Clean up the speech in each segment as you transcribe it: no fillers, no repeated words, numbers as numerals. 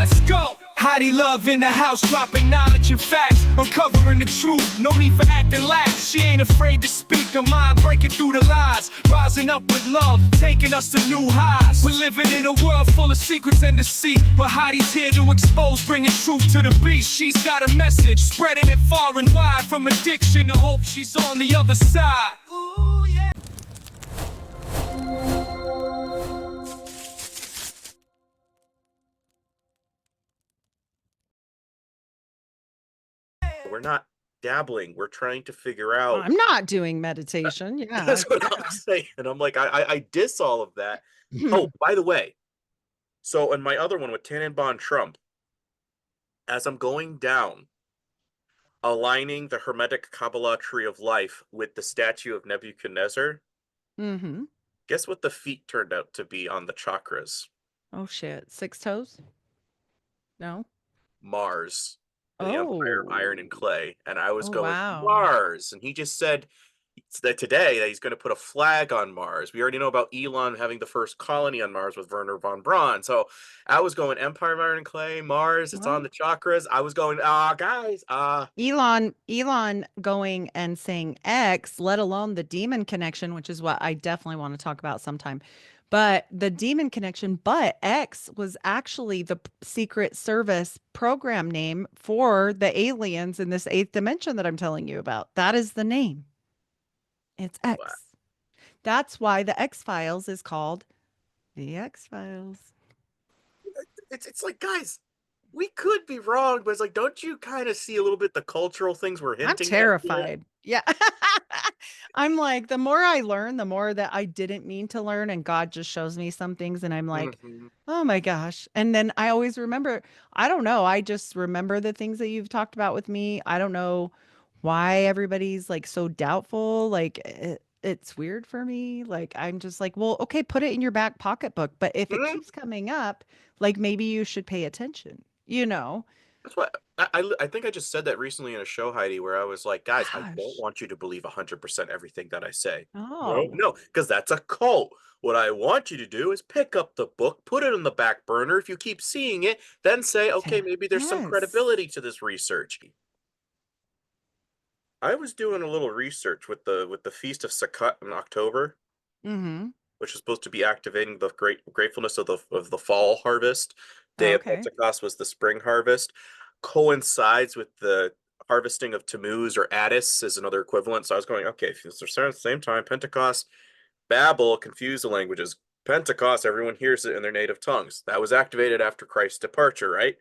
let's go. Heidi Love in the house, dropping knowledge and facts, uncovering the truth, no need for acting lax. She ain't afraid to speak her mind, breaking through the lies, rising up with love, taking us to new highs. We're living in a world full of secrets and deceit, but Heidi's here to expose, bringing truth to the beast. She's got a message, spreading it far and wide, from addiction to hope. She's on the other side. Ooh, yeah. We're not dabbling. We're trying to figure out. I'm not doing meditation. Yeah. That's what I'm saying. I'm like, I diss all of that. Oh, by the way, so in my other one with Tannenbaum Trump, as I'm going down, aligning the Hermetic Kabbalah tree of life with the statue of Nebuchadnezzar, guess what the feet turned out to be on the chakras? Oh, shit. 6 toes? No? Mars. The Empire of Iron and Clay. And I was going, wow. Mars. And he just said that today that he's going to put a flag on Mars. We already know about Elon having the first colony on Mars with Werner von Braun. So I was going Empire of Iron and Clay, Mars, it's on the chakras. I was going, guys, Elon going and saying X, let alone the demon connection, which is what I definitely want to talk about sometime. But the demon connection, but X was actually the Secret Service program name for the aliens in this 8th dimension that I'm telling you about. That is the name. It's X. Wow. That's why the X-Files is called the X-Files. It's like, guys, we could be wrong, but it's like, don't you kind of see a little bit the cultural things we're hinting at? I'm terrified. Yeah. I'm like, the more I learn, the more that I didn't mean to learn, and God just shows me some things, and I'm like, oh my gosh. And then I always remember, I don't know, I just remember the things that you've talked about with me. I don't know why everybody's like so doubtful. Like it's weird for me. Like, I'm just like, well, okay, put it in your back pocketbook. But if it keeps coming up, like maybe you should pay attention, you know? That's what I think I just said that recently in a show, Heidi, where I was like, guys, I don't want you to believe 100% everything that I say. No, because that's a cult. What I want you to do is pick up the book, put it on the back burner. If you keep seeing it, then say, okay, maybe there's some credibility to this research. I was doing a little research with the Feast of Sukkot in October, which is supposed to be activating the gratefulness of the fall harvest. Day of Pentecost was the spring harvest. Coincides with the harvesting of Tammuz, or Addis is another equivalent. So I was going, okay, if it's at the same time, Pentecost, Babel, confuse the languages. Pentecost, everyone hears it in their native tongues. That was activated after Christ's departure, right?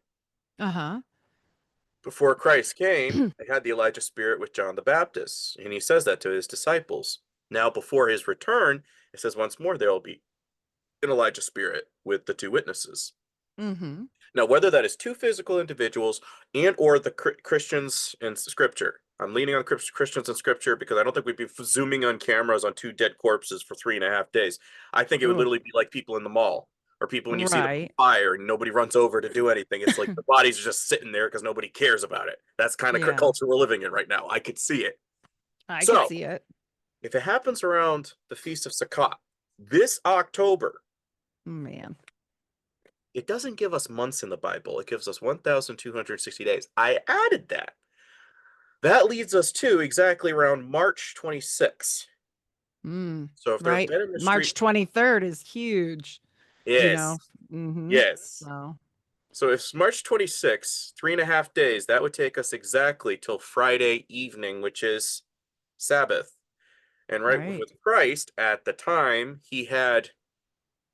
Before Christ came, they had the Elijah spirit with John the Baptist, and he says that to his disciples. Now, before his return, it says once more there will be an Elijah spirit with the 2 witnesses. Now, whether that is 2 physical individuals and or the Christians in Scripture, I'm leaning on Christians in Scripture because I don't think we'd be zooming on cameras on 2 dead corpses for 3.5 days. I think it would literally be like people in the mall, or people when you see the fire and nobody runs over to do anything. It's like the bodies are just sitting there because nobody cares about it. That's kind of culture we're living in right now. I could see it. I could see it. If it happens around the Feast of Sukkot this October, man, it doesn't give us months in the Bible. It gives us 1,260 days. I added that. That leads us to exactly around March 26th. So if right, March 23rd is huge. Yes. You know? Yes. So if March 26th, 3.5 days, that would take us exactly till Friday evening, which is Sabbath. And right with Christ, at the time, he had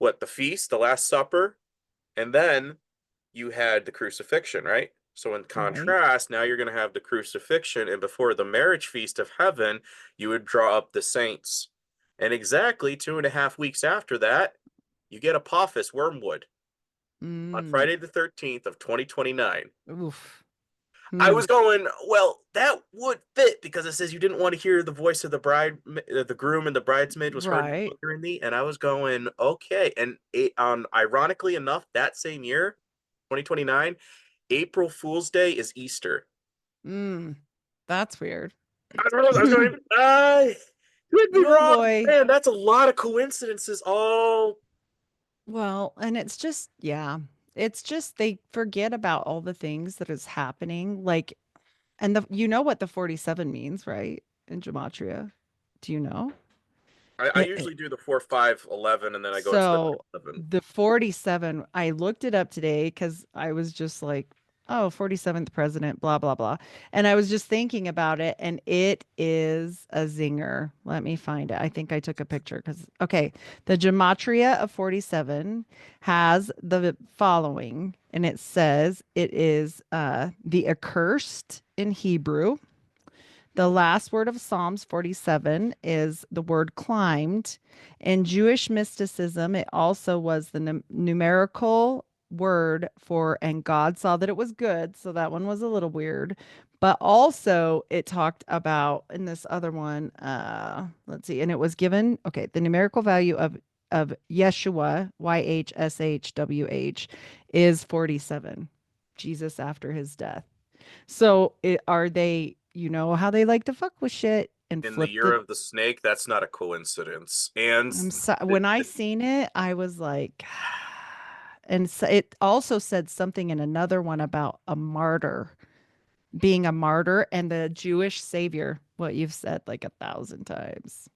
the feast, the Last Supper, and then you had the crucifixion, right? So in contrast, now you're going to have the crucifixion, and before the marriage feast of heaven, you would draw up the saints. And exactly 2.5 weeks after that, you get Apophis, Wormwood, on Friday the 13th of 2029. Oof. I was going, well, that would fit because it says you didn't want to hear the voice of the bride, the groom and the bridesmaid was heard in thee. And I was going, okay. And ironically enough, that same year, 2029, April Fool's Day is Easter. That's weird. I was going, could be wrong. Boy. Man, that's a lot of coincidences all. Well, and it's just, it's just they forget about all the things that is happening. Like, and you know what the 47 means, right? In gematria. Do you know? I usually do the 4, 5, 11, and then I go into the So 7. the 47, I looked it up today because I was just like, oh, 47th president, blah, blah, blah. And I was just thinking about it, and it is a zinger. Let me find it. I think I took a picture because, okay, the gematria of 47 has the following, and it says it is the accursed in Hebrew. The last word of Psalms 47 is the word climbed. In Jewish mysticism, it also was the numerical word for, and God saw that it was good. So that one was a little weird. But also, it talked about in this other one, let's see, and it was given, okay, the numerical value of Yeshua, YHSHWH, is 47, Jesus after his death. So are they, you know how they like to fuck with shit and In the flip year the. of the snake, that's not a coincidence. And When I seen it, I was like, and so it also said something in another one about a martyr, being a martyr and the Jewish savior, what you've said like 1,000 times.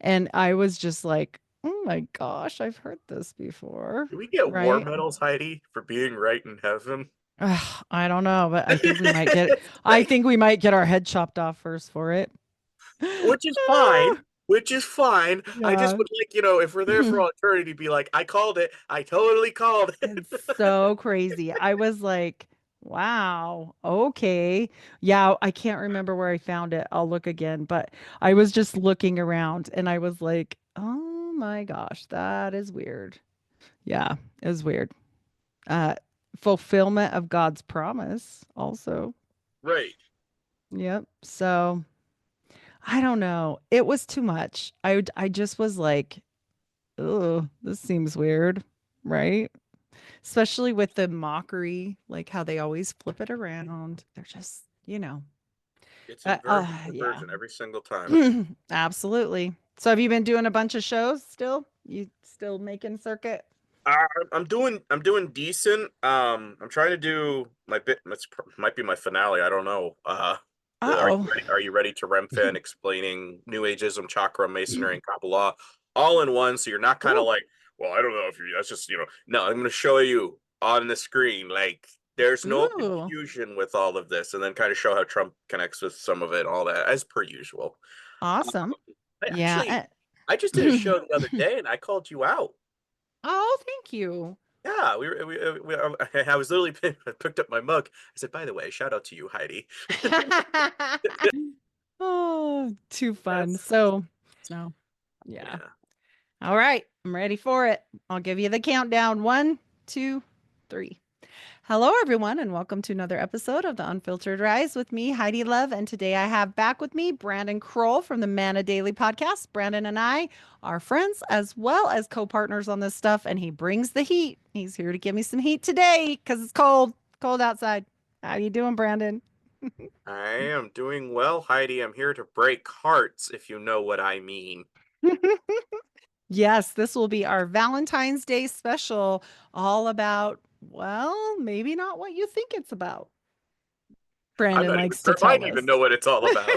And I was just like, oh my gosh, I've heard this before. do we get war Right? medals, Heidi, for being right in heaven? Ugh, I don't know, but I think we might get, I think we might get our head chopped off first for it. Which is fine. Which is fine. I just Yeah. would like, if we're there for all eternity, be like, I called it. I totally called it. It's so crazy. I was like, wow, okay. Yeah, I can't remember where I found it. I'll look again, but I was just looking around and I was like, oh my gosh, that is weird. Yeah, it was weird. Uh, Fulfillment of God's promise also. Right. Yep. So I don't know. It was too much. I just was like, oh, this seems weird, right? Especially with the mockery, like how they always flip it around. They're just, It's inversion, yeah, perversion every single time. absolutely. So have you been doing a bunch of shows still? You still making circuit? I'm doing decent. I'm trying to do my bit. Might be my finale. I don't know. Oh, Are you ready to Remfin explaining New Ageism, Chakra, Masonry, and Kabbalah all in one? So you're not kind of Ooh. like, well, I don't know if you. That's just No, I'm going to show you on the screen. Like, there's no Ooh, confusion with all of this, and then kind of show how Trump connects with some of it, all that as per usual. Um, awesome. I actually, Yeah. I just did a show the other day, and I called you out. Oh, thank you. Yeah, I was literally I picked up my mug. I said, by the way, shout out to you, Heidi. Oh, too fun. That's So, no. Yeah. yeah. All right. I'm ready for it. I'll give you the countdown. 1, 2, 3. Hello, everyone, and welcome to another episode of the Unfiltered Rise with me, Heidi Love. And today I have back with me Brandon Kroll from the Manna Daily podcast. Brandon and I are friends as well as co-partners on this stuff, and he brings the heat. He's here to give me some heat today because it's cold outside. How you doing, Brandon? I am doing well, Heidi. I'm here to break hearts, if you know what I mean. Yes, this will be our Valentine's Day special, all about, well, maybe not what you think it's about. I'm Brandon not even likes to sure if I tell even us. know what it's all about.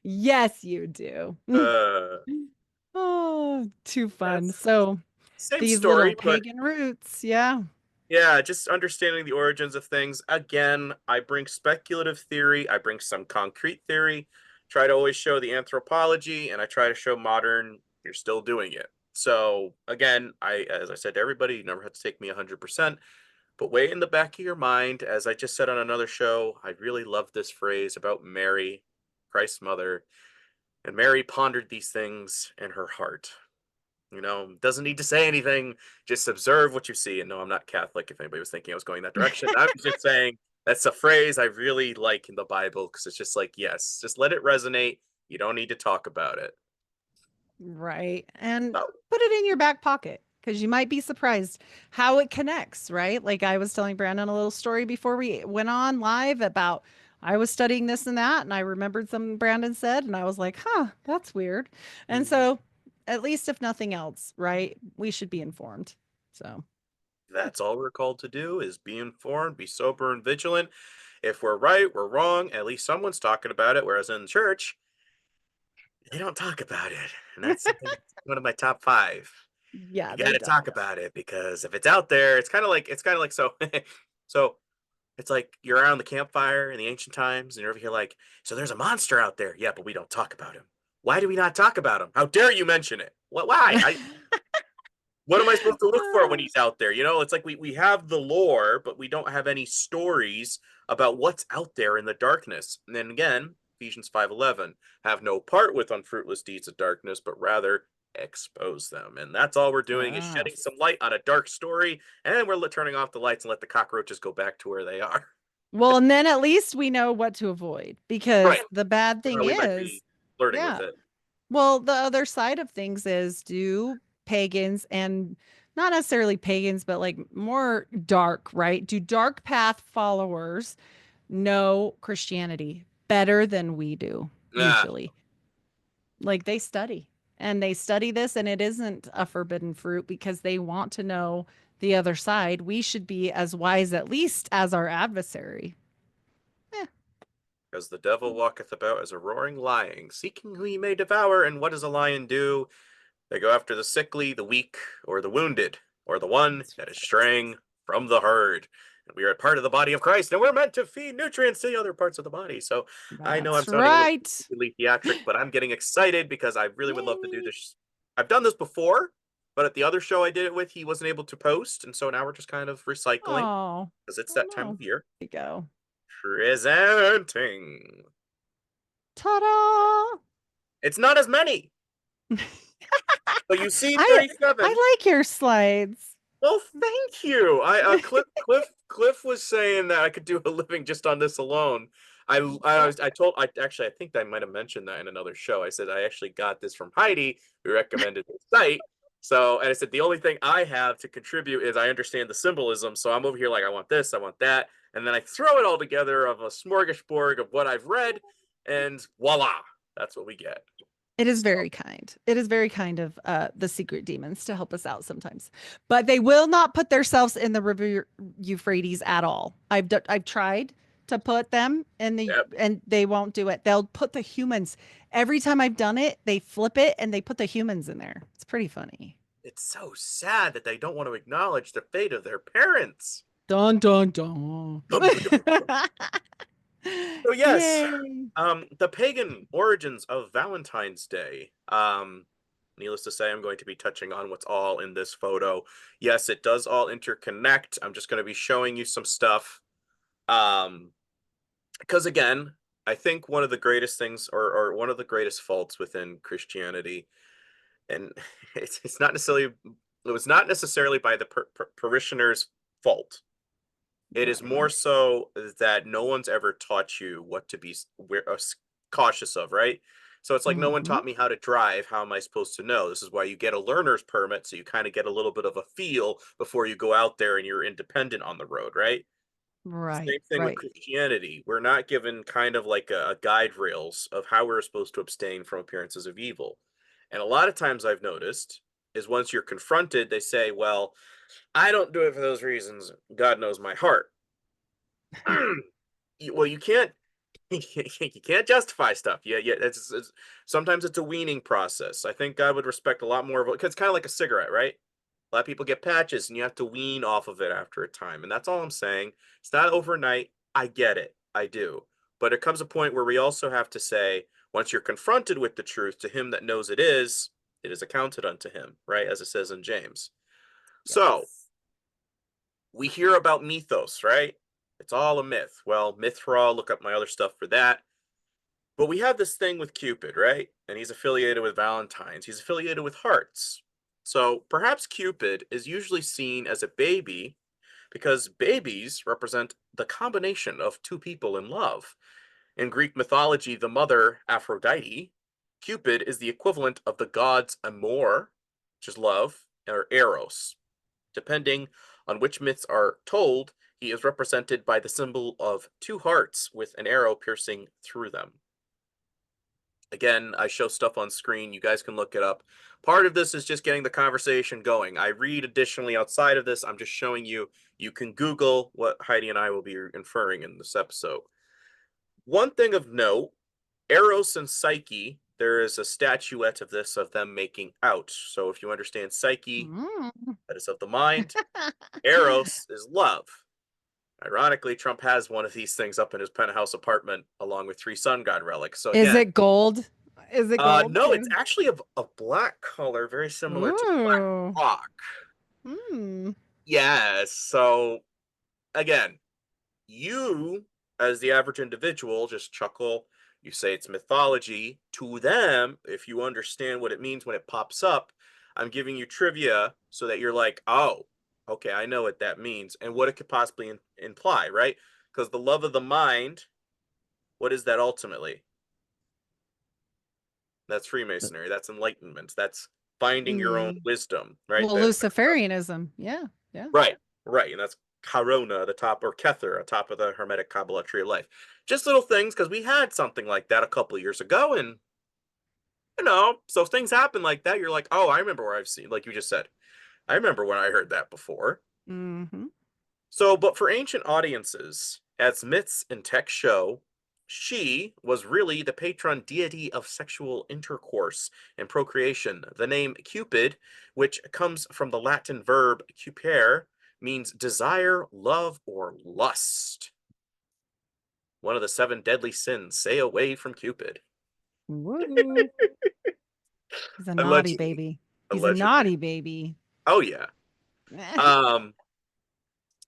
Yes, you do. uh, Oh, too fun. yes, So same these little story, but pagan roots, yeah. yeah, just understanding the origins of things. Again, I bring speculative theory, I bring some concrete theory, try to always show the anthropology, and I try to show modern, you're still doing it. So again, as I said to everybody, you never have to take me 100%, but way in the back of your mind, as I just said on another show, I really love this phrase about Mary, Christ's mother, and Mary pondered these things in her heart. Doesn't need to say anything. Just observe what you see. And no, I'm not Catholic, if anybody was thinking I was going that direction. I was just saying that's a phrase I really like in the Bible because it's just like, yes, just let it resonate. You don't need to talk about it. Right. And Oh, put it in your back pocket because you might be surprised how it connects, right? Like I was telling Brandon a little story before we went on live about I was studying this and that, and I remembered something Brandon said, and I was like, huh, that's weird. And mhm. so, at least if nothing else, right, we should be informed. So, That's all we're called to do is be informed, be sober and vigilant. If we're right, we're wrong. At least someone's talking about it. Whereas in church, they don't talk about it. And that's something that's one of my top 5. Yeah, You they got to talk don't. about it because if it's out there, it's kind of like so so it's like you're around the campfire in the ancient times and you're over here like, so there's a monster out there. Yeah, but we don't talk about him. Why do we not talk about him? How dare you mention it? Why? What am I supposed to look for when he's out there? It's like we have the lore, but we don't have any stories about what's out there in the darkness. And then again, Ephesians 5:11, have no part with unfruitless deeds of darkness, but rather expose them. And that's all we're doing is shedding Yes. some light on a dark story, and we're turning off the lights and let the cockroaches go back to where they are. Well, and then at least we know what to avoid because Right. the bad thing We might be is, flirting with yeah. it. Well, the other side of things is do pagans and not necessarily pagans, but like more dark, right? Do dark path followers know Christianity better than we do, Ah, usually? Like they study this, and it isn't a forbidden fruit because they want to know the other side. We should be as wise, at least, as our adversary. Eh, because the devil walketh about as a roaring lion, seeking who he may devour. And what does a lion do? They go after the sickly, the weak, or the wounded, or the one that's that is right. straying from the herd. And we are a part of the body of Christ, and we're meant to feed nutrients to the other parts of the body. So I know I'm That's sounding a little right. really theatric, but I'm getting excited because I really would love to do Yay. this. I've done this before, but at the other show I did it with, he wasn't able to post, and so now we're just kind of recycling Oh, because it's oh that time no. of year. There you go. Presenting. Ta-da! It's not as many. So you see I 37. I like your slides. Well, thank you. Cliff was saying that I could do a living just on this alone. I actually I think I might have mentioned that in another show. I said I actually got this from Heidi, who recommended the site. So, and I said the only thing I have to contribute is I understand the symbolism. So I'm over here like I want this, I want that, and then I throw it all together of a smorgasbord of what I've read, and voila, that's what we get. It is So, very kind. It is very kind of the secret demons to help us out sometimes, but they will not put themselves in the river Euphrates at all. I've tried to put them in the yep. and they won't do it. They'll put the humans. Every time I've done it, they flip it and they put the humans in there. It's pretty funny. It's so sad that they don't want to acknowledge the fate of their parents. Dun dun dun. Dum, dum, dum, dum. So yes, Yay. the pagan origins of Valentine's Day. Needless to say, I'm going to be touching on what's all in this photo. Yes, it does all interconnect. I'm just going to be showing you some stuff. Because again, I think one of the greatest things, or one of the greatest faults within Christianity, and it's not necessarily, it was not necessarily by the parishioners' fault. It is more Right. so that no one's ever taught you what to be cautious of, right? So it's like no one Hmm. taught me how to drive. How am I supposed to know? This is why you get a learner's permit, so you kind of get a little bit of a feel before you go out there and you're independent on the road, right? Right. Same thing with Right. Christianity. We're not given kind of like a guide rails of how we're supposed to abstain from appearances of evil. And a lot of times I've noticed is once you're confronted, they say, well, I don't do it for those reasons. God knows my heart. Well, you can't you can't justify stuff. Yeah, it's sometimes it's a weaning process. I think God would respect a lot more of it because it's kind of like a cigarette, right? A lot of people get patches and you have to wean off of it after a time. And that's all I'm saying. It's not overnight. I get it. I do. But it comes a point where we also have to say, once you're confronted with the truth, to him that knows it is accounted unto him, right? As it says in James. So Yes. we hear about mythos, right? It's all a myth. Well, Mythra, look up my other stuff for that. But we have this thing with Cupid, right? And he's affiliated with Valentine's. He's affiliated with hearts. So perhaps Cupid is usually seen as a baby because babies represent the combination of two people in love. In Greek mythology, the mother, Aphrodite, Cupid is the equivalent of the gods Amor, which is love, or Eros. Depending on which myths are told, he is represented by the symbol of two hearts with an arrow piercing through them. Again, I show stuff on screen. You guys can look it up. Part of this is just getting the conversation going. I read additionally outside of this. I'm just showing you. You can Google what Heidi and I will be inferring in this episode. One thing of note, Eros and Psyche, there is a statuette of this, of them making out. So if you understand Psyche, that is of the mind. Eros is love. Ironically, Trump has one of these things up in his penthouse apartment along with 3 sun god relics. So Is again, it gold? Is it gold? no, it's actually a black color, very similar to black Ooh. rock. Hmm. Yes. So again, you as the average individual just chuckle. You say it's mythology. To them, if you understand what it means when it pops up, I'm giving you trivia so that you're like, oh, okay, I know what that means and what it could possibly imply, right? Because the love of the mind, what is that ultimately? That's Freemasonry. That's enlightenment. That's finding your own wisdom, right? Well, Luciferianism. Yeah. Yeah. Right, right. And that's Corona, the top, or Kether, atop of the Hermetic Kabbalah tree of life. Just little things, because we had something like that a couple of years ago. And, so if things happen like that, you're like, oh, I remember where I've seen, like you just said, I remember when I heard that before. Mm-hmm. So, but for ancient audiences, as myths and texts show, she was really the patron deity of sexual intercourse and procreation. The name Cupid, which comes from the Latin verb cupere, means desire, love, or lust. One of the 7 deadly sins. Stay away from Cupid. Woo. He's a naughty Allegedly. baby. He's a Allegedly. naughty baby. Oh, yeah.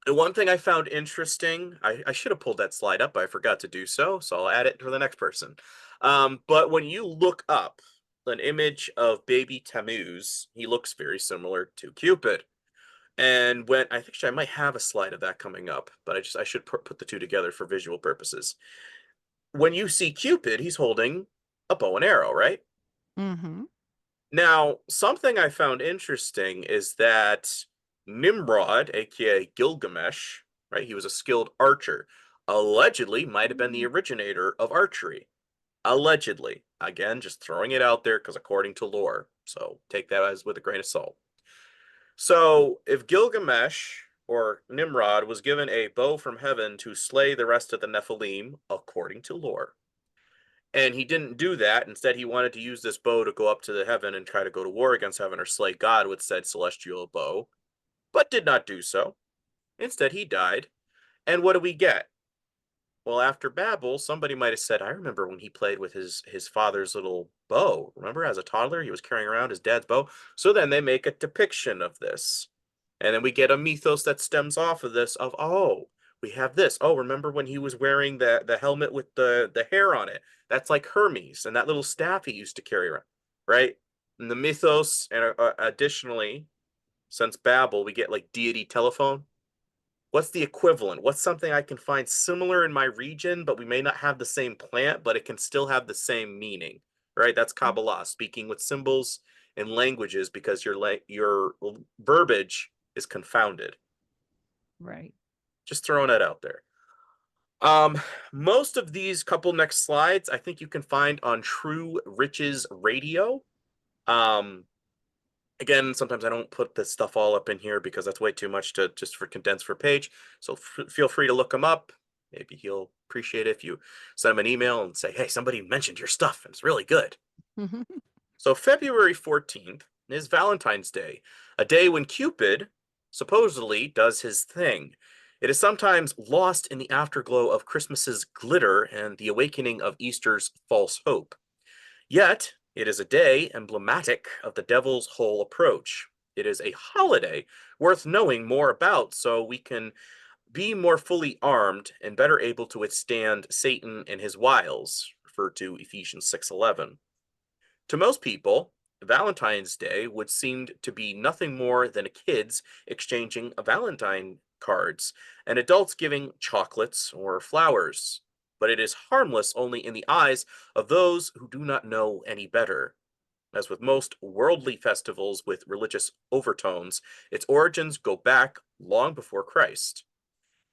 And one thing I found interesting, I should have pulled that slide up, but I forgot to do so, so I'll add it for the next person. But when you look up an image of baby Tammuz, he looks very similar to Cupid. And when I think I might have a slide of that coming up, but I should put the two together for visual purposes. When you see Cupid, he's holding a bow and arrow, right? Mm-hmm. Now, something I found interesting is that Nimrod, aka Gilgamesh, right? He was a skilled archer. Allegedly, might have been the originator of archery. Allegedly. Again, just throwing it out there because according to lore. So take that as with a grain of salt. So if Gilgamesh or Nimrod was given a bow from heaven to slay the rest of the Nephilim, according to lore, and he didn't do that. Instead, he wanted to use this bow to go up to the heaven and try to go to war against heaven or slay God with said celestial bow, but did not do so. Instead, he died. And what do we get? Well, after Babel, somebody might have said, I remember when he played with his father's little bow. Remember, as a toddler, he was carrying around his dad's bow. So then they make a depiction of this. And then we get a mythos that stems off of this of, oh, we have this. Oh, remember when he was wearing the helmet with the hair on it? That's like Hermes and that little staff he used to carry around, right? And the mythos, and additionally, since Babel, we get like deity telephone. What's the equivalent? What's something I can find similar in my region, but we may not have the same plant, but it can still have the same meaning, right? That's Kabbalah, speaking with symbols and languages because your verbiage is confounded. Right. Just throwing it out there. Most of these couple next slides, I think you can find on True Riches Radio. Again, sometimes I don't put this stuff all up in here because that's way too much to just for condensed for page. So feel free to look him up. Maybe he'll appreciate it if you send him an email and say, hey, somebody mentioned your stuff and it's really good. So February 14th is Valentine's Day, a day when Cupid supposedly does his thing. It is sometimes lost in the afterglow of Christmas's glitter and the awakening of Easter's false hope. Yet, it is a day emblematic of the devil's whole approach. It is a holiday worth knowing more about so we can be more fully armed and better able to withstand Satan and his wiles, referred to Ephesians 6:11. To most people, Valentine's Day would seem to be nothing more than kids exchanging Valentine cards and adults giving chocolates or flowers. But it is harmless only in the eyes of those who do not know any better. As with most worldly festivals with religious overtones, its origins go back long before Christ.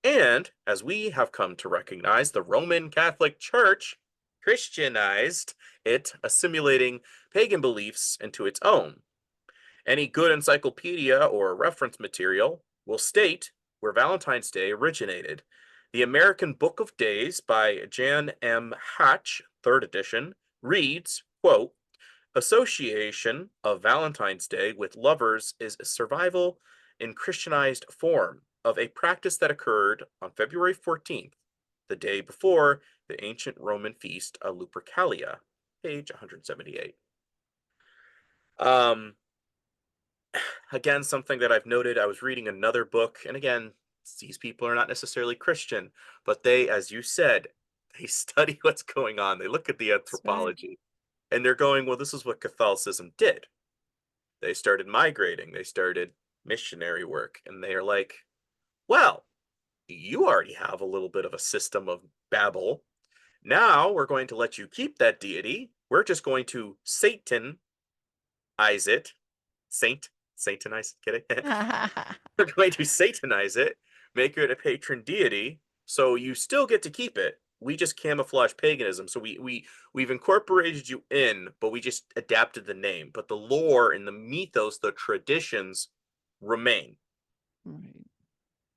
And, as we have come to recognize, the Roman Catholic Church Christianized it, assimilating pagan beliefs into its own. Any good encyclopedia or reference material will state where Valentine's Day originated. The American Book of Days by Jan M. Hatch, 3rd edition, reads, quote, association of Valentine's Day with lovers is a survival in Christianized form of a practice that occurred on February 14th, the day before the ancient Roman feast of Lupercalia, page 178. Again, something that I've noted, I was reading another book, and again, these people are not necessarily Christian, but they, as you said, they study what's going on. They look at the anthropology, and they're going, well, this is what Catholicism did. They started migrating, they started missionary work, and they are like, well, you already have a little bit of a system of Babel. Now we're going to let you keep that deity. We're just going to Satanize it. Satanize, get it? We're going to Satanize it, make it a patron deity, so you still get to keep it. We just camouflage paganism. So we've incorporated you in, but we just adapted the name. But the lore and the mythos, the traditions remain. Right.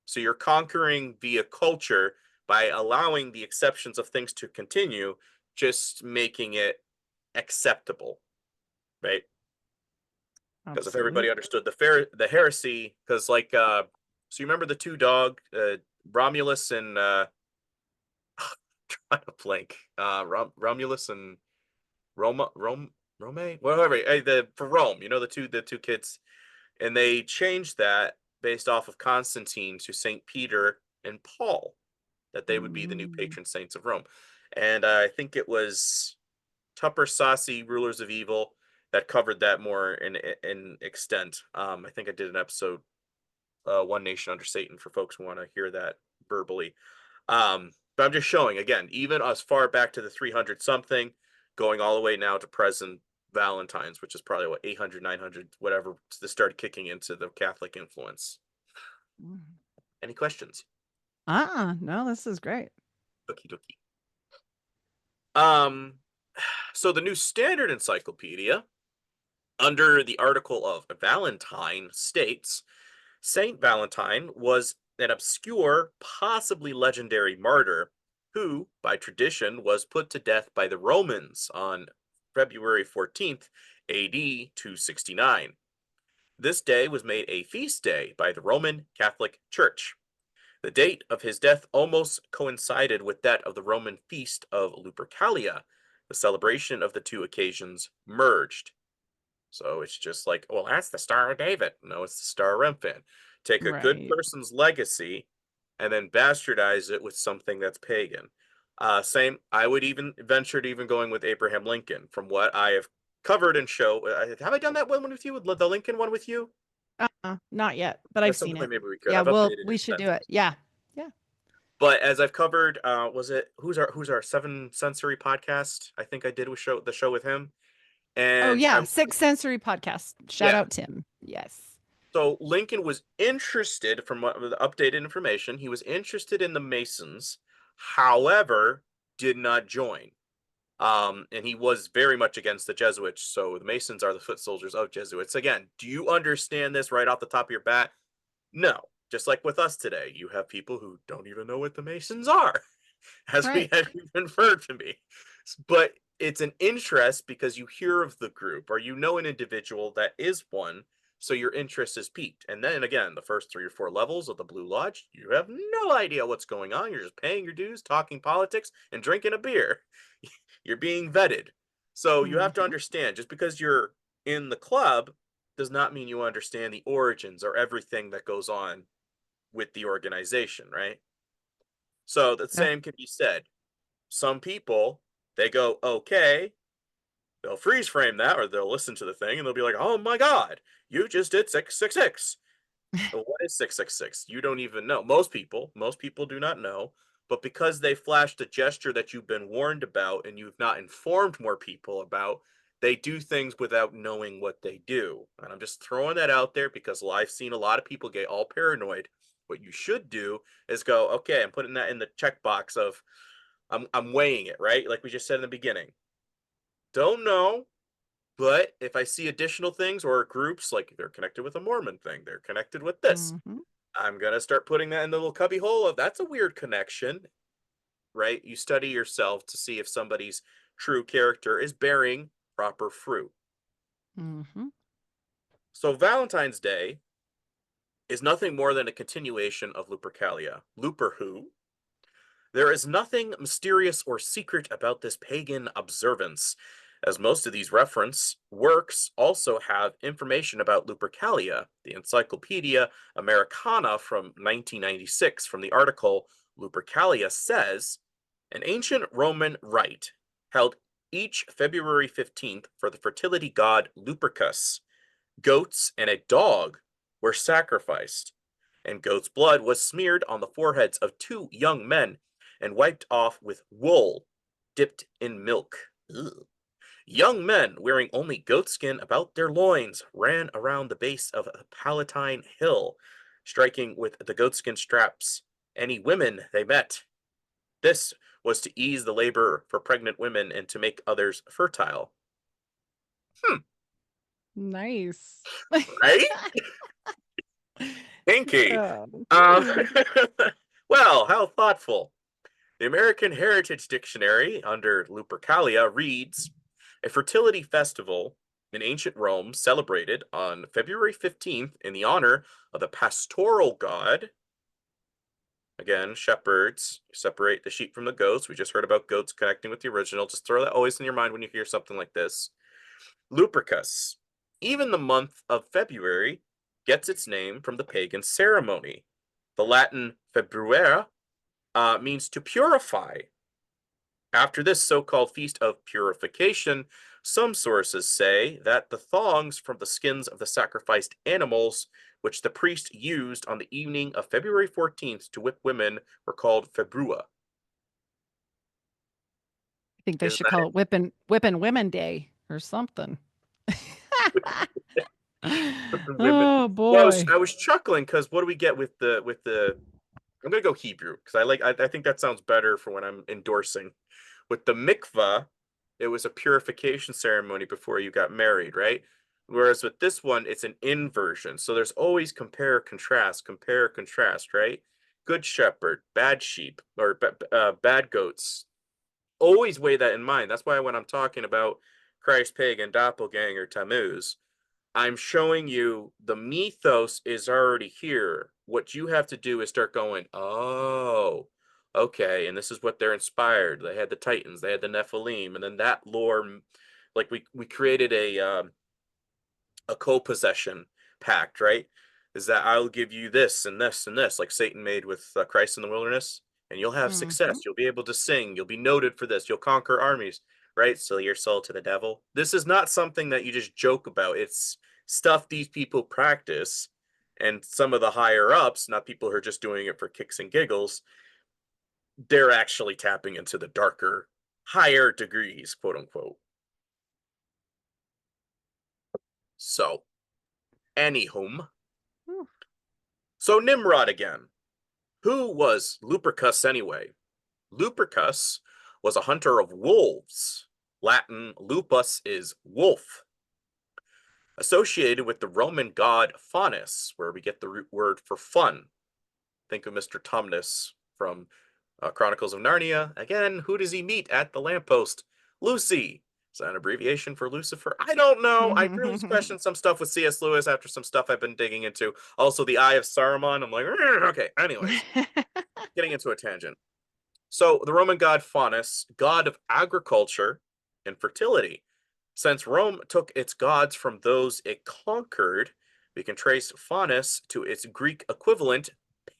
So you're conquering via culture by allowing the exceptions of things to continue, just making it acceptable, right? Because if everybody understood the heresy, because like so you remember the two dog Romulus and trying to blank Romulus and Rome whatever for Rome, you know, the two kids, and they changed that based off of Constantine to Saint Peter and Paul, that they would be the new patron saints of Rome. And I think it was Tupper Saucy, Rulers of Evil, that covered that more in extent. I think I did an episode, One Nation Under Satan, for folks who want to hear that verbally. But I'm just showing, again, even as far back to the 300 something, going all the way now to present Valentine's, which is probably what, 800, 900, whatever, this started kicking into the Catholic influence. Any questions? No, this is great. Okie dokie. So the New Standard Encyclopedia, under the article of Valentine, states Saint Valentine was an obscure, possibly legendary martyr who, by tradition, was put to death by the Romans on February 14th, AD 269. This day was made a feast day by the Roman Catholic Church. The date of his death almost coincided with that of the Roman feast of Lupercalia. The celebration of the two occasions merged. So it's just like, well, that's the Star of David. No, it's the Star of Remphan. Take a good person's legacy and then bastardize it with something that's pagan. Same, I would even venture to even going with Abraham Lincoln, from what I have covered and show. Have I done that one with you? The Lincoln one with you? Not yet, but I've That's seen something it. maybe we could. Yeah, I've well, updated we it should since. do it. Yeah. Yeah. But as I've covered, was it who's our Seven Sensory podcast? I think I did the show with him. Oh And yeah, Sixth Sensory podcast. Shout out Tim. Yes. So Lincoln was interested, from the updated information, he was interested in the Masons, however, did not join. And he was very much against the Jesuits. So the Masons are the foot soldiers of Jesuits. Again, do you understand this right off the top of your bat? No. Just like with us today, you have people who don't even know what the Masons are, as we had inferred to me. But it's an interest because you hear of the group or you know an individual that is one, so your interest is piqued. And then again, the first 3 or 4 levels of the Blue Lodge, you have no idea what's going on. You're just paying your dues, talking politics, and drinking a beer. You're being vetted. So you have to understand, just because you're in the club does not mean you understand the origins or everything that goes on with the organization, right? So the same can be said. Some people, they go, okay, they'll freeze frame that, or they'll listen to the thing and they'll be like, oh my God, you just did 666. What is 666? You don't even know. Most people do not know, but because they flashed a gesture that you've been warned about and you've not informed more people about, they do things without knowing what they do. And I'm just throwing that out there because I've seen a lot of people get all paranoid. What you should do is go, okay, I'm putting that in the checkbox of, I'm weighing it, right? Like we just said in the beginning. Don't know, but if I see additional things or groups, like they're connected with a Mormon thing, they're connected with this, Mhm. I'm gonna start putting that in the little cubby hole of that's a weird connection, right? You study yourself to see if somebody's true character is bearing proper fruit. Mhm. So Valentine's Day is nothing more than a continuation of Lupercalia. Luper who? There is nothing mysterious or secret about this pagan observance, as most of these reference works also have information about Lupercalia. The Encyclopedia Americana from 1996, from the article Lupercalia, says an ancient Roman rite held each February 15th for the fertility god Lupercus. Goats and a dog were sacrificed, and goat's blood was smeared on the foreheads of two young men and wiped off with wool dipped in milk. Ugh. Young men wearing only goatskin about their loins ran around the base of a Palatine hill, striking with the goatskin straps any women they met. This was to ease the labor for pregnant women and to make others fertile. Nice. Right? Pinky. Oh. Um, well, how thoughtful. The American Heritage Dictionary, under Lupercalia, reads a fertility festival in ancient Rome celebrated on February 15th in the honor of the pastoral god. Again, shepherds separate the sheep from the goats. We just heard about goats connecting with the original. Just throw that always in your mind when you hear something like this. Lupercus. Even the month of February gets its name from the pagan ceremony. The Latin februare means to purify. After this so-called feast of purification, some sources say that the thongs from the skins of the sacrificed animals, which the priest used on the evening of February 14th to whip women, were called februa. I think they Isn't should that call it Whippin' Women Day or something. women? Oh Well, boy. I was chuckling because what do we get with the I'm gonna go Hebrew because I think that sounds better for when I'm endorsing. With the mikvah, it was a purification ceremony before you got married, right? Whereas with this one, it's an inversion. So there's always compare, contrast, right? Good shepherd, bad sheep, or bad goats. Always weigh that in mind. That's why when I'm talking about Christ, pagan, doppelganger, Tammuz, I'm showing you the mythos is already here. What you have to do is start going, oh, okay, and this is what they're inspired. They had the Titans, they had the Nephilim, and then that lore, like we created a co-possession pact, right? Is that I'll give you this and this and this, like Satan made with Christ in the wilderness, and you'll have Mhm. success. You'll be able to sing. You'll be noted for this. You'll conquer armies, right? Sell your soul to the devil. This is not something that you just joke about. It's stuff these people practice, and some of the higher ups, not people who are just doing it for kicks and giggles, they're actually tapping into the darker, higher degrees, quote unquote. So, anywhom, Whew. so Nimrod again. Who was Lupercus anyway? Lupercus was a hunter of wolves. Latin lupus is wolf. Associated with the Roman god Faunus, where we get the root word for fun. Think of Mr. Tumnus from Chronicles of Narnia. Again, who does he meet at the lamppost? Lucy. Is that an abbreviation for Lucifer? I don't know. I really questioned some stuff with C.S. Lewis after some stuff I've been digging into. Also, the Eye of Saruman. I'm like, okay. Anyways, getting into a tangent. So the Roman god Faunus, god of agriculture and fertility. Since Rome took its gods from those it conquered, we can trace Faunus to its Greek equivalent,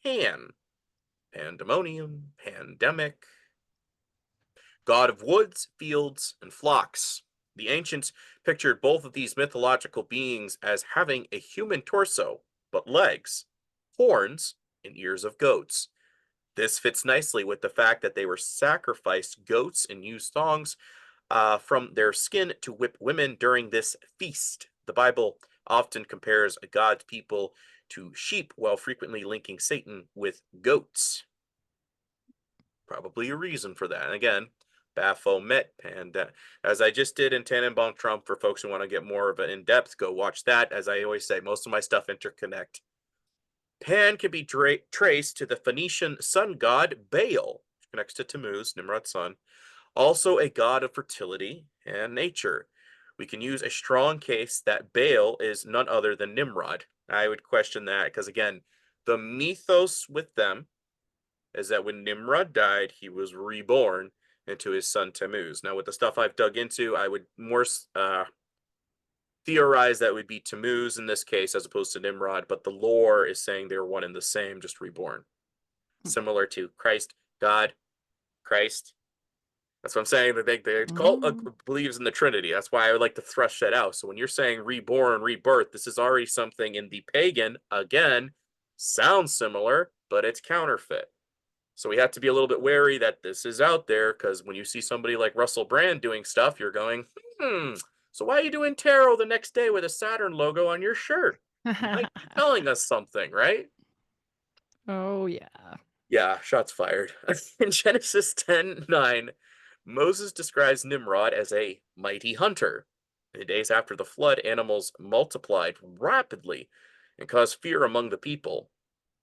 Pan. Pandemonium, pandemic, god of woods, fields, and flocks. The ancients pictured both of these mythological beings as having a human torso, but legs, horns, and ears of goats. This fits nicely with the fact that they were sacrificed goats and used thongs from their skin to whip women during this feast. The Bible often compares God's people to sheep while frequently linking Satan with goats. Probably a reason for that. And again, Baphomet, Panda. As I just did in Tannenbaum Trump, for folks who want to get more of an in-depth, go watch that. As I always say, most of my stuff interconnect. Pan can be traced to the Phoenician sun god Baal, which connects to Tammuz, Nimrod's son, also a god of fertility and nature. We can use a strong case that Baal is none other than Nimrod. I would question that because, again, the mythos with them is that when Nimrod died, he was reborn into his son Tammuz. Now, with the stuff I've dug into, I would more theorize that would be Tammuz in this case as opposed to Nimrod, but the lore is saying they're one and the same, just reborn. Similar to Christ, God, Christ. That's what I'm saying. That they cult believes in the Trinity. That's why I would like to thrush that out. So when you're saying reborn, rebirth, this is already something in the pagan, again, sounds similar, but it's counterfeit. So we have to be a little bit wary that this is out there, because when you see somebody like Russell Brand doing stuff, you're going, so why are you doing tarot the next day with a Saturn logo on your shirt? You might be telling us something, right? Oh, yeah. Yeah, shots fired. In Genesis 10:9, Moses describes Nimrod as a mighty hunter. In the days after the flood, animals multiplied rapidly and caused fear among the people.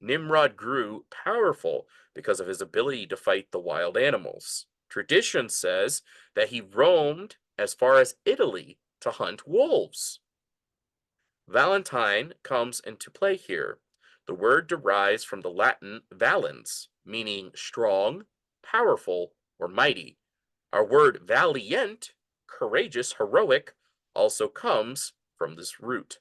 Nimrod grew powerful because of his ability to fight the wild animals. Tradition says that he roamed as far as Italy to hunt wolves. Valentine comes into play here. The word derives from the Latin valens, meaning strong, powerful, or mighty. Our word valiant, courageous, heroic, also comes from this root.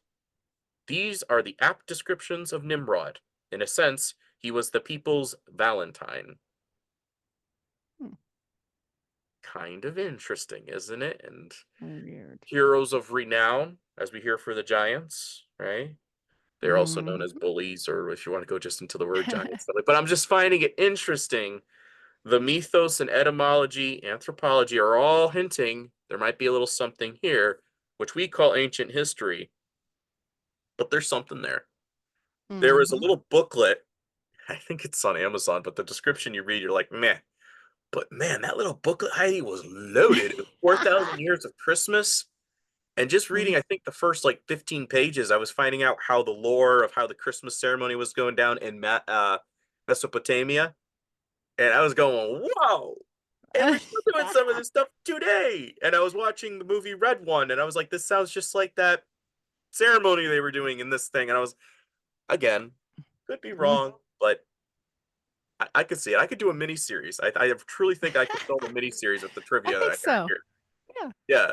These are the apt descriptions of Nimrod. In a sense, he was the people's Valentine. Kind of interesting, isn't it? And Weird. heroes of renown, as we hear for the giants, right? They're also known as bullies, or if you want to go just into the word giants. But I'm just finding it interesting. The mythos and etymology, anthropology are all hinting there might be a little something here, which we call ancient history. But there's something there. There was a little booklet. I think it's on Amazon, but the description you read, you're like, meh. But man, that little booklet, Heidi, was loaded. It was 4,000 Years of Christmas. And just reading, I think the first like 15 pages, I was finding out how the lore of how the Christmas ceremony was going down in Mesopotamia. And I was going, whoa. And we're still doing some of this stuff today. And I was watching the movie Red One, and I was like, this sounds just like that ceremony they were doing in this thing. And I was, again, could be wrong, but I could see it. I could do a mini series. I truly think I could film a mini series with the trivia I that think I got so. here. Yeah. Yeah.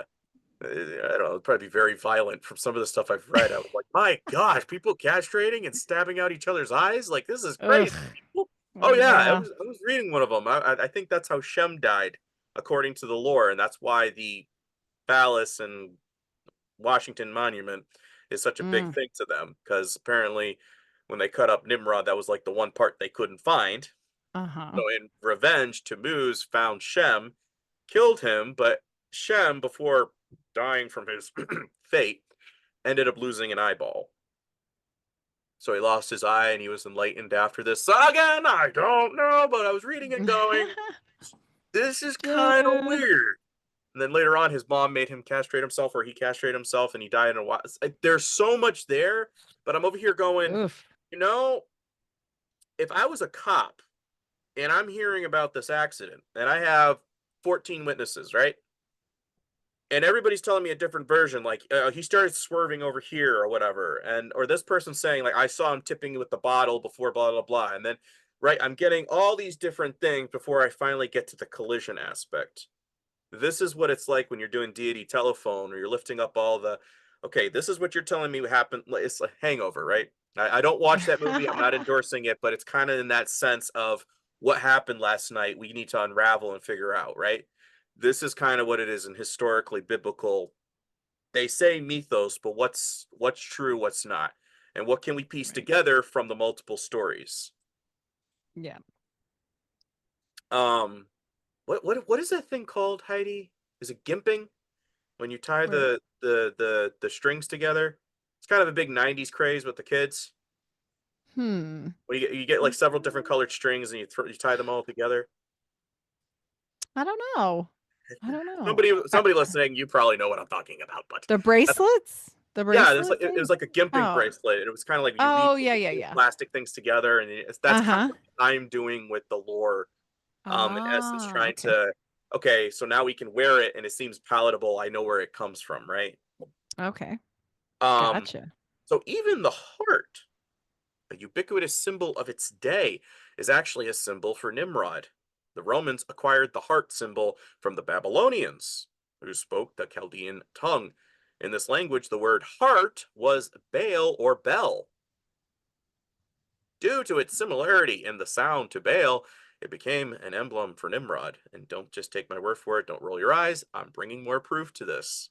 I don't know. It'd probably be very violent from some of the stuff I've read. I was like, my gosh, people castrating and stabbing out each other's eyes? Like, this is crazy. Oh, yeah. I was reading one of them. I think that's how Shem died, according to the lore. And that's why the phallus and Washington Monument is such a big thing to them. Because apparently, when they cut up Nimrod, that was like the one part they couldn't find. So in revenge, Tammuz found Shem, killed him, but Shem, before dying from his fate, ended up losing an eyeball. So he lost his eye and he was enlightened after this. So again, I don't know, but I was reading and going, this is kind of weird. And then later on, his mom made him castrate himself, or he castrated himself, and he died in a while. There's so much there, but I'm over here going, you know, if I was a cop and I'm hearing about this accident and I have 14 witnesses, right? And everybody's telling me a different version, like he started swerving over here or whatever, and or this person's saying like I saw him tipping with the bottle before blah blah blah, and then right, I'm getting all these different things before I finally get to the collision aspect. This is what it's like when you're doing deity telephone or you're lifting up all the, okay, this is what you're telling me happened. It's like Hangover, right? I don't watch that movie. I'm not endorsing it, but it's kind of in that sense of what happened last night. We need to unravel and figure out, right? This is kind of what it is in historically biblical. They say mythos, but what's true, what's not, and what can we piece together from the multiple stories? Yeah. What is that thing called, Heidi? Is it gimping? When you tie the strings together? It's kind of a big 90s craze with the kids. When you get like several different colored strings and you tie them all together. I don't know. I don't know. Somebody listening, you probably know what I'm talking about, but The that's, bracelets? The yeah, there's bracelet like it thing? was like a gimping Oh. bracelet. It was kind of like you weave Oh, yeah, yeah, two yeah. plastic things together, and that's kind of Uh-huh. what I'm doing with the lore. In essence, Ah, trying okay. to, okay, so now we can wear it and it seems palatable. I know where it comes from, right? Okay. Um, Gotcha. so even the heart, a ubiquitous symbol of its day, is actually a symbol for Nimrod. The Romans acquired the heart symbol from the Babylonians, who spoke the Chaldean tongue. In this language, the word heart was Baal or Bel. Due to its similarity in the sound to Baal, it became an emblem for Nimrod. And don't just take my word for it, don't roll your eyes. I'm bringing more proof to this.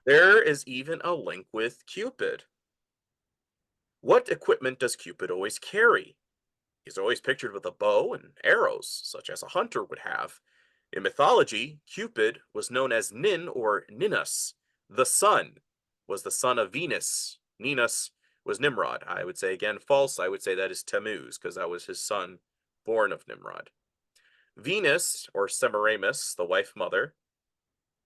There is even a link with Cupid. What equipment does Cupid always carry? He's always pictured with a bow and arrows, such as a hunter would have. In mythology, Cupid was known as Nin or Ninus. The sun was the son of Venus. Ninus was Nimrod. I would say again false. I would say that is Tammuz, because that was his son born of Nimrod. Venus, or Semiramis, the wife mother,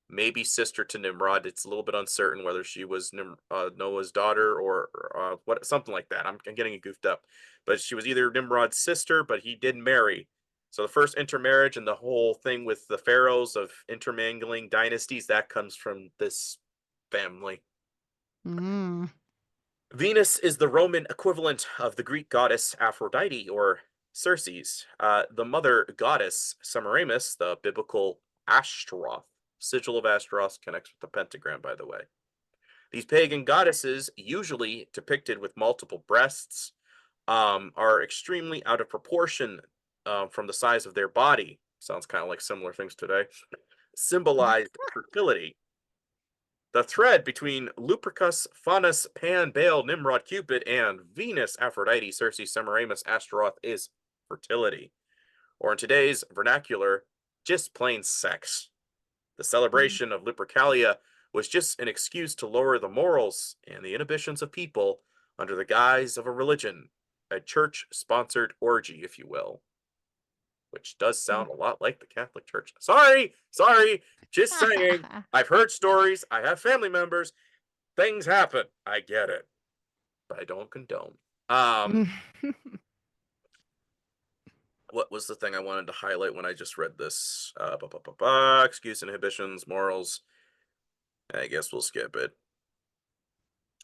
maybe sister to Nimrod. It's a little bit uncertain whether she was Noah's daughter or what, something like that. I'm getting it goofed up, but she was either Nimrod's sister, but he did marry. So the first intermarriage and the whole thing with the pharaohs of intermingling dynasties, that comes from this family. Mm. Venus is the Roman equivalent of the Greek goddess Aphrodite or Circe. The mother goddess Semiramis, the biblical Ashtaroth. Sigil of Astaroth connects with the pentagram, by the way. These pagan goddesses, usually depicted with multiple breasts, are extremely out of proportion from the size of their body. Sounds kind of like similar things today. Symbolized fertility. The thread between Lupercus, Faunus, Pan, Baal, Nimrod, Cupid, and Venus, Aphrodite, Circe, Semiramis, Astaroth is fertility. Or in today's vernacular, just plain sex. The celebration of Lupercalia was just an excuse to lower the morals and the inhibitions of people under the guise of a religion, a church-sponsored orgy, if you will. Which does sound a lot like the Catholic Church. Sorry, just saying. I've heard stories. I have family members. Things happen. I get it, but I don't condone. What was the thing I wanted to highlight when I just read this? Excuse inhibitions, morals. I guess we'll skip it.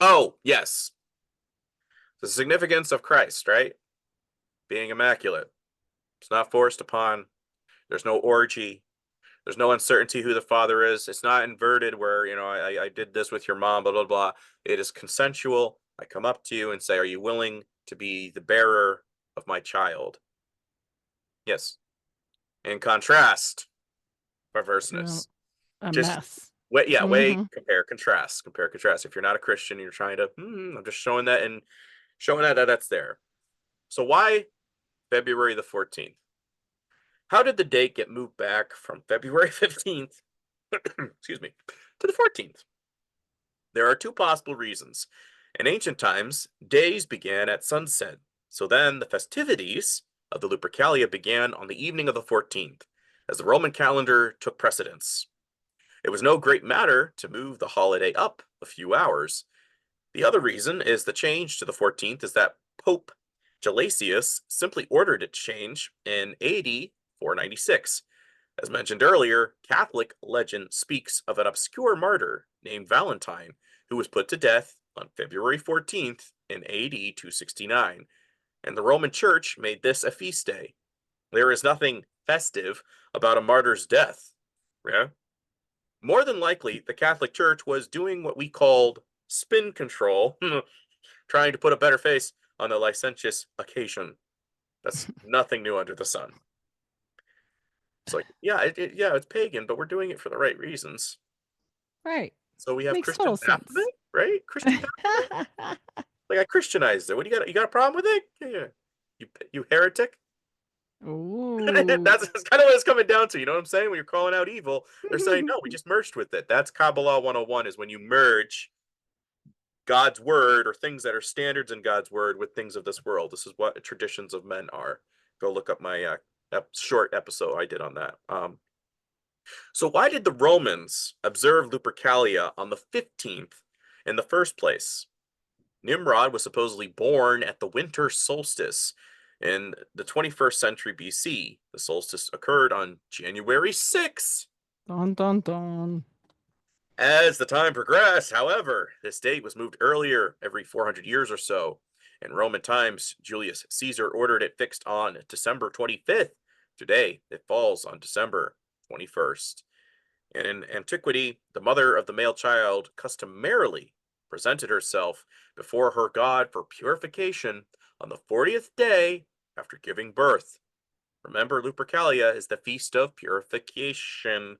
Oh, yes. The significance of Christ, right? Being immaculate. It's not forced upon. There's no orgy. There's no uncertainty who the father is. It's not inverted where, I did this with your mom, blah, blah, blah. It is consensual. I come up to you and say, are you willing to be the bearer of my child? Yes. In contrast, perverseness. A Just mess. weigh, Mm-hmm. compare, contrast. Compare, contrast. If you're not a Christian, you're trying to, I'm just showing that and showing that that's there. So why February the 14th? How did the date get moved back from February 15th, excuse me, to the 14th? There are two possible reasons. In ancient times, days began at sunset, so then the festivities of the Lupercalia began on the evening of the 14th, as the Roman calendar took precedence. It was no great matter to move the holiday up a few hours. The other reason is the change to the 14th is that Pope Gelasius simply ordered it to change in AD 496. As mentioned earlier, Catholic legend speaks of an obscure martyr named Valentine who was put to death on February 14th in AD 269, and the Roman Church made this a feast day. There is nothing festive about a martyr's death. Yeah? More than likely, the Catholic Church was doing what we called spin control, trying to put a better face on the licentious occasion. That's nothing new under the sun. It's like, yeah, it's pagan, but we're doing it for the right reasons. Right. So we have Makes Christian total sense. Baphomet, right? Christian Baphomet. Like I Christianized it. What do you got? You got a problem with it? Yeah. You heretic? Ooh. That's kind of what it's coming down to. You know what I'm saying? When you're calling out evil, they're saying, no, we just merged with it. That's Kabbalah 101 is when you merge God's word or things that are standards in God's word with things of this world. This is what traditions of men are. Go look up my short episode I did on that. So why did the Romans observe Lupercalia on the 15th in the first place? Nimrod was supposedly born at the winter solstice in the 21st century BC. The solstice occurred on January 6th. Dun dun dun. As the time progressed, however, this date was moved earlier every 400 years or so. In Roman times, Julius Caesar ordered it fixed on December 25th. Today, it falls on December 21st. And in antiquity, the mother of the male child customarily presented herself before her god for purification on the 40th day after giving birth. Remember, Lupercalia is the feast of purification.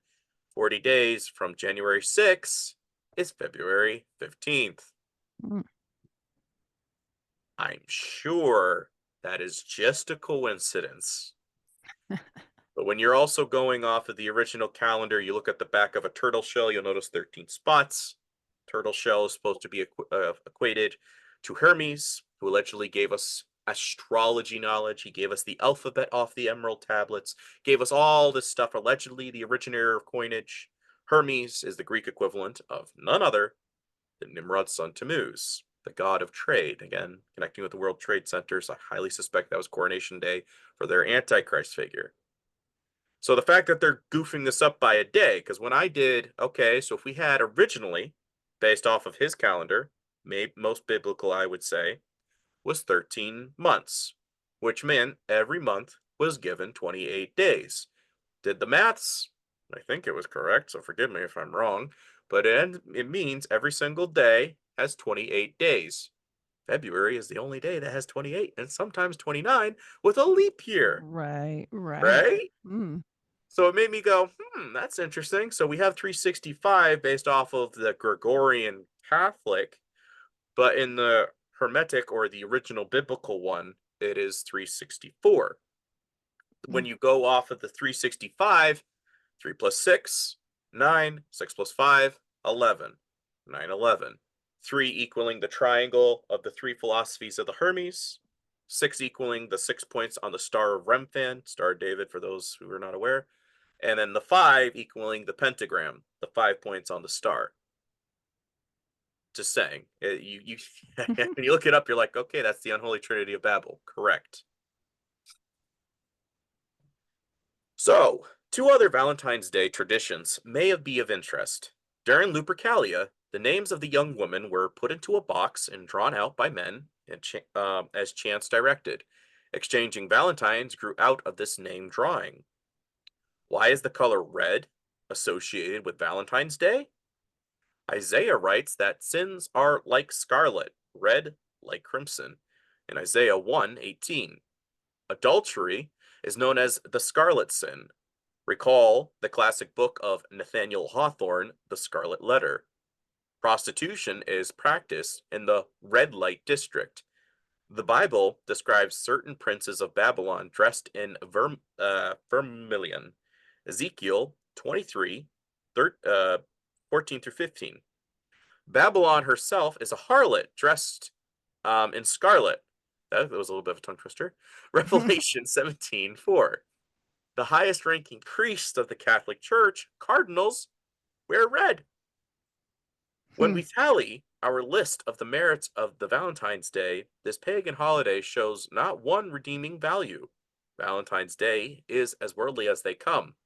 40 days from January 6th is February 15th. Mm. I'm sure that is just a coincidence. But when you're also going off of the original calendar, you look at the back of a turtle shell, you'll notice 13 spots. Turtle shell is supposed to be equated to Hermes, who allegedly gave us astrology knowledge. He gave us the alphabet off the emerald tablets, gave us all this stuff, allegedly the originator of coinage. Hermes is the Greek equivalent of none other than Nimrod's son Tammuz, the god of trade. Again, connecting with the World Trade Centers, I highly suspect that was coronation day for their Antichrist figure. So the fact that they're goofing this up by a day, because when I did, okay, so if we had originally, based off of his calendar, most biblical, I would say, was 13 months, which meant every month was given 28 days. Did the maths? I think it was correct, so forgive me if I'm wrong, but it means every single day has 28 days. February is the only day that has 28 and sometimes 29 with a leap year, Right, right. right? Mm. So it made me go, that's interesting. So we have 365 based off of the Gregorian Catholic, but in the Hermetic or the original biblical one, it is 364. When you go off of the 365, 3 plus 6, 9, 6 plus 5, 11, 9, 11. 3 equaling the triangle of the three philosophies of the Hermes, 6 equaling the 6 points on the Star of Remphan, Star of David for those who are not aware, and then the 5 equaling the pentagram, the 5 points on the star. Just saying, you when you look it up, you're like, okay, that's the unholy trinity of Babel. Correct. So, two other Valentine's Day traditions may be of interest. During Lupercalia, the names of the young women were put into a box and drawn out by men as chance directed. Exchanging Valentines grew out of this name drawing. Why is the color red associated with Valentine's Day? Isaiah writes that sins are like scarlet, red like crimson, in Isaiah 1:18. Adultery is known as the scarlet sin. Recall the classic book of Nathaniel Hawthorne, The Scarlet Letter. Prostitution is practiced in the red light district. The Bible describes certain princes of Babylon dressed in vermilion. Ezekiel 23, 14 through 15. Babylon herself is a harlot dressed in scarlet. That was a little bit of a tongue twister. Revelation 17:4. The highest ranking priests of the Catholic Church, cardinals, wear red. When we tally our list of the merits of the Valentine's Day, this pagan holiday shows not one redeeming value. Valentine's Day is as worldly as they come.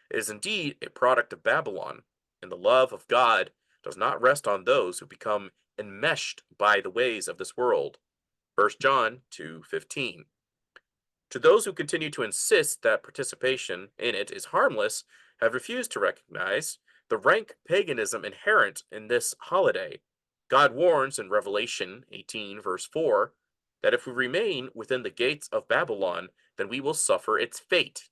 It is indeed a product of Babylon, and the love of God does not rest on those who become enmeshed by the ways of this world. 1 John 2:15. To those who continue to insist that participation in it is harmless, have refused to recognize the rank paganism inherent in this holiday. God warns in Revelation 18, verse 4, that if we remain within the gates of Babylon, then we will suffer its fate.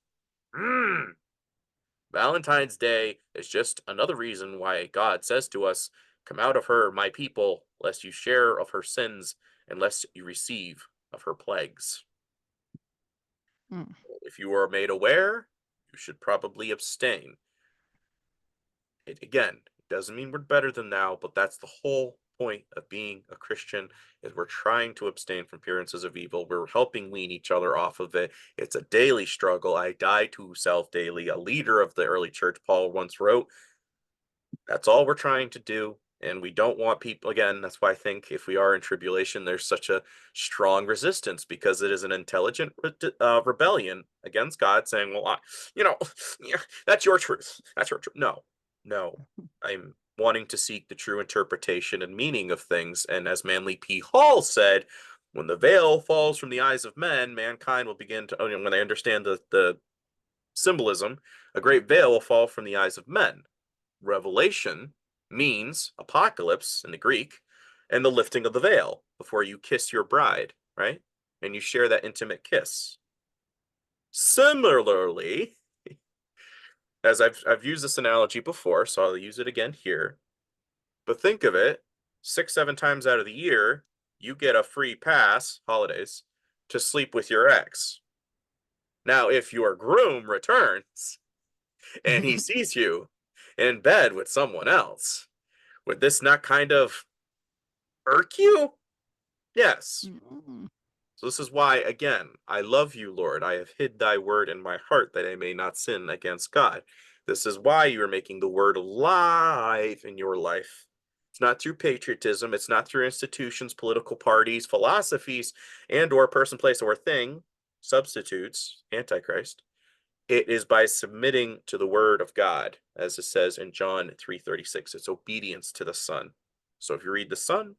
Valentine's Day is just another reason why God says to us, "Come out of her, my people, lest you share of her sins, and lest you receive of her plagues." Mm. If you are made aware, you should probably abstain. It again doesn't mean we're better than thou, but that's the whole point of being a Christian is we're trying to abstain from appearances of evil. We're helping wean each other off of it. It's a daily struggle. I die to self daily. A leader of the early church, Paul, once wrote, that's all we're trying to do. And we don't want people, again, that's why I think if we are in tribulation, there's such a strong resistance, because it is an intelligent rebellion against God, saying, well, yeah, that's your truth. That's your truth. No, I'm wanting to seek the true interpretation and meaning of things. And as Manly P. Hall said, when the veil falls from the eyes of men, mankind will begin to, when they understand the symbolism, a great veil will fall from the eyes of men. Revelation means apocalypse in the Greek, and the lifting of the veil before you kiss your bride, right? And you share that intimate kiss. Similarly, as I've used this analogy before, so I'll use it again here. But think of it, 6-7 times out of the year, you get a free pass, holidays, to sleep with your ex. Now, if your groom returns and he sees you in bed with someone else, would this not kind of irk you? Yes. So this is why, again, I love you, Lord. I have hid thy word in my heart that I may not sin against God. This is why you are making the word alive in your life. It's not through patriotism. It's not through institutions, political parties, philosophies, and or person, place, or thing, substitutes, Antichrist. It is by submitting to the word of God, as it says in John 3:36. It's obedience to the Son. So if you read the Son,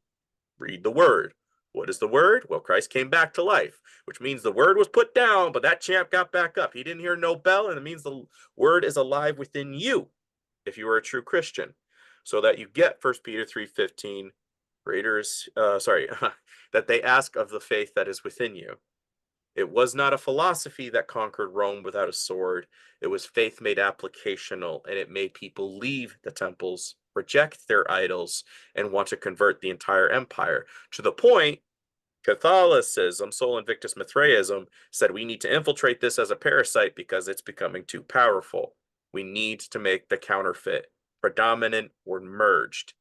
read the word. What is the word? Well, Christ came back to life, which means the word was put down, but that champ got back up. He didn't hear no bell, and it means the word is alive within you if you are a true Christian. So that you get 1 Peter 3:15, greater is, that they ask of the faith that is within you. It was not a philosophy that conquered Rome without a sword. It was faith made applicational, and it made people leave the temples, reject their idols, and want to convert the entire empire. To the point, Catholicism, Sol Invictus Mithraism, said we need to infiltrate this as a parasite because it's becoming too powerful. We need to make the counterfeit predominant or merged.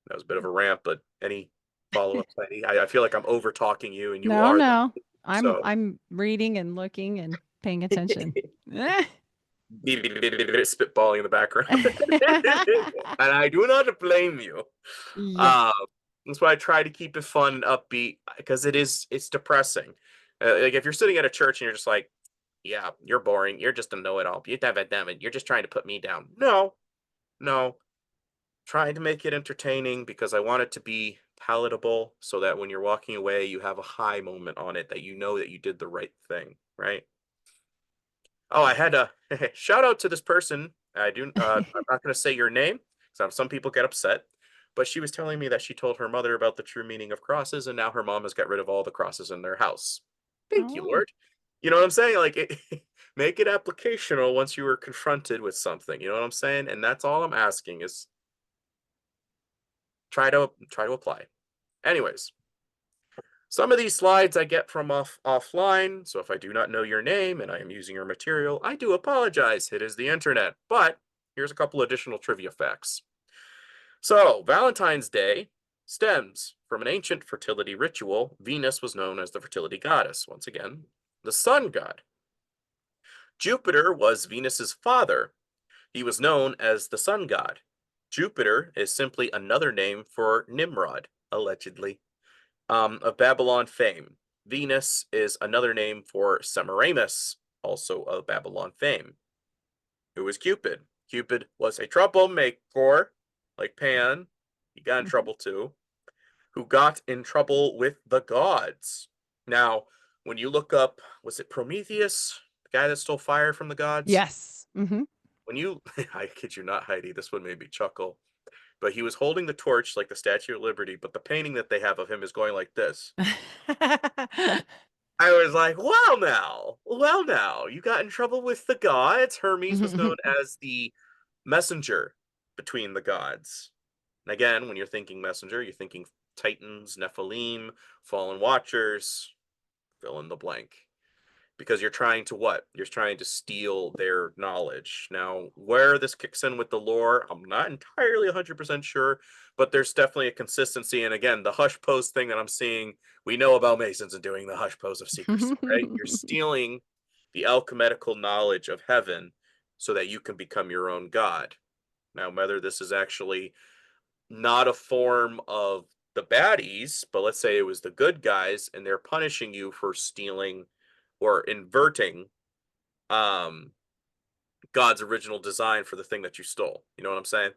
That was a bit of a rant, but any follow-ups? I feel like I'm over talking you, and you No, are. no. So I'm reading and looking and paying attention. spitballing in the background. And I do not blame you. Yeah. Uh, that's why I try to keep it fun and upbeat, because it's depressing. Like if you're sitting at a church and you're just like, yeah, you're boring. You're just a know-it-all. You're just trying to put me down. No. Trying to make it entertaining because I want it to be palatable so that when you're walking away, you have a high moment on it, that you know that you did the right thing, right? Oh, I had a shout out to this person. I'm not going to say your name, because some people get upset, but she was telling me that she told her mother about the true meaning of crosses, and now her mom has got rid of all the crosses in their house. Thank you, Oh. Lord. You know what I'm saying? Like, make it applicational once you were confronted with something. You know what I'm saying? And that's all I'm asking is try to apply. Anyways, some of these slides I get from offline, so if I do not know your name and I am using your material, I do apologize. It is the internet. But here's a couple additional trivia facts. So, Valentine's Day stems from an ancient fertility ritual. Venus was known as the fertility goddess, once again, the sun god. Jupiter was Venus's father. He was known as the sun god. Jupiter is simply another name for Nimrod, allegedly. Of Babylon fame. Venus is another name for Semiramis, also of Babylon fame. Who was Cupid? Cupid was a troublemaker, like Pan. He got in trouble too. Who got in trouble with the gods. Now, when you look up, was it Prometheus, the guy that stole fire from the gods? Yes. Mm-hmm. When you, I kid you not, Heidi, this one made me chuckle. But he was holding the torch like the Statue of Liberty, but the painting that they have of him is going like this. I was like, well now, you got in trouble with the gods. Hermes was known as the messenger between the gods. And again, when you're thinking messenger, you're thinking Titans, Nephilim, Fallen Watchers, fill in the blank. because you're trying to what? You're trying to steal their knowledge. Now, where this kicks in with the lore, I'm not entirely 100% sure, but there's definitely a consistency. And again, the hush pose thing that I'm seeing, we know about Masons and doing the hush pose of secrecy, right? You're stealing the alchemical knowledge of heaven so that you can become your own god. Now, whether this is actually not a form of the baddies, but let's say it was the good guys and they're punishing you for stealing or inverting um God's original design for the thing that you stole. You know what I'm saying?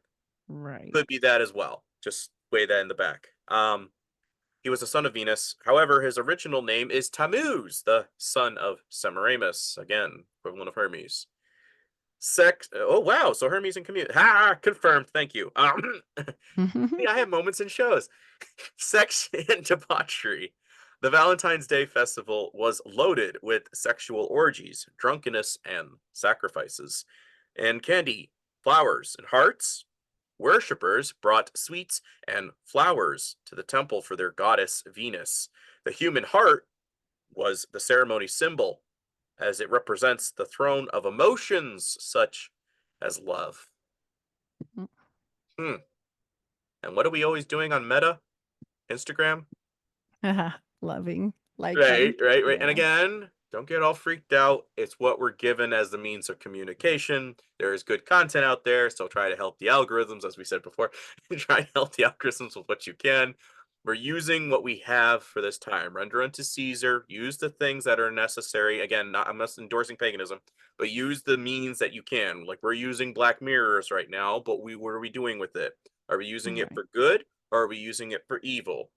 Right. Could be that as well. Just weigh that in the back. He was a son of Venus. However, his original name is Tammuz, the son of Semiramis, again, equivalent of Hermes. Sex. Oh wow! So Hermes and commute. Ha! Confirmed. Thank you. Yeah, I have moments in shows. Sex and debauchery. The Valentine's Day festival was loaded with sexual orgies, drunkenness, and sacrifices. And candy, flowers, and hearts. Worshippers brought sweets and flowers to the temple for their goddess Venus. The human heart was the ceremony symbol, as it represents the throne of emotions such as love. Hmm. And what are we always doing on Meta? Instagram? Loving, Right, liking. right, right. And Yeah. again, don't get all freaked out. It's what we're given as the means of communication. There is good content out there, so try to help the algorithms, as we said before. Try to help the algorithms with what you can. We're using what we have for this time. Render unto Caesar. Use the things that are necessary. Again, I'm not endorsing paganism, but use the means that you can. Like we're using Black Mirrors right now, but what are we doing with it? Are we using it Right. for good or are we using it for evil?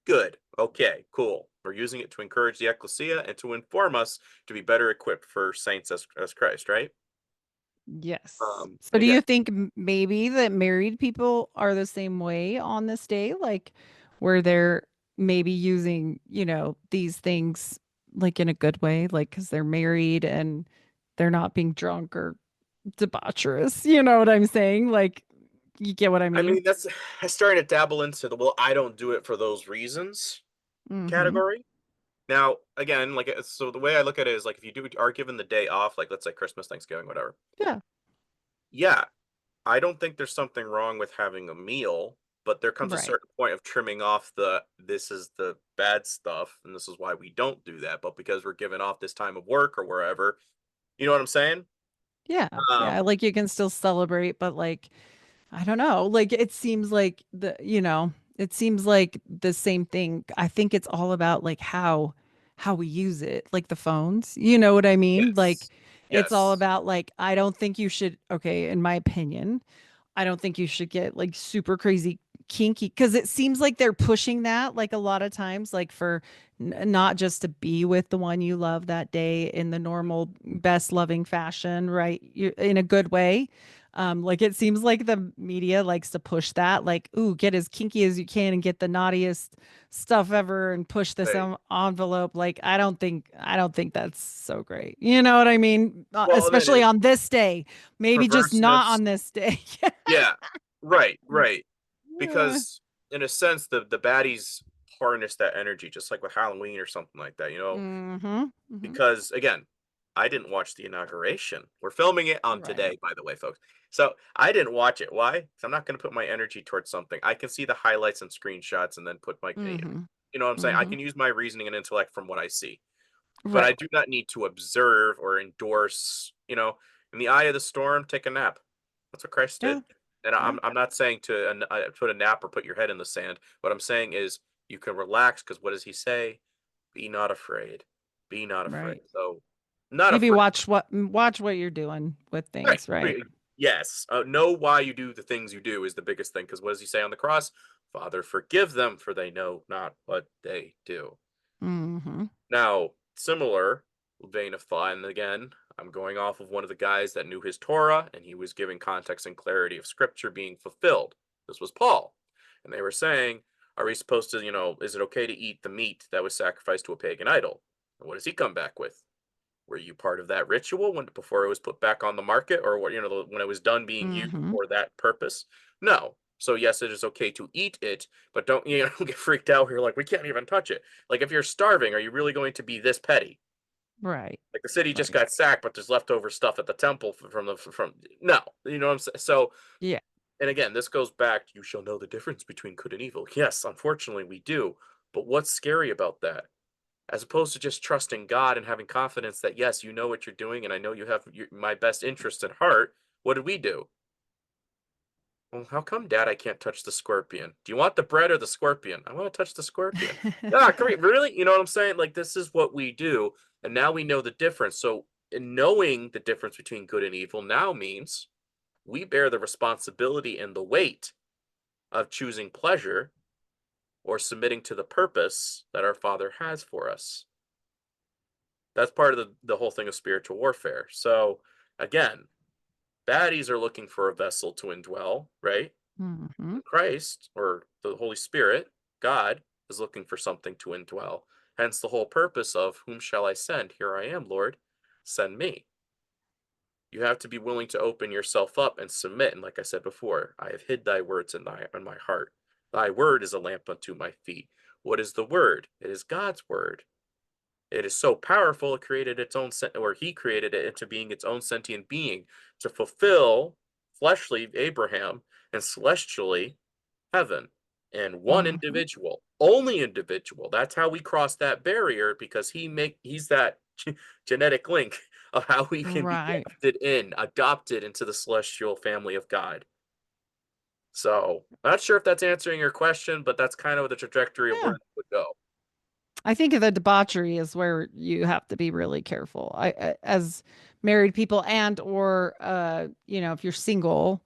Good. Okay, cool. We're using it to encourage the ecclesia and to inform us to be better equipped for saints as Christ, right? Yes. So do Again, you think maybe that married people are the same way on this day? Like where they're maybe using, these things like in a good way, like because they're married and they're not being drunk or debaucherous. You know what I'm saying? Like, you get what I I mean? mean that's starting to dabble into the well, I don't do it for those reasons Mm-hmm. category. Now, again, like so the way I look at it is like if you are given the day off, like let's say Christmas, Thanksgiving, whatever. Yeah. Yeah, I don't think there's something wrong with having a meal, but there comes a Right. certain point of trimming off the this is the bad stuff and this is why we don't do that, but because we're given off this time of work or wherever, you know what I'm saying? Yeah. Yeah. Um, Like you can still celebrate, but like, I don't know. Like it seems like it seems like the same thing. I think it's all about like how we use it, like the phones. You know what I mean? Like yes. it's all Yes. about like I don't think you should, okay, in my opinion, I don't think you should get like super crazy kinky because it seems like they're pushing that like a lot of times, like for not just to be with the one you love that day in the normal, best loving fashion, right? In a good way. Like it seems like the media likes to push that, like, ooh, get as kinky as you can and get the naughtiest stuff ever and push this Right. envelope. Like, I don't think that's so great. You know what I mean? Well, then Especially it on this day. Maybe just not perverseness. on this day. Yeah. Right, right. Uh, Because in a sense the baddies harness that energy just like with Halloween or something like that, you know? mhm. Mhm. Because again, I didn't watch the inauguration. We're filming it on Right. today, by the way, folks. So I didn't watch it. Why? Because I'm not going to put my energy towards something. I can see the highlights and screenshots and then put my, Mhm. you know what I'm saying? I Mhm. can use my reasoning and intellect from what I see, but I Right. do not need to observe or endorse. In the eye of the storm, take a nap. That's what Christ Yeah. did. And Yeah. I'm not saying to put a nap or put your head in the sand. What I'm saying is you can relax because what does he say? Be not afraid. Be not afraid. Right. So, not Maybe afraid. watch what you're doing with Right. things, right? Right. Yes. Know why you do the things you do is the biggest thing. Because what does he say on the cross? Father, forgive them, for they know not what they do. Mhm. Now, similar vein of thought, and again, I'm going off of one of the guys that knew his Torah, and he was giving context and clarity of scripture being fulfilled. This was Paul. And they were saying, are we supposed to, is it okay to eat the meat that was sacrificed to a pagan idol? And what does he come back with? Were you part of that ritual before it was put back on the market, or what, when it was done being used Mhm. for that purpose? No. So yes, it is okay to eat it, but don't get freaked out here like we can't even touch it. Like if you're starving, are you really going to be this petty? Right. Like the city just Right. got sacked, but there's leftover stuff at the temple from no, you know what I'm saying? So, Yeah. and again, this goes back, you shall know the difference between good and evil. Yes, unfortunately we do. But what's scary about that? As opposed to just trusting God and having confidence that, yes, you know what you're doing, and I know you have my best interest at heart. What did we do? Well, how come, Dad, I can't touch the scorpion? Do you want the bread or the scorpion? I want to touch the scorpion. Ah, great. Really? You know what I'm saying? Like, this is what we do. And now we know the difference. So, in knowing the difference between good and evil now means we bear the responsibility and the weight of choosing pleasure or submitting to the purpose that our Father has for us. That's part of the whole thing of spiritual warfare. So, again, baddies are looking for a vessel to indwell, right? Hmm. Christ or the Holy Spirit, God, is looking for something to indwell. Hence the whole purpose of whom shall I send? Here I am, Lord, send me. You have to be willing to open yourself up and submit. And like I said before, I have hid thy words in my heart. Thy word is a lamp unto my feet. What is the word? It is God's word. It is so powerful, it created its own, or he created it into being its own sentient being to fulfill fleshly Abraham and celestially heaven. And one Hmm. individual, only individual. That's how we cross that barrier, because he's that genetic link of how we can be Right. adopted into the celestial family of God. So, not sure if that's answering your question, but that's kind of the trajectory of where Yeah. it would go. I think the debauchery is where you have to be really careful. As married people and or if you're single,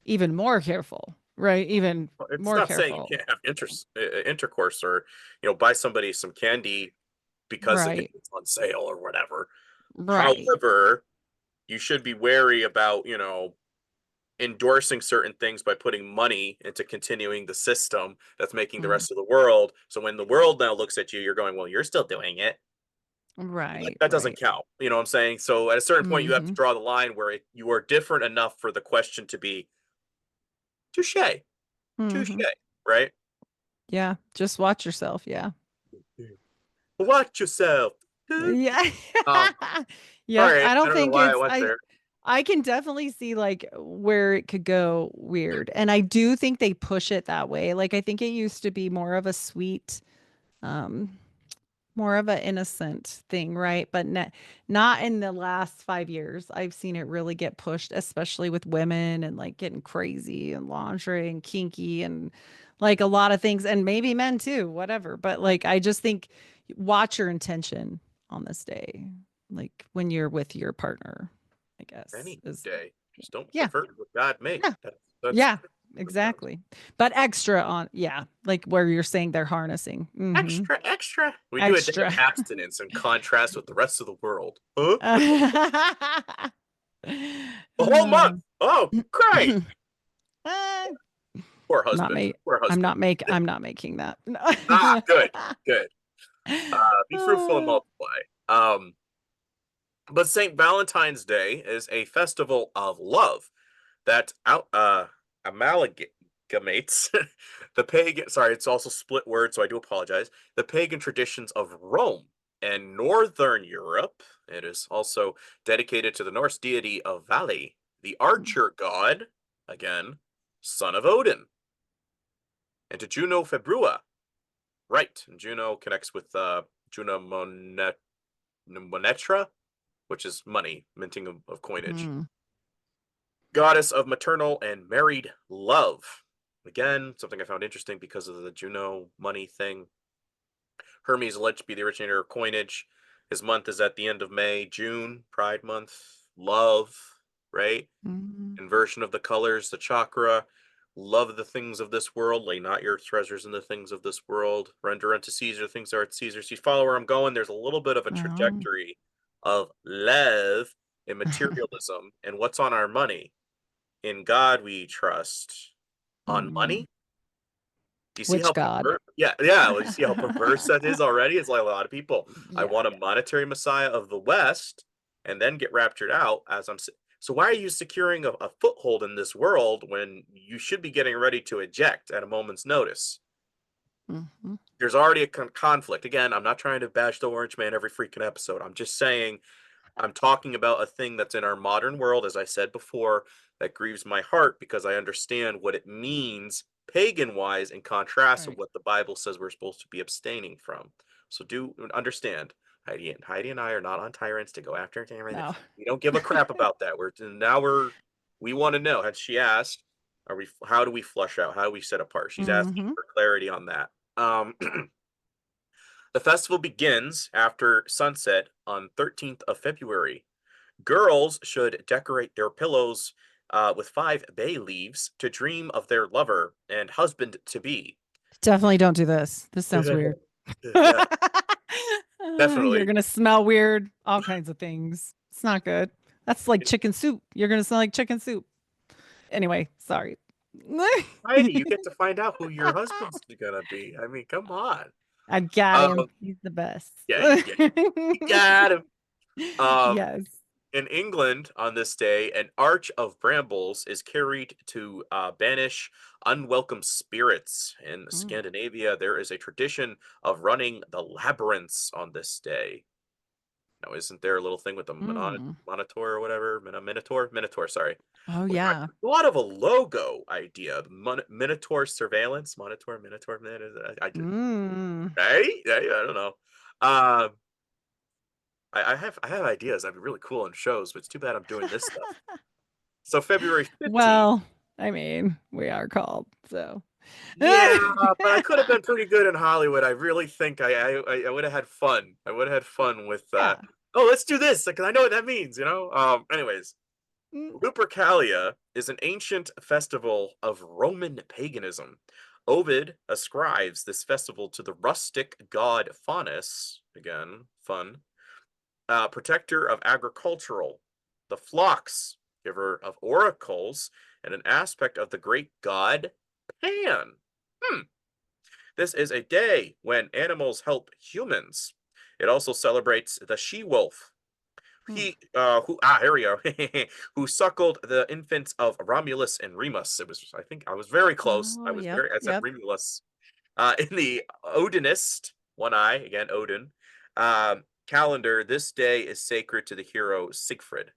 even more careful, right? Even It's more not saying you careful. can't have intercourse, or buy somebody some candy because Right. it's on sale or whatever. Right. However, you should be wary about, endorsing certain things by putting money into continuing the system that's making the Mm. rest of the world. So when the world now looks at you, you're going, well, you're still doing it. Right. That doesn't Right. count. You know what I'm saying? So at a certain point, you have to Hmm. draw the line where you are different enough for the question to be touche, touche, Hmm. right? Yeah. Just watch yourself. Yeah. Watch yourself. Yeah. Um, Yep. sorry, I I don't don't know think why I it's went there. I can definitely see like where it could go weird. And I do think they push it that way. Like I think it used to be more of a sweet um more of an innocent thing, right? But not in the last 5 years. I've seen it really get pushed, especially with women and like getting crazy and lingerie and kinky and like a lot of things, and maybe men too, whatever. But like, I just think watch your intention on this day, like when you're with your partner, I guess Any is, day, just don't yeah, pervert what God made. yeah, That's yeah, what counts. exactly. But extra on, yeah, like where you're saying they're harnessing. Hmm. Extra, extra. We do a day of Extra. abstinence in contrast with the rest of the world. Huh? A whole month. Um, Oh, great. eh, Poor not husband. make Poor husband. I'm not making that. Ah, good, good. Be fruitful and Uh, multiply. Um, but St. Valentine's Day is a festival of love that amalgamates the pagan. Sorry, it's also split word, so I do apologize. The pagan traditions of Rome and Northern Europe. It is also dedicated to the Norse deity of Vali, the archer god, again, son of Odin, and to Juno Februa. Right, and Juno connects with Juno Monetra, which is money, minting of coinage. mm, Goddess of maternal and married love. Again, something I found interesting because of the Juno money thing. Hermes alleged to be the originator of coinage. His month is at the end of May, June, Pride Month. Love, right? mm. Inversion of the colors, the chakra. Love the things of this world. Lay not your treasures in the things of this world. Render unto Caesar things that are at Caesar's. You follow where I'm going? There's a little bit of a Oh. trajectory of love and materialism and what's on our money. In God we trust. On Mm. money? Do you see Which how God? yeah, yeah, well, you see how perverse that is already? It's like a lot of people. I Yeah, want a yeah. monetary messiah of the West and then get raptured out as so why are you securing a foothold in this world when you should be getting ready to eject at a moment's notice? Mhm. There's already a conflict. Again, I'm not trying to bash the Orange Man every freaking episode. I'm just saying I'm talking about a thing that's in our modern world, as I said before, that grieves my heart because I understand what it means pagan wise in contrast to Right. what the Bible says we're supposed to be abstaining from. So do understand. Heidi and I are not on tyrants to go after tyrants. No. We don't give a crap about that. We want to know. Had she asked, how do we flush out? How do we set apart? She's asking Mhm. for clarity on that. The festival begins after sunset on 13th of February. Girls should decorate their pillows with 5 bay leaves to dream of their lover and husband to be. Definitely don't do this. This sounds weird. Yeah, You're definitely. gonna smell weird, all kinds of things. It's not good. That's like chicken soup. You're gonna smell like chicken soup. Anyway, sorry. Heidi, you get to find out who your husband's gonna be. I mean, come on. I got Um, him. He's the best. yeah, you got him. Um, Yes. in England, on this day, an arch of brambles is carried to banish unwelcome spirits. In Mm. Scandinavia, there is a tradition of running the labyrinths on this day. Now, isn't there a little thing with the Mm. Minotaur or whatever? Minotaur, sorry. Oh We got yeah. a lot of a logo idea. Minotaur surveillance, Minotaur, Mm. right? I don't know. Um, I have ideas that'd be really cool in shows, but it's too bad I'm doing this stuff. So February 15th. Well, I mean, we are called, so. Yeah, but I could have been pretty good in Hollywood. I really think I would have had fun. I would have had fun with Yeah. oh, let's do this because I know what that means, you know? Anyways, Mm. Lupercalia is an ancient festival of Roman paganism. Ovid ascribes this festival to the rustic god Faunus, again, fun, protector of agricultural, the flocks, giver of oracles, and an aspect of the great god Pan. This is a day when animals help humans. It also celebrates the she-wolf. Mm. Here we go. Who suckled the infants of Romulus and Remus. I think I was very close. Oh, yep, I said yep. Remulus. In the Odinist, one eye, again, Odin, calendar, this day is sacred to the hero Siegfried.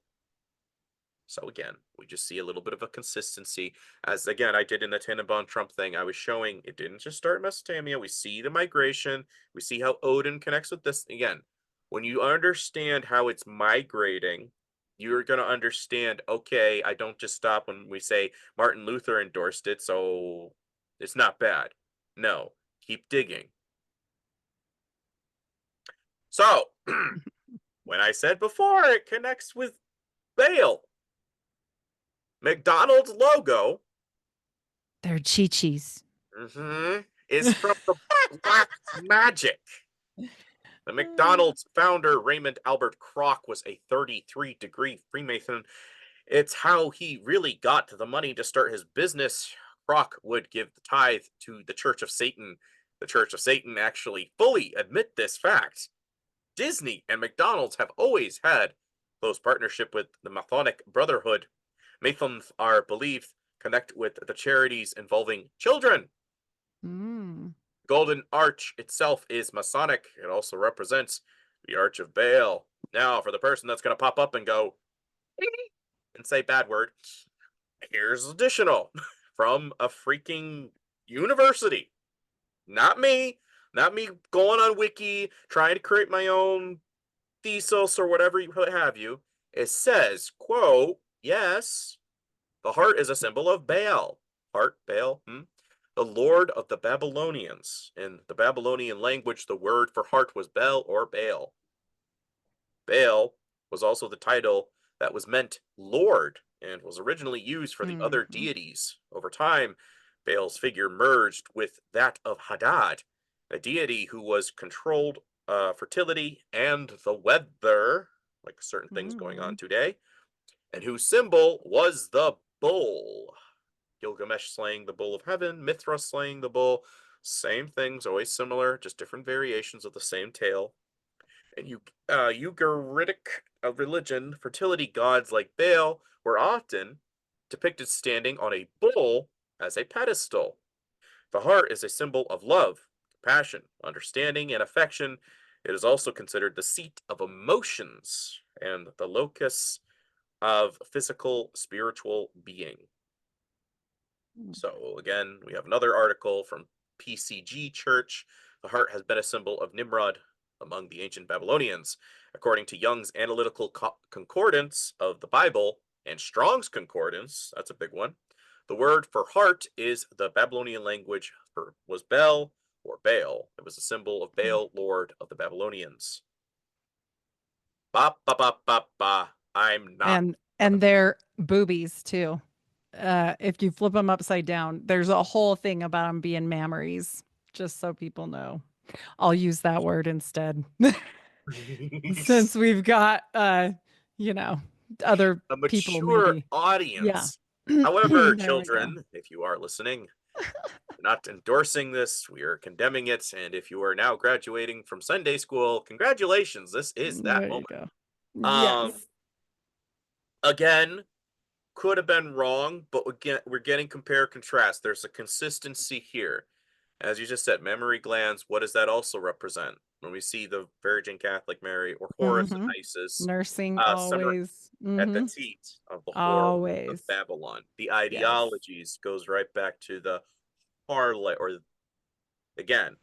So again, we just see a little bit of a consistency. As again, I did in the Tannenbaum Trump thing, I was showing it didn't just start in Mesopotamia. We see the migration. We see how Odin connects with this. Again, when you understand how it's migrating, you're going to understand, okay, I don't just stop when we say Martin Luther endorsed it, so it's not bad. No, keep digging. So, when I said before, it connects with Baal. McDonald's logo They're chi-chis. is from the Black Magic. The McDonald's founder, Raymond Albert Kroc, was a 33-degree Freemason. It's how he really got the money to start his business. Kroc would give the tithe to the Church of Satan. The Church of Satan actually fully admit this fact. Disney and McDonald's have always had close partnership with the Masonic Brotherhood. Masons are believed connect with the charities involving children. Mm. Golden Arch itself is Masonic. It also represents the Arch of Baal. Now, for the person that's going to pop up and go and say bad word, here's additional from a freaking university. Not me. Not me going on Wiki, trying to create my own thesis or whatever you have you. It says, quote, yes, the heart is a symbol of Baal. Heart, Baal, the lord of the Babylonians. In the Babylonian language, the word for heart was Bel or Baal. Baal was also the title that was meant lord and was originally used for the other Mhm. deities. Over time, Baal's figure merged with that of Hadad, a deity who was controlled fertility and the weather, like certain things going on Mm. today, and whose symbol was the bull. Gilgamesh slaying the bull of heaven, Mithra slaying the bull. Same things, always similar, just different variations of the same tale. And Ugaritic religion, fertility gods like Baal were often depicted standing on a bull as a pedestal. The heart is a symbol of love, passion, understanding, and affection. It is also considered the seat of emotions and the locus of physical, spiritual being. So again, we have another article from PCG Church. The heart has been a symbol of Nimrod among the ancient Babylonians. According to Young's Analytical Concordance of the Bible and Strong's Concordance, that's a big one, the word for heart is the Babylonian language for was Bel or Baal. It was a symbol of Baal, lord of the Babylonians. Ba ba ba ba ba. I'm not. And they're boobies too. If you flip them upside down, there's a whole thing about them being mammaries, just so people know. I'll use that word instead. Since we've got you know, other A people mature maybe. Yeah. audience. However, There we go. children, if you are listening, we're not endorsing this, we are condemning it. And if you are now graduating from Sunday school, congratulations. This is that There you moment. go. Um, Yes. again, could have been wrong, but again, we're getting compare contrast. There's a consistency here. As you just said, mammary glands, what does that also represent? When we see the Virgin Catholic Mary or Horus and Mhm. Isis, Nursing some are always. at the Mhm. teat of the horror of Always. Babylon. The Yes. ideologies goes right back to the harlot, or again,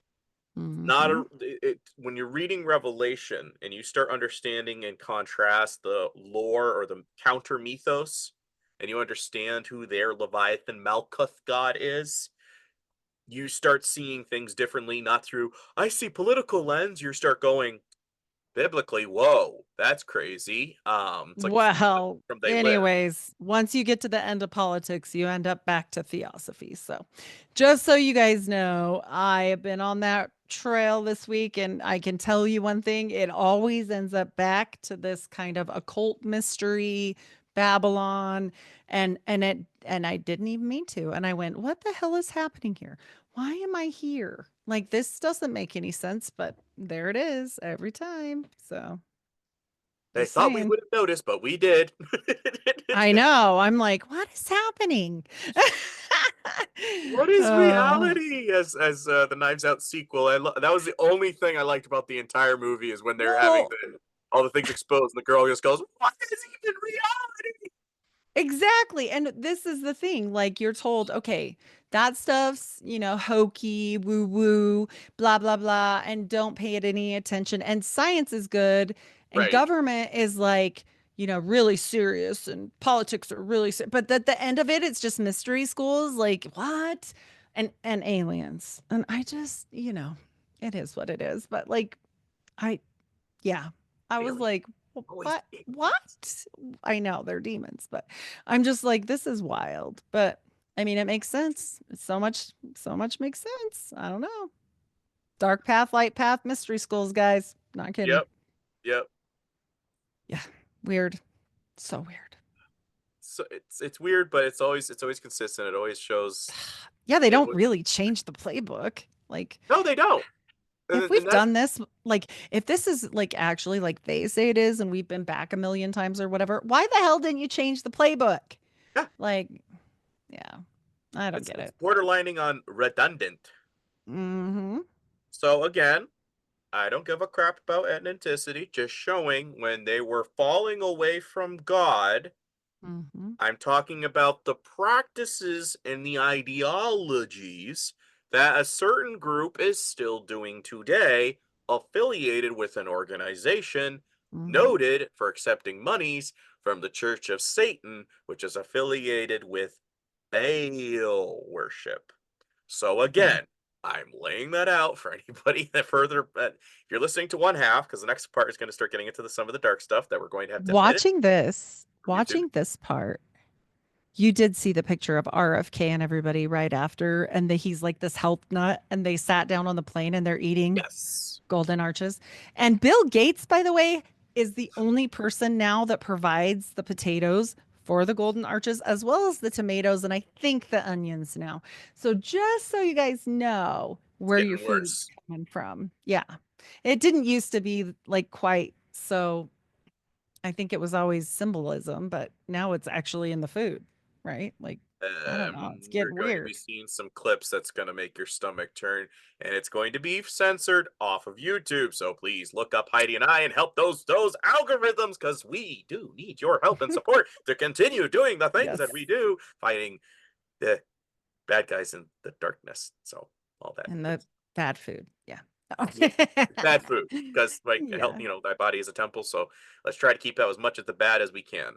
not Mhm. a, when you're reading Revelation and you start understanding and contrast the lore or the counter mythos, and you understand who their Leviathan Malkuth god is, you start seeing things differently, not through I see political lens. You start going biblically, whoa, that's crazy. It's like Well, from They Live. anyways, once you get to the end of politics, you end up back to theosophy. So, just so you guys know, I have been on that trail this week, and I can tell you one thing, it always ends up back to this kind of occult mystery, Babylon, and I didn't even mean to. And I went, what the hell is happening here? Why am I here? Like, this doesn't make any sense, but there it is every time. So, They just thought we saying. wouldn't notice, but we did. I know. I'm like, what is happening? What is Uh, reality? As the Knives Out sequel, that was the only thing I liked about the entire movie is when they're having well, all the things exposed, and the girl just goes, "What is even reality?" exactly. And this is the thing. Like you're told, okay, that stuff's, hokey, woo woo, blah, blah, blah, and don't pay it any attention. And science is good. And Right. government is like, really serious and politics are really but at the end of it, it's just mystery schools. Like what? And aliens. And I just, it is what it is. But like I yeah. I was Alien. like, Always What? aliens. What?" I know they're demons, but I'm just like, this is wild. But I mean, it makes sense. So much makes sense. I don't know. Dark path, light path, mystery schools, guys. Not kidding. Yep. Yep. Yeah. Weird. So weird. So it's weird, but it's always consistent. It always shows Yeah, they it don't was really change the playbook. Like, no, they don't. if And we've that's done this, like, if this is like actually like they say it is, and we've been back a million times or whatever, why the hell didn't you change the playbook? yeah, Like, yeah, I don't it's get it's it. borderlining on redundant. Mm-hmm. So again, I don't give a crap about ethnicity, just showing when they were falling away from God. Mm-hmm. I'm talking about the practices and the ideologies that a certain group is still doing today, affiliated with an organization Mm-hmm. noted for accepting monies from the Church of Satan, which is affiliated with Baal worship. So Yeah. again, I'm laying that out for anybody that further. But if you're listening to one half, because the next part is going to start getting into some of the dark stuff that we're going to have to edit from YouTube. Watching this part, you did see the picture of RFK and everybody right after, and he's like this health nut, and they sat down on the plane and they're eating Yes. golden arches. And Bill Gates, by the way, is the only person now that provides the potatoes for the golden arches as well as the tomatoes and I think the onions now. So just so you guys know It's where your getting food's worse. coming from. Yeah. It didn't used to be like quite so I think it was always symbolism, but now it's actually in the food, right? Like I don't know. It's You're getting going to be weird. seeing some clips that's going to make your stomach turn, and it's going to be censored off of YouTube. So please look up Heidi and I and help those algorithms, because we do need your help and support to continue doing the things that Yes. we do, fighting the bad guys in the darkness. So all that. And the bad food. Yeah. Yeah, bad food, because like Yeah. thy body is a temple. So let's try to keep out as much of the bad as we can.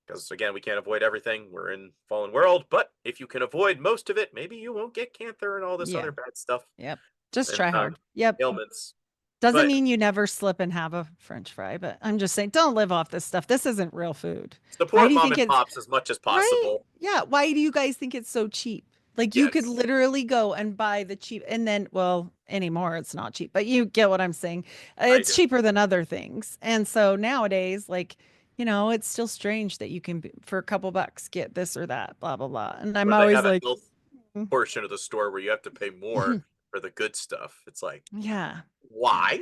Because again, we can't avoid everything. We're in fallen world, but if you can avoid most of it, maybe you won't get cancer and all this Yeah. other bad stuff Yep. Just and try hard. Yep. ailments. Doesn't But mean you never slip and have a French fry, but I'm just saying, don't live off this stuff. This isn't real food. Why support do you mom think and it's pops as much as right? possible. Yeah. Why do you guys think it's so cheap? Like you could Yes, literally go and buy the cheap, and then, well, anymore it's not cheap, but you get what I'm saying. I It's do. cheaper than other things. And so nowadays, like, it's still strange that you can, for a couple bucks, get this or that, blah, blah, blah. And I'm Where they always have a like, health "Mm, portion of the store where you have to pay more for the good stuff. It's like, yeah, why?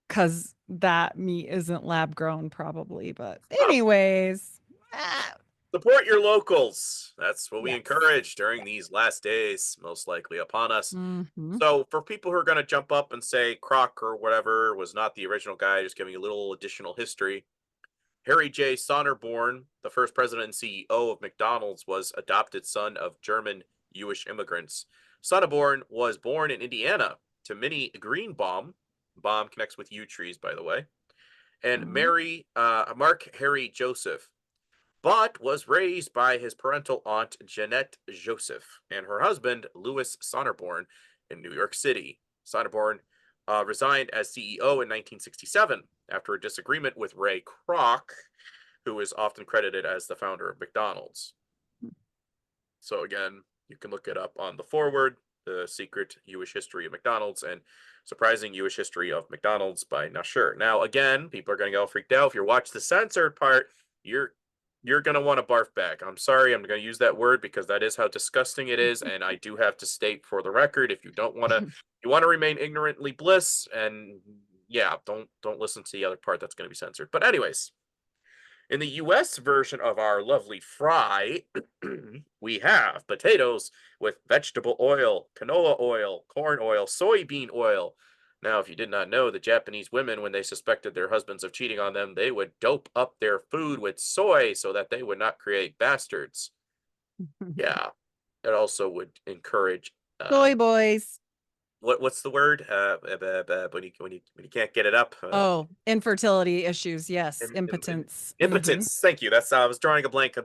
because that meat isn't lab grown, probably. But, Oh, anyways, ah, support your locals. That's what we yes. encourage during Yes. these last days, most likely upon us. Mhm. So, for people who are going to jump up and say Kroc or whatever was not the original guy, just giving you a little additional history. Harry J. Sonneborn, the first president and CEO of McDonald's, was adopted son of German Jewish immigrants. Sonneborn was born in Indiana to Minnie Greenbaum. Baum connects with yew trees, by the way, and Mhm. Mark Harry Joseph, but was raised by his parental aunt Jeanette Joseph and her husband Louis Sonneborn in New York City. Sonneborn resigned as CEO in 1967 after a disagreement with Ray Kroc, who is often credited as the founder of McDonald's. So again, you can look it up on the foreword, The Secret Jewish History of McDonald's and Surprising Jewish History of McDonald's by Nasher. Now, again, people are going to get all freaked out. If you watch the censored part, you're going to want to barf back. I'm sorry, I'm going to use that word because that is how disgusting it is, and I do have to state for the record, if you don't want to, you want to remain ignorantly bliss, and yeah, don't listen to the other part that's going to be censored. But anyways, in the US version of our lovely fry, we have potatoes with vegetable oil, canola oil, corn oil, soybean oil. Now, if you did not know, the Japanese women, when they suspected their husbands of cheating on them, they would dope up their food with soy so that they would not create bastards. Yeah, it also would encourage Soy boys. what's the word? When you can't get it up. Oh, infertility issues. Yes. Impotence. Mhm. Impotence. Thank you. That's I was drawing a blank.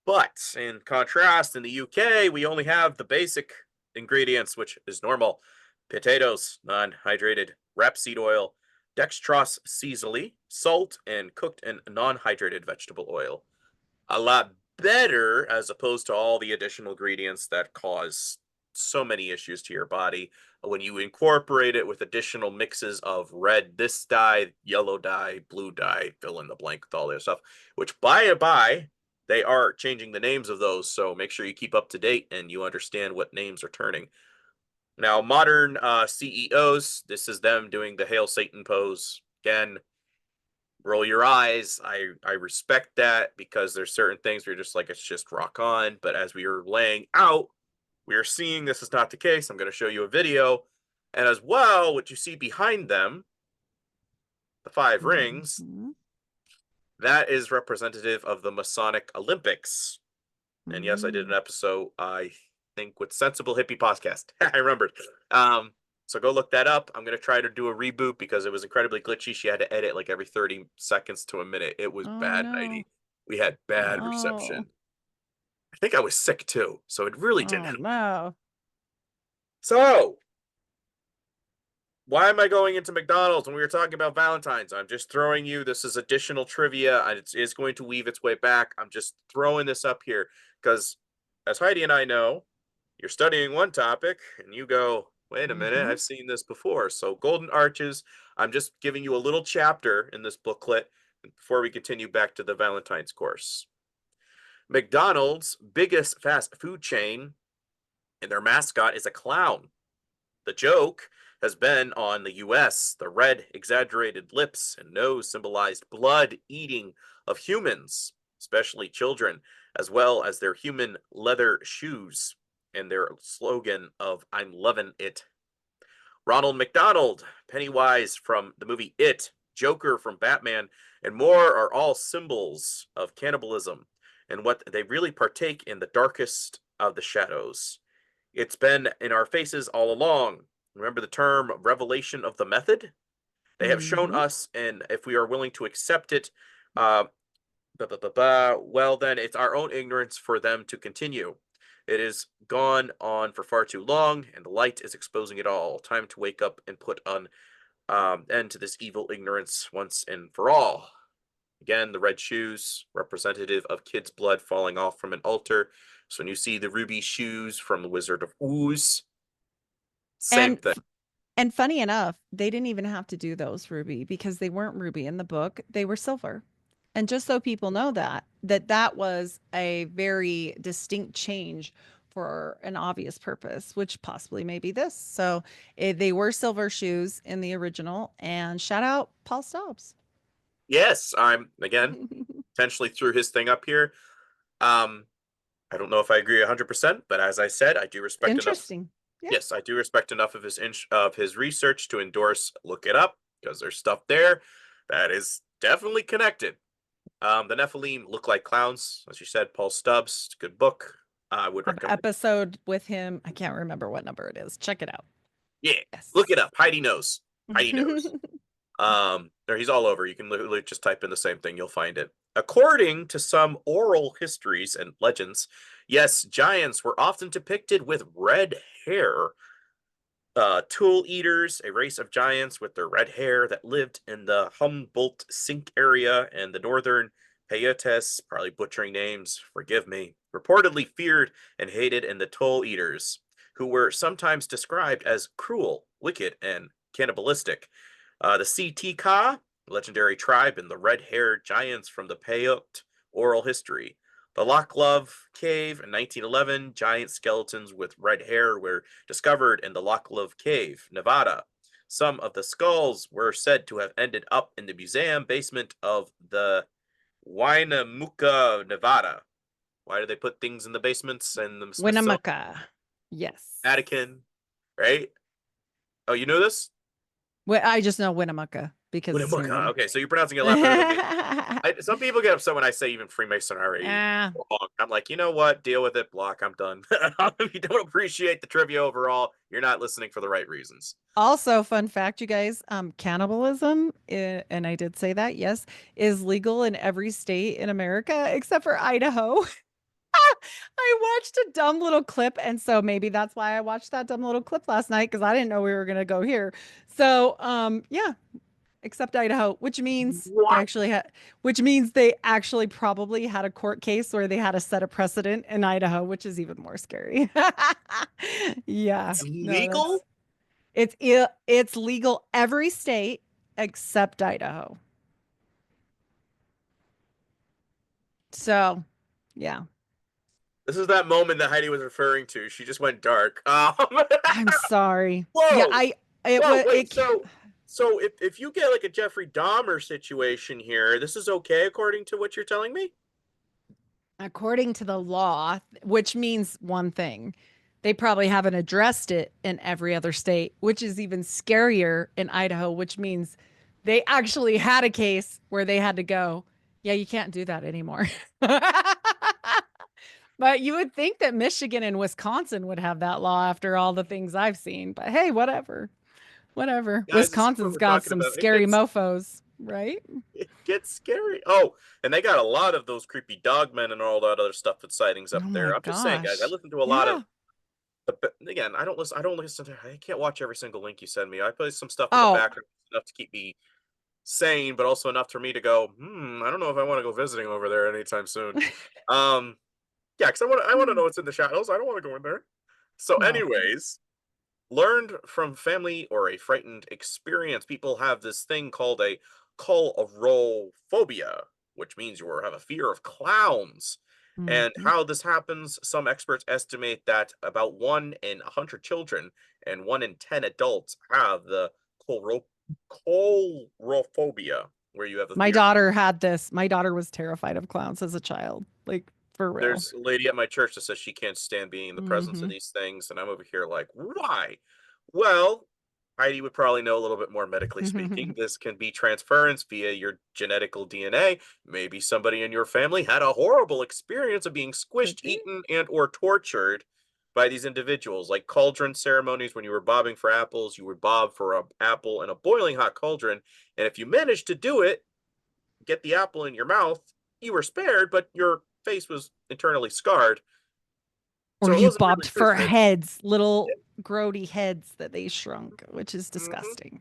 But in contrast, in the UK, we only have the basic ingredients, which is normal: potatoes, non-hydrated, rapeseed oil, dextrose sesame, salt, and cooked and non-hydrated vegetable oil. A lot better as opposed to all the additional ingredients that cause so many issues to your body when you incorporate it with additional mixes of red this dye, yellow dye, blue dye, fill in the blank with all this stuff, which by they are changing the names of those, so make sure you keep up to date and you understand what names are turning. Now, modern CEOs, this is them doing the Hail Satan pose. Again, roll your eyes. I respect that because there's certain things where you're just like, it's just rock on. But as we are laying out, we are seeing this is not the case. I'm going to show you a video. And as well, what you see behind them, the five rings, Mhm. that is representative of the Masonic Olympics. And yes, I did an Mhm. episode, I think, with Sensible Hippie Podcast. I remembered. So go look that up. I'm going to try to do a reboot because it was incredibly glitchy. She had to edit like every 30 seconds to a minute. It was Oh bad, no. 90. We had bad Oh. reception. I think I was sick too, so it really didn't Oh help. no. So, why am I going into McDonald's when we were talking about Valentine's? I'm just throwing you, this is additional trivia. It is going to weave its way back. I'm just throwing this up here because, as Heidi and I know, you're studying one topic and you go, wait a minute, Mhm. I've seen this before. So, Golden Arches, I'm just giving you a little chapter in this booklet before we continue back to the Valentine's course. McDonald's, biggest fast food chain, and their mascot is a clown. The joke has been on the US. The red, exaggerated lips and nose symbolized blood eating of humans, especially children. as well as their human leather shoes and their slogan of "I'm loving it." Ronald McDonald, Pennywise from the movie It, Joker from Batman, and more are all symbols of cannibalism and what they really partake in the darkest of the shadows. It's been in our faces all along. Remember the term revelation of the method? They have shown Mhm. us, and if we are willing to accept it, well, then it's our own ignorance for them to continue. It has gone on for far too long, and the light is exposing it all. Time to wake up and put an end to this evil ignorance once and for all. Again, the red shoes, representative of kids' blood falling off from an altar. So when you see the ruby shoes from the Wizard of Ooze, same And thing. and funny enough, they didn't even have to do those ruby because they weren't ruby in the book. They were silver. And just so people know that was a very distinct change for an obvious purpose, which possibly may be this. So they were silver shoes in the original. And shout out Paul Stobbs. Yes, I'm again potentially threw his thing up here. Um, I don't know if I agree 100%, but as I said, I do respect enough. Interesting. Yeah. Yes, I do respect enough of his research to endorse. Look it up because there's stuff there that is definitely connected. The Nephilim look like clowns, as you said. Paul Stubbs, it's a good book. I would Have recommend. episode with him. I can't remember what number it is. Check it out. Yeah, look it Yes. up. Heidi knows. Heidi knows. There he's all over. You can literally just type in the same thing, you'll find it. According to some oral histories and legends, yes, giants were often depicted with red hair. Tool eaters, a race of giants with their red hair that lived in the Humboldt Sink area and the northern Peyotes, probably butchering names, forgive me, reportedly feared and hated in the Toll Eaters, who were sometimes described as cruel, wicked, and cannibalistic. The CT-Ka, legendary tribe, and the red-haired giants from the Paiute oral history. The Loch Love Cave in 1911, giant skeletons with red hair were discovered in the Loch Love Cave, Nevada. Some of the skulls were said to have ended up in the museum basement of the Winnemucca, Nevada. Why do they put things in the basements and the Smithsonian? Winnemucca. Yes. Vatican, right? Oh, you know this? Well, I just know Winnemucca because it's near Winnemucca. me. Okay, so you're pronouncing it a lot better than me. Some people get upset when I say even Freemasonry Ah, wrong. I'm like, you know what? Deal with it. Block. I'm done. If you don't appreciate the trivia overall, you're not listening for the right reasons. also, fun fact, you guys, cannibalism, and I did say that, yes, is legal in every state in America except for Idaho. I watched a dumb little clip, and so maybe that's why I watched that dumb little clip last night because I didn't know we were gonna go here. So, yeah, except Idaho, which means What? which means they actually probably had a court case where they had to set a precedent in Idaho, which is even more scary. Yeah, It's no, legal? it's legal every state except Idaho. So, yeah, This is that moment that Heidi was referring to. She just went dark. I'm sorry. Yeah, Whoa. it Whoa, was wait. it. So if you get like a Jeffrey Dahmer situation here, this is okay according to what you're telling me? According to the law, which means one thing, they probably haven't addressed it in every other state, which is even scarier in Idaho, which means they actually had a case where they had to go, yeah, you can't do that anymore. But you would think that Michigan and Wisconsin would have that law after all the things I've seen. But hey, whatever. Whatever. Guys, this is what Wisconsin's we're got talking some about. scary mofos, right? It gets scary. Oh, and they got a lot of those creepy dogmen and all that other stuff with sightings Oh up my there. I'm just saying, guys, I gosh. listen to a lot Yeah. of again, I don't listen to I can't watch every single link you send me. I play some stuff in the Oh, background enough to keep me sane, but also enough for me to go, I don't know if I want to go visiting over there anytime soon. Um, yeah, because I want to know what's in the shadows. I don't want to go in there. So, no. anyways, learned from family or a frightened experience, people have this thing called a phobia, which means you have a fear of clowns. And Mhm. how this happens, some experts estimate that about 1 in 100 children and 1 in 10 adults have the colorophobia, where you have the My fear. daughter had this. My daughter was terrified of clowns as a child. Like For real. There's a lady at my church that says she can't stand being in the presence of Mm-hmm. these things, and I'm over here like, why? Well, Heidi would probably know a little bit more medically speaking. This can be transference via your genetical DNA. Maybe somebody in your family had a horrible experience of being Could squished, be. eaten, and or tortured by these individuals. Like cauldron ceremonies, when you were bobbing for apples, you would bob for an apple in a boiling hot cauldron, and if you managed to do it, get the apple in your mouth, you were spared, but your face was internally scarred. Or So it you wasn't really bobbed for Christmas. heads, little grody heads that they shrunk, which is Mm-hmm. disgusting.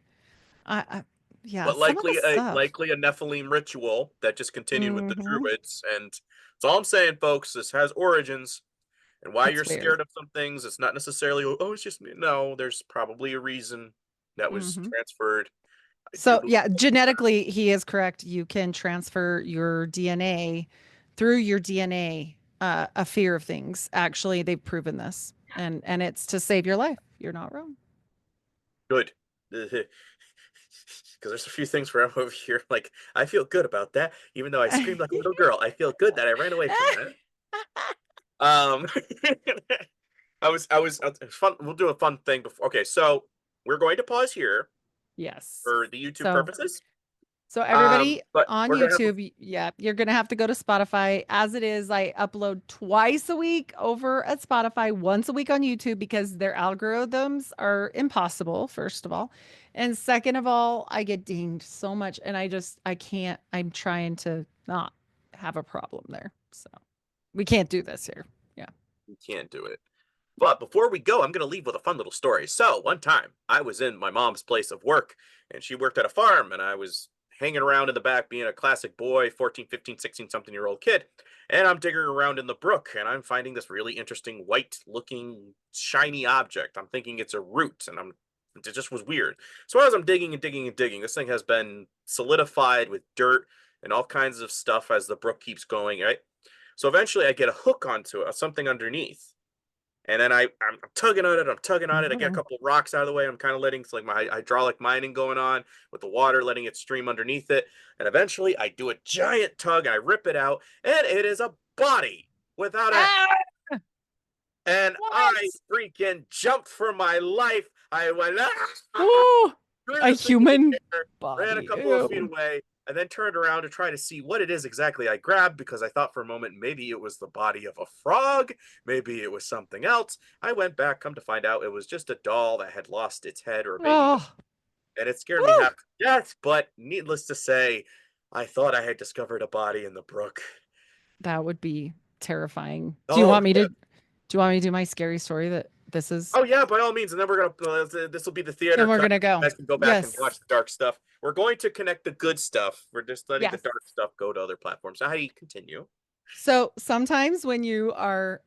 I yeah, But some of the stuff. likely a Nephilim ritual that just continued with the Mm-hmm. Druids. And that's all I'm saying, folks. This has origins, and why you're It's weird. scared of some things, it's not necessarily oh, it's just me. No, there's probably a reason that was Mm-hmm. transferred. I do So believe. yeah, genetically, he is correct. You can transfer your DNA through your DNA, a fear of things. Actually, they've proven this, and it's to save your life. You're not wrong. Good. Because there's a few things where I'm over here like I feel good about that, even though I screamed like a little girl. I feel good that I ran away from that. Um, it's fun. We'll do a fun thing before. Okay, so we're going to pause here Yes. for the YouTube So purposes. So everybody But on we're gonna have YouTube, yeah, you're gonna have to go to Spotify. As it is, I upload twice a week over at Spotify, once a week on YouTube because their algorithms are impossible, first of all. And second of all, I get dinged so much and I can't, I'm trying to not have a problem there. So we can't do this here. Yeah. we can't do it. But before we go, I'm going to leave with a fun little story. So, one time I was in my mom's place of work, and she worked at a farm, and I was hanging around in the back being a classic boy, 14, 15, 16 something year old kid. And I'm digging around in the brook, and I'm finding this really interesting white looking shiny object. I'm thinking it's a root, and it just was weird. So, as I'm digging and digging and digging, this thing has been solidified with dirt and all kinds of stuff as the brook keeps going, right? So, eventually I get a hook onto it, something underneath. And then I'm tugging on it. I'm tugging on it. I get a Uh-oh. couple of rocks out of the way. I'm kind of letting like my hydraulic mining going on with the water, letting it stream underneath it. And eventually, I do a giant tug. I rip it out, and it is a body without a. Ah, And what? I freaking jumped for my life. I went Ooh, threw a the thing in human the air, ran a body. couple of feet Ew. away, and then turned around to try to see what it is exactly I grabbed because I thought for a moment maybe it was the body of a frog, maybe it was something else. I went back, come to find out it was just a doll that had lost its head or a baby doll, Oh, and it scared me woo. half to death. But needless to say, I thought I had discovered a body in the brook. That would be terrifying. Do you Oh, want me to do my scary story that this is? oh yeah, by all means. And then we're gonna this will be the theater Then we're cut. gonna You go. guys can go back and watch Yes. the dark stuff. We're going to connect the good stuff. We're just letting the Yes. dark stuff go to other platforms. Now, how do you continue? So sometimes when you are,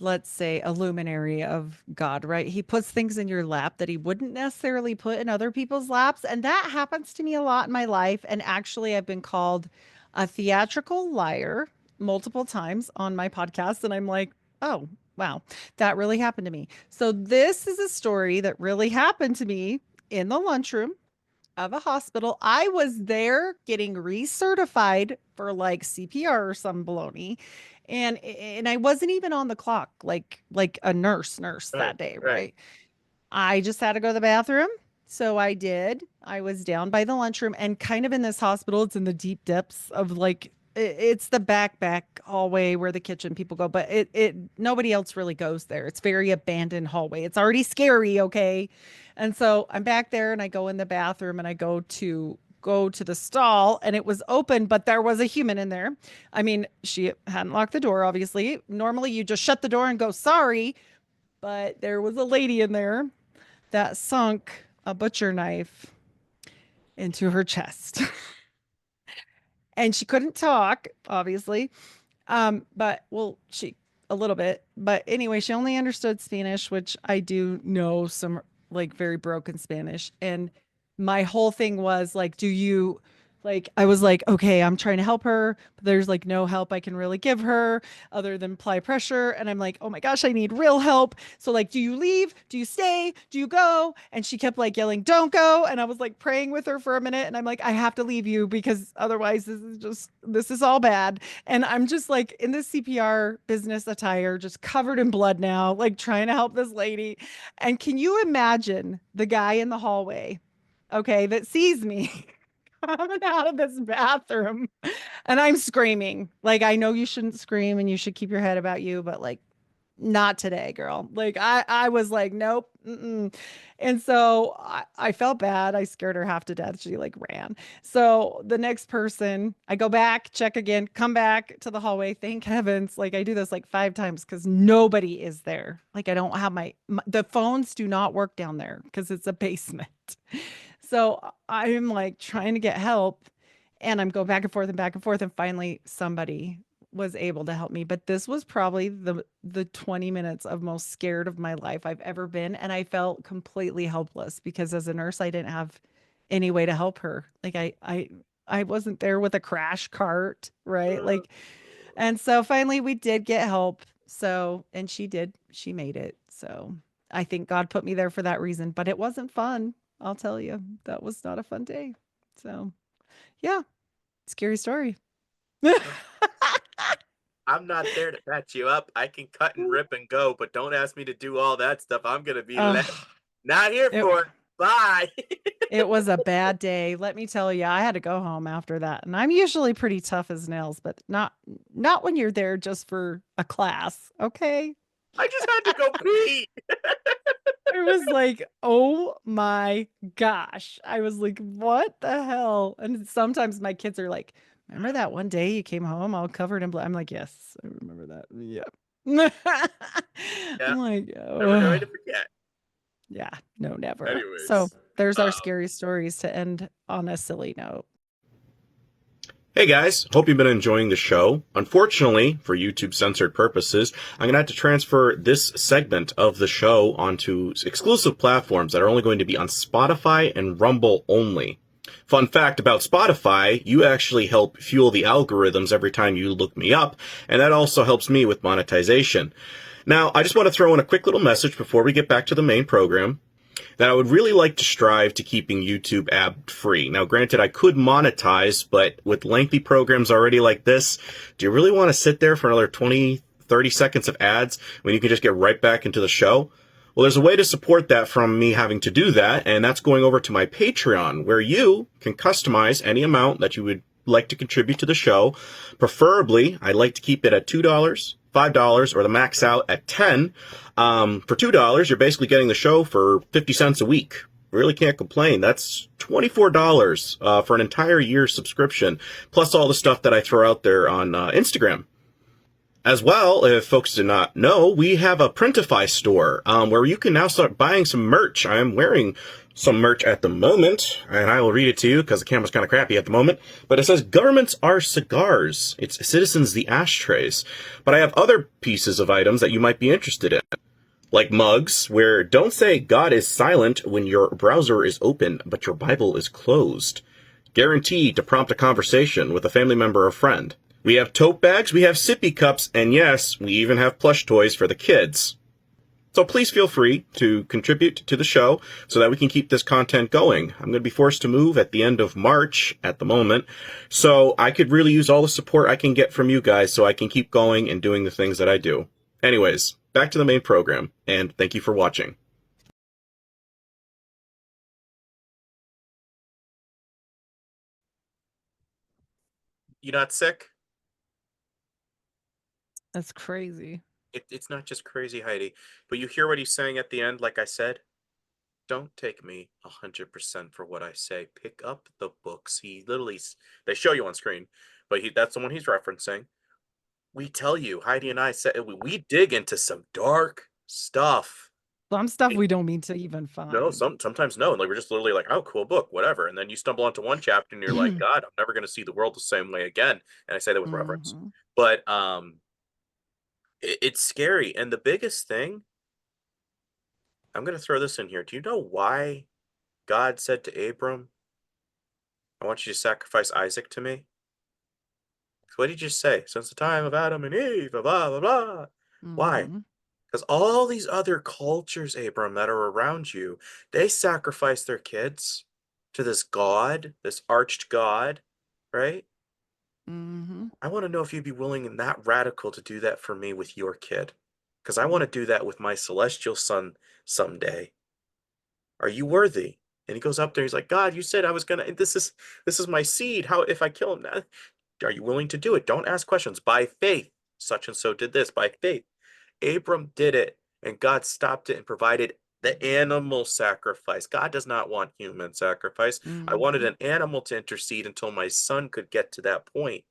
let's say, a luminary of God, right? He puts things in your lap that he wouldn't necessarily put in other people's laps. And that happens to me a lot in my life. And actually, I've been called a theatrical liar multiple times on my podcast. And I'm like, oh, wow, that really happened to me. So this is a story that really happened to me in the lunchroom of a hospital. I was there getting recertified for like CPR or some baloney. And I wasn't even on the clock like a nurse Right, that day, right. right? I just had to go to the bathroom. So I did. I was down by the lunchroom and kind of in this hospital. It's in the deep depths of like it's the back hallway where the kitchen people go, but it nobody else really goes there. It's very abandoned hallway. It's already scary, okay? And so I'm back there and I go in the bathroom and I go to the stall and it was open, but there was a human in there. I mean, she hadn't locked the door, obviously. Normally you just shut the door and go, sorry, but there was a lady in there that sunk a butcher knife into her chest. And she couldn't talk, obviously. But well, she a little bit. But anyway, she only understood Spanish, which I do know some like very broken Spanish. And my whole thing was like, do you Like I was like, okay, I'm trying to help her, but there's like no help I can really give her other than apply pressure. And I'm like, oh my gosh, I need real help. So like, do you leave? Do you stay? Do you go? And she kept like yelling, don't go. And I was like praying with her for a minute. And I'm like, I have to leave you because otherwise this is all bad. And I'm just like in this CPR business attire, just covered in blood now, like trying to help this lady. And can you imagine the guy in the hallway, okay, that sees me coming out of this bathroom and I'm screaming. Like, I know you shouldn't scream and you should keep your head about you, but like, not today, girl. Like, I was like, nope. Mm-mm. And so I felt bad. I scared her half to death. She like ran. So the next person, I go back, check again, come back to the hallway. Thank heavens. Like, I do this like 5 times because nobody is there. Like, I don't have the phones do not work down there because it's a basement. So I'm like trying to get help and I'm going back and forth and back and forth. And finally somebody was able to help me. But this was probably the 20 minutes of most scared of my life I've ever been. And I felt completely helpless because as a nurse, I didn't have any way to help her. Like I wasn't there with a crash cart, right? Like, and so finally we did get help. So, and she made it. So I think God put me there for that reason, but it wasn't fun. I'll tell you, that was not a fun day. So, yeah, scary story. I'm not there to patch you up. I can cut and rip and go, but don't ask me to do all that stuff. I'm gonna be Oh, not here it for it. Bye. it was a bad day. Let me tell you, I had to go home after that. And I'm usually pretty tough as nails, but not when you're there just for a class, okay? I just had to go pee. I was like, oh my gosh. I was like, what the hell? And sometimes my kids are like, remember that one day you came home all covered in blood? I'm like, yes, I remember that. Yep. Yeah, I'm like, never going oh, to forget. yeah, no, never. So Anyways, there's our scary stories to end on a silly note. hey guys, hope you've been enjoying the show. Unfortunately, for YouTube censored purposes, I'm going to have to transfer this segment of the show onto exclusive platforms that are only going to be on Spotify and Rumble only. Fun fact about Spotify, you actually help fuel the algorithms every time you look me up, and that also helps me with monetization. Now, I just want to throw in a quick little message before we get back to the main program that I would really like to strive to keeping YouTube ad free. Now, granted, I could monetize, but with lengthy programs already like this, do you really want to sit there for another 20, 30 seconds of ads when you can just get right back into the show? Well, there's a way to support that from me having to do that, and that's going over to my Patreon, where you can customize any amount that you would like to contribute to the show. Preferably, I'd like to keep it at $2, $5, or the max out at $10. For $2, you're basically getting the show for 50 cents a week. Really can't complain. That's $24 for an entire year subscription, plus all the stuff that I throw out there on Instagram. As well, if folks do not know, we have a Printify store where you can now start buying some merch. I am wearing some merch at the moment, and I will read it to you because the camera's kind of crappy at the moment. But it says, "Governments are cigars. It's citizens the ashtrays." But I have other pieces of items that you might be interested in, like mugs, where don't say God is silent when your browser is open, but your Bible is closed. Guaranteed to prompt a conversation with a family member or friend. We have tote bags, we have sippy cups, and yes, we even have plush toys for the kids. So please feel free to contribute to the show so that we can keep this content going. I'm going to be forced to move at the end of March at the moment, so I could really use all the support I can get from you guys so I can keep going and doing the things that I do. Anyways, back to the main program, and thank you for watching. You not sick? That's crazy. It's not just crazy, Heidi, but you hear what he's saying at the end, like I said? Don't take me 100% for what I say. Pick up the books. He literally, they show you on screen, but that's the one he's referencing. We tell you, Heidi and I said, we dig into some dark stuff. Some stuff we don't mean to even No, find. sometimes no. And like we're just literally like, oh, cool book, whatever. And then you stumble onto one chapter and you're like, God, I'm never gonna see the world the same way again. And I say that with reverence. Mhm. But it's scary. And the biggest thing, I'm gonna throw this in here. Do you know why God said to Abram, I want you to sacrifice Isaac to me. What did you say? Since the time of Adam and Eve, blah, blah, blah. Why? Mm-hmm. Because all these other cultures, Abram, that are around you, they sacrifice their kids to this god, this arched god, right? Mm-hmm. I want to know if you'd be willing and that radical to do that for me with your kid. Because I want to do that with my celestial son someday. Are you worthy? And he goes up there, he's like, God, you said I was gonna, this is my seed. How if I kill him? Are you willing to do it? Don't ask questions. By faith, such and so did this. By faith. Abram did it, and God stopped it and provided the animal sacrifice. God does not want human sacrifice. I wanted Mm-hmm. an animal to intercede until my son could get to that point.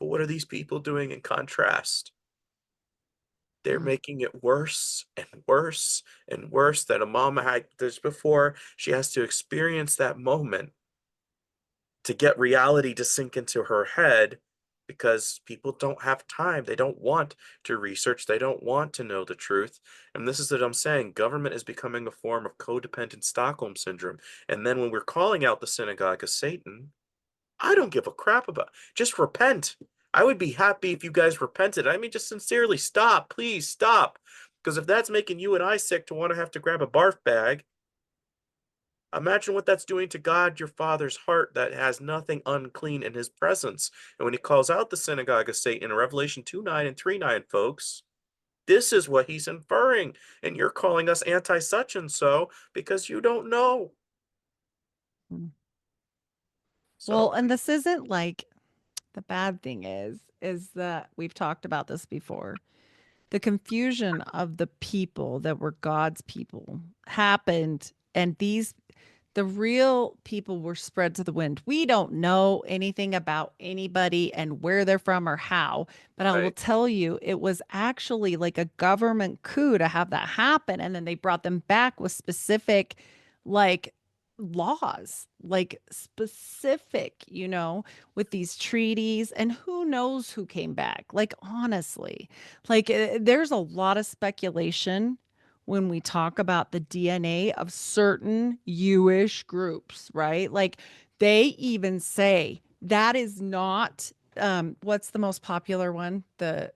But what are these people doing in contrast? They're making it worse and worse and worse that a mom had this before. She has to experience that moment to get reality to sink into her head because people don't have time. They don't want to research. They don't want to know the truth. And this is what I'm saying. Government is becoming a form of codependent Stockholm syndrome. And then when we're calling out the synagogue of Satan, I don't give a crap about. Just repent. I would be happy if you guys repented. I mean, just sincerely stop. Please stop. Because if that's making you and I sick to want to have to grab a barf bag, imagine what that's doing to God, your Father's heart that has nothing unclean in his presence. And when he calls out the synagogue of Satan in Revelation 2:9 and 3:9, folks, this is what he's inferring. And you're calling us anti such and so because you don't know. Well, So, and this isn't like the bad thing is that we've talked about this before. The confusion of the people that were God's people happened, and the real people were spread to the wind. We don't know anything about anybody and where they're from or how, but I will right, tell you, it was actually like a government coup to have that happen. And then they brought them back with specific, like, laws, like specific, with these treaties. And who knows who came back? Like, honestly, like, there's a lot of speculation when we talk about the DNA of certain Jewish groups, right? Like they even say that is not what's the most popular one? The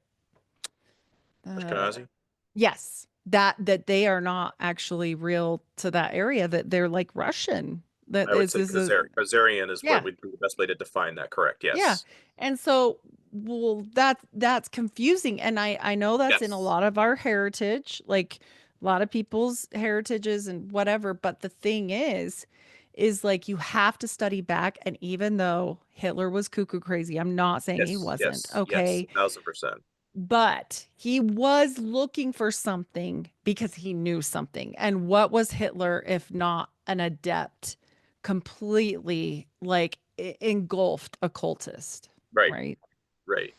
uh Ashkenazi. yes, that they are not actually real to that area, that they're like Russian. That I would is say is a Khazarian is what yeah. would be the best way to define that. Correct. Yeah. Yes. And so, well, that's confusing. And I know that's in a Yes. lot of our heritage, like a lot of people's heritages and whatever. But the thing is like you have to study back. And even though Hitler was cuckoo crazy, I'm not saying he Yes. wasn't, Yes. Yes. okay? 1,000%. But he was looking for something because he knew something. And what was Hitler if not an adept, completely like engulfed occultist, Right. right? Right.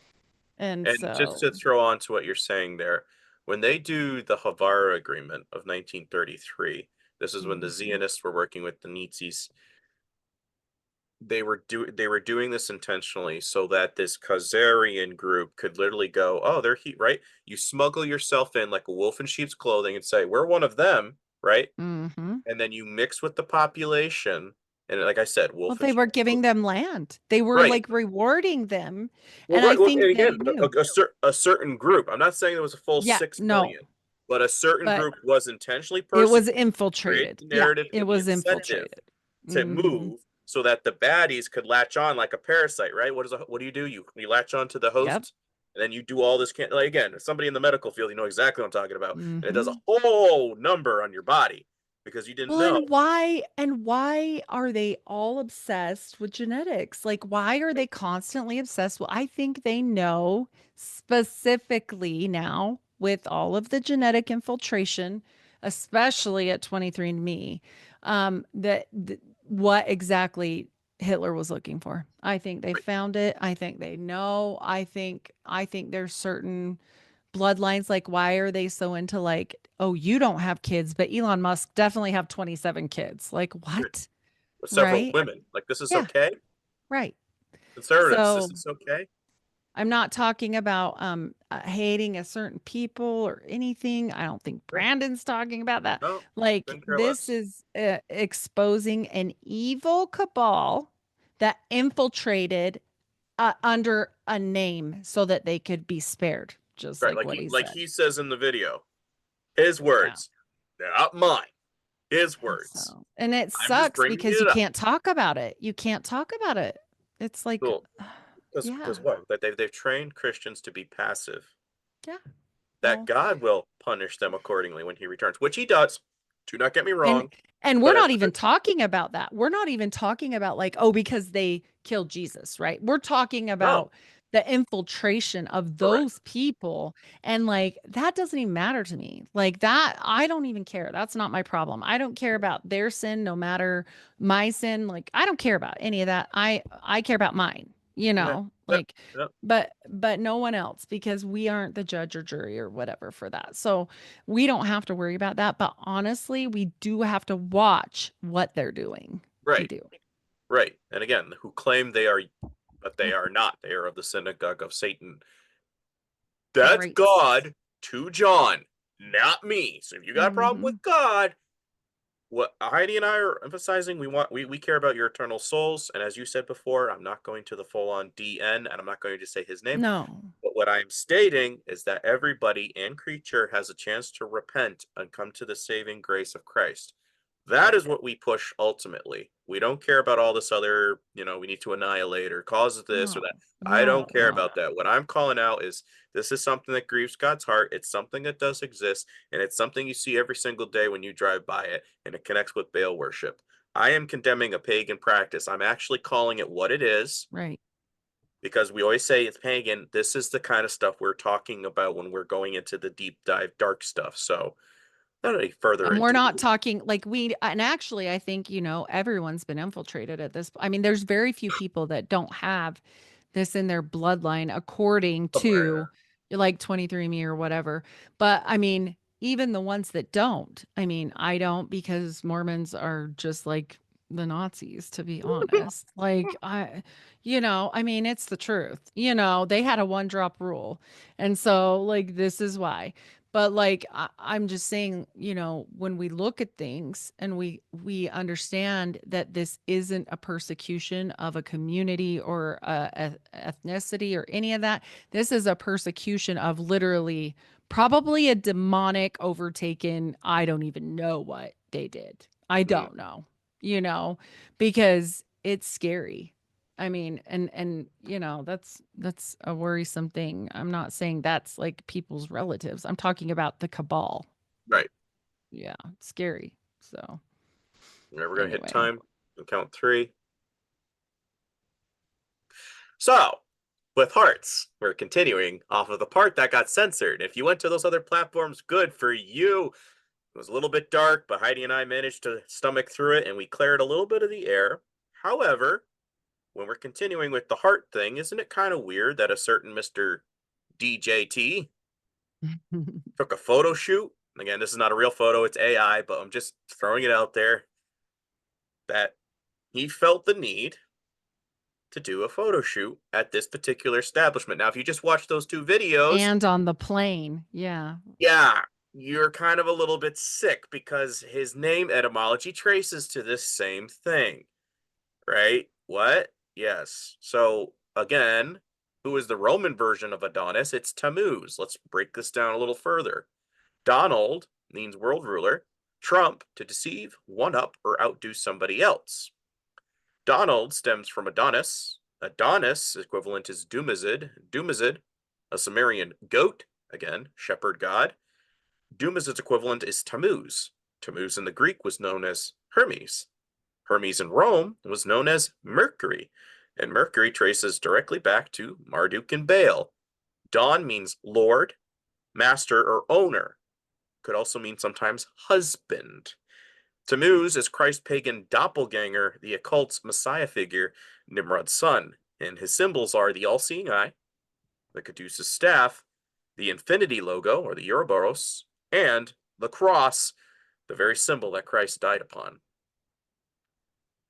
And And just to so, throw on to what you're saying there, when they do the Havara Agreement of 1933, this is when the mhm, Zionists were working with the Nazis. They were doing this intentionally so that this Khazarian group could literally go, oh, they're right. You smuggle yourself in like a wolf in sheep's clothing and say, we're one of them, right? mhm. And then you mix with the population, and like I said, Well, wolf in they were sheep's giving clothing. them land. They were Right. like rewarding them. Well, And I right. Well, think and they again, but knew. a certain group. I'm not saying there was a full Yeah, six no, million, but a certain but group was intentionally it was persecuted, create infiltrated. the Yeah, narrative it and the was incentive infiltrated. to Hmm. move so that the baddies could latch on like a parasite, right? What do? You latch on to the Yep. host, and then you do all this. Can like again, somebody in the medical field, you know exactly what I'm talking about, and it does a Hmm. whole number on your body because you didn't Well, know. and why are they all obsessed with genetics? Like, why are Right, they constantly obsessed? Well, I think they know specifically now with all of the genetic infiltration, especially at 23andMe, what exactly Hitler was looking for. I think they right. found it. I think they know. I think there's certain bloodlines. Like, why are they so into like, oh, you don't have kids, but Elon Musk definitely have 27 kids? Like, what? With several Right? women, like this is Yeah, okay. right. Conservatives, this So is okay. I'm not talking about hating a certain people or anything. I don't think Yeah, Brandon's talking about that. no, Like, couldn't care this less. is exposing an evil cabal that infiltrated under a name so that they could be spared, just Right, like what he like said. he says in the video, his words, not mine. His words. And it I'm just sucks bringing because you it up. can't talk about it. You can't talk about it. It's like, Cool. yeah, Because what? That they've trained Christians to be passive. yeah. That Well, God will punish them accordingly when he returns, which he does. Do not get me and wrong. and we're But as not even talking about that. We're not even talking about like, oh, because they killed Jesus, right? We're talking no, about the infiltration of correct. those people. And like that doesn't even matter to me. Like that, I don't even care. That's not my problem. I don't care about their sin, no matter my sin. Like I don't care about any of that. I care about mine, Yeah. like Yep. but no one else, because we aren't the judge or jury or whatever for that. So we don't have to worry about that. But honestly, we do have to watch what they're doing. We Right. do. Right. And again, who claim they are, but they are not. They are of the synagogue of Satan. That's Right. God to John, not me. So if you got a problem Hmm. with God, what Heidi and I are emphasizing, we care about your eternal souls. And as you said before, I'm not going to the full on DN, and I'm not going to say his name. No. But what I'm stating is that everybody and creature has a chance to repent and come to the saving grace of Christ. That is what we push ultimately. We don't care about all this other, we need to annihilate or cause this or No. that. I don't No. care No. about that. What I'm calling out is this is something that grieves God's heart. It's something that does exist, and it's something you see every single day when you drive by it, and it connects with Baal worship. I am condemning a pagan practice. I'm actually calling it what it is, Right. because we always say it's pagan. This is the kind of stuff we're talking about when we're going into the deep dive dark stuff. So, not any further And we're ado. not talking like and actually, I think, everyone's been infiltrated at this. I mean, there's very few people that don't have this in their bloodline, according Somewhere. to like 23andMe or whatever. But I mean, even the ones that don't, I mean, I don't, because Mormons are just like the Nazis, to be honest. Like, I mean, it's the truth. They had a one drop rule. And so, like, this is why. But like I'm just saying, when we look at things and we understand that this isn't a persecution of a community or ethnicity or any of that. This is a persecution of literally probably a demonic overtaken. I don't even know what they did. I Mm, don't know, because it's scary. I mean, and that's a worrisome thing. I'm not saying that's like people's relatives. I'm talking about the cabal. right. Yeah, it's scary. So, We're going to hit anyway. time and count 3. So, with hearts, we're continuing off of the part that got censored. If you went to those other platforms, good for you. It was a little bit dark, but Heidi and I managed to stomach through it, and we cleared a little bit of the air. However, when we're continuing with the heart thing, isn't it kind of weird that a certain Mr. DJT took a photo shoot? Again, this is not a real photo, it's AI, but I'm just throwing it out there that he felt the need to do a photo shoot at this particular establishment. Now, if you just watch those 2 videos, And on the plane. Yeah. yeah, you're kind of a little bit sick, because his name etymology traces to this same thing, right? What? Yes. So, again, who is the Roman version of Adonis? It's Tammuz. Let's break this down a little further. Donald means world ruler. Trump, to deceive, one up, or outdo somebody else. Donald stems from Adonis. Adonis equivalent is Dumazid. Dumazid, a Sumerian goat, again, shepherd god. Dumazid's equivalent is Tammuz. Tammuz in the Greek was known as Hermes. Hermes in Rome was known as Mercury, and Mercury traces directly back to Marduk and Baal. Don means lord, master, or owner. Could also mean sometimes husband. Tammuz is Christ's pagan doppelganger, the occult's messiah figure, Nimrod's son, and his symbols are the all-seeing eye, the caduceus staff, the infinity logo, or the Ouroboros, and the cross, the very symbol that Christ died upon.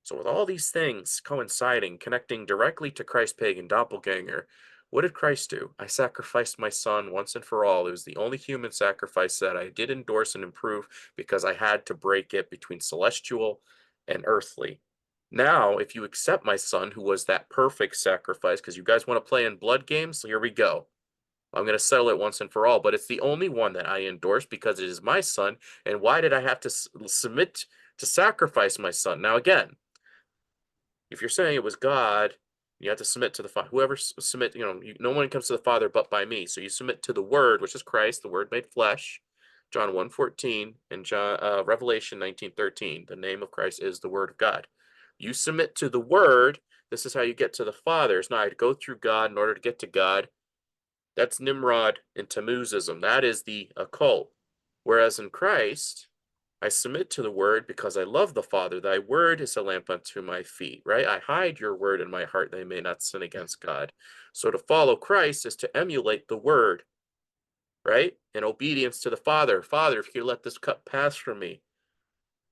So with all these things coinciding, connecting directly to Christ's pagan doppelganger, what did Christ do? I sacrificed my son once and for all. It was the only human sacrifice that I did endorse and improve, because I had to break it between celestial and earthly. Now, if you accept my son, who was that perfect sacrifice, because you guys want to play in blood games, so here we go. I'm going to settle it once and for all, but it's the only one that I endorse because it is my son. And why did I have to submit to sacrifice my son? Now, again, if you're saying it was God, you have to submit to the Father. Whoever submit, no one comes to the Father but by me. So you submit to the Word, which is Christ, the Word made flesh, John 1:14, and Revelation 19:13. The name of Christ is the Word of God. You submit to the Word. This is how you get to the Father. It's not I go through God in order to get to God. That's Nimrod and Tammuzism. That is the occult. Whereas in Christ, I submit to the word because I love the Father. Thy word is a lamp unto my feet, right? I hide your word in my heart that I may not sin against God. So to follow Christ is to emulate the word, right? In obedience to the Father. Father, if you let this cup pass from me.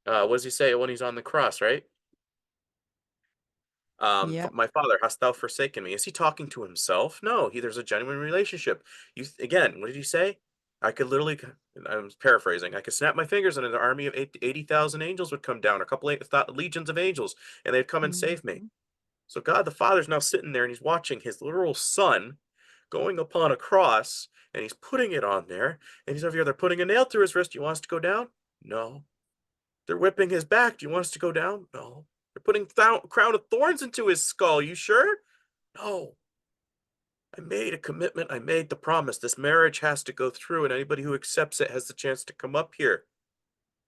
What does he say when he's on the cross, right? Yep. My Father, hast thou forsaken me? Is he talking to himself? No, there's a genuine relationship. Again, what did he say? I could literally, I'm paraphrasing, I could snap my fingers and an army of 80,000 angels would come down, a couple of legions of angels, and they'd come and save me. Mhm. So God the Father's now sitting there and he's watching his literal son going upon a cross, and he's putting it on there, and he's over here, they're putting a nail through his wrist. Do you want us to go down? No. They're whipping his back. Do you want us to go down? No. They're putting crown of thorns into his skull. You sure? No. I made a commitment. I made the promise. This marriage has to go through, and anybody who accepts it has the chance to come up here.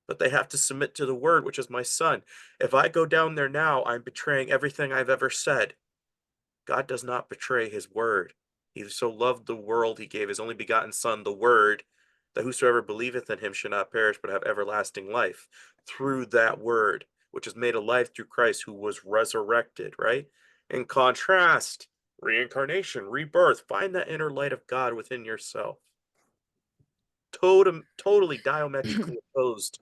But they have to submit to the word, which is my son. If I go down there now, I'm betraying everything I've ever said. God does not betray his word. He so loved the world, he gave his only begotten Son, the Word, that whosoever believeth in him should not perish but have everlasting life. Through that word, which is made alive through Christ, who was resurrected, right? In contrast, reincarnation, rebirth, find that inner light of God within yourself. Totally diametrically opposed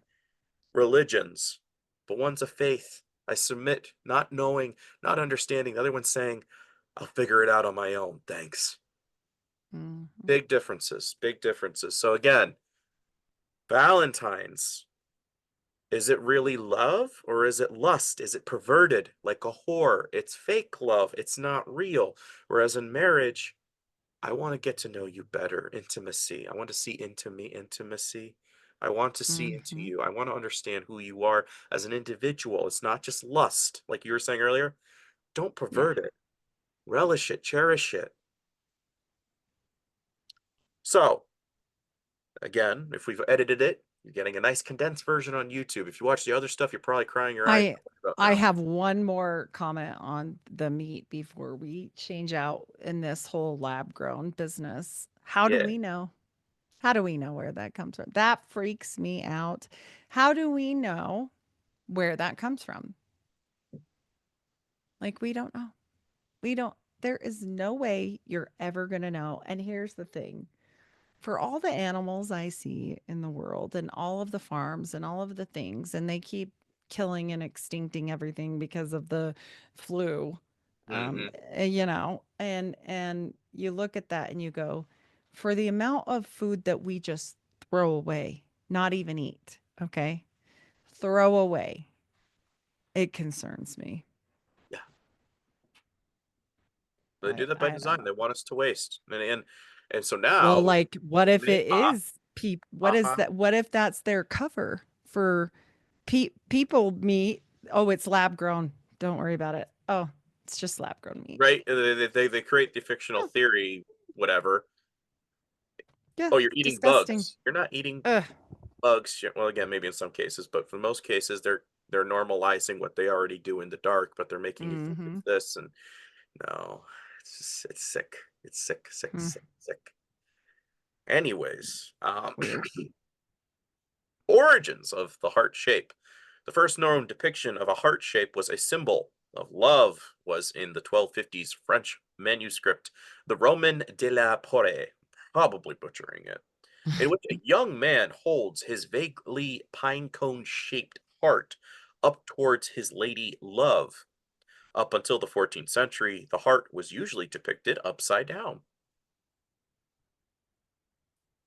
religions, but one's a faith. I submit, not knowing, not understanding. The other one's saying, I'll figure it out on my own. Thanks. Mhm. Big differences, big differences. So again, Valentine's, is it really love or is it lust? Is it perverted like a whore? It's fake love. It's not real. Whereas in marriage, I want to get to know you better. Intimacy. I want to see into me intimacy. I want to see into Mhm. you. I want to understand who you are as an individual. It's not just lust, like you were saying earlier. Don't Yeah. pervert it. Relish it, cherish it. So, again, if we've edited it, you're getting a nice condensed version on YouTube. If you watch the other stuff, you're probably crying your eyes I out I now. have one more comment on the meat before we change out in this whole lab grown business. How do Yeah. we know? How do we know where that comes from? That freaks me out. How do we know where that comes from? Like, we don't know. We don't, there is no way you're ever going to know. And here's the thing, for all the animals I see in the world and all of the farms and all of the things, and they keep killing and extincting everything because of the flu, Mm-hmm. and you look at that and you go, for the amount of food that we just throw away, not even eat, okay, throw away, it concerns me. Yeah. They do that by I don't design. know. They want us to waste. And so Well, now like, what if they it is what is uh-huh. that? What if that's their cover for people meat? Oh, it's lab grown. Don't worry about it. Oh, it's just lab grown meat. Right? They create the fictional Yeah, theory, whatever. yeah, Oh, you're eating disgusting. bugs. You're not eating Ugh. bugs. Well, again, maybe in some cases, but for most cases, they're normalizing what they already do in the dark, but they're making you think Mm-hmm. it's this. And no, it's sick. It's sick, sick, Mm, sick, sick. Anyways, clear. origins of the heart shape. The first known depiction of a heart shape was a symbol of love was in the 1250s French manuscript, the Roman de la Porre, probably butchering it, in which a young man holds his vaguely pine cone shaped heart up towards his lady love. Up until the 14th century, the heart was usually depicted upside down.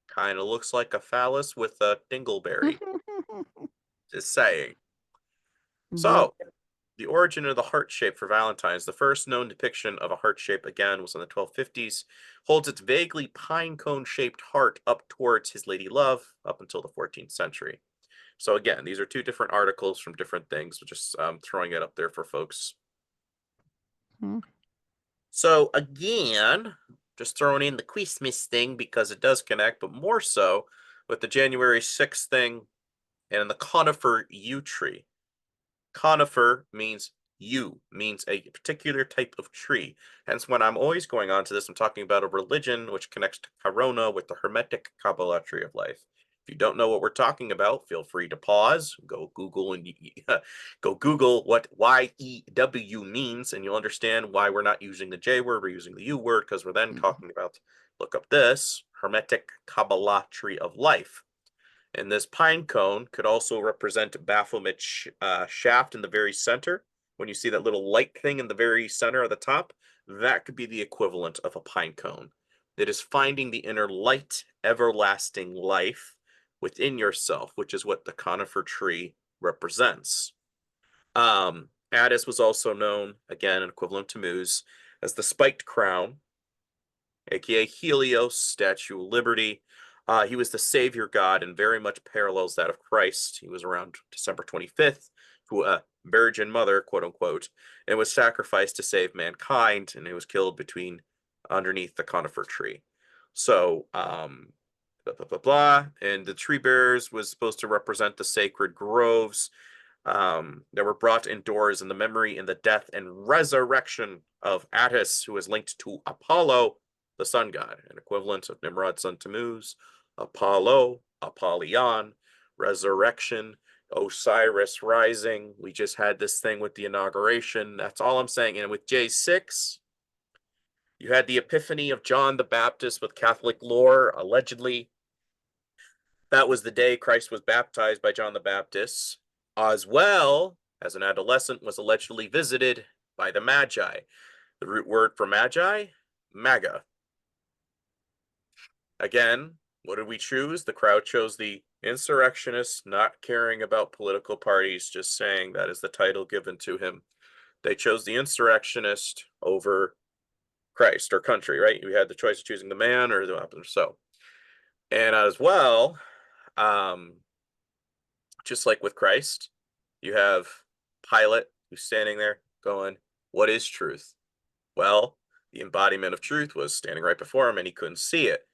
Kind of looks like a phallus with a dingleberry. Just saying. Yep. So, The origin of the heart shape for Valentine's. The first known depiction of a heart shape, again, was in the 1250s. Holds its vaguely pine cone-shaped heart up towards his lady love up until the 14th century. So again, these are two different articles from different things, just throwing it up there for folks. Hmm. So again, just throwing in the Christmas thing because it does connect, but more so with the January 6th thing and the conifer yew tree. Conifer means yew, means a particular type of tree. Hence, when I'm always going on to this, I'm talking about a religion which connects to Corona with the Hermetic Kabbalah tree of life. If you don't know what we're talking about, feel free to pause, go Google and go Google what YEW means, and you'll understand why we're not using the J word, we're using the U word, because we're then talking about, look up this, Hermetic Kabbalah tree of life. And this pine cone could also represent Baphomet shaft in the very center. When you see that little light thing in the very center of the top, that could be the equivalent of a pine cone. It is finding the inner light, everlasting life within yourself, which is what the conifer tree represents. Attis was also known, again, an equivalent to Muse, as the spiked crown, aka Helios, Statue of Liberty. He was the savior god and very much parallels that of Christ. He was around December 25th to a virgin mother, quote unquote, and was sacrificed to save mankind, and he was killed underneath the conifer tree. So, blah, blah, blah, blah. And the tree bearers was supposed to represent the sacred groves that were brought indoors in the memory and the death and resurrection of Attis, who is linked to Apollo, the sun god, an equivalent of Nimrod's son Tammuz, Apollo, Apollyon, resurrection, Osiris rising. We just had this thing with the inauguration. That's all I'm saying. And with J6, you had the epiphany of John the Baptist with Catholic lore, allegedly. That was the day Christ was baptized by John the Baptist, as well as an adolescent was allegedly visited by the Magi. The root word for Magi, MAGA. Again, what did we choose? The crowd chose the insurrectionist, not caring about political parties, just saying that is the title given to him. They chose the insurrectionist over Christ or country, right? You had the choice of choosing the man or the opposite. So, and as well, just like with Christ, you have Pilate who's standing there going, what is truth? Well, the embodiment of truth was standing right before him and he couldn't see it.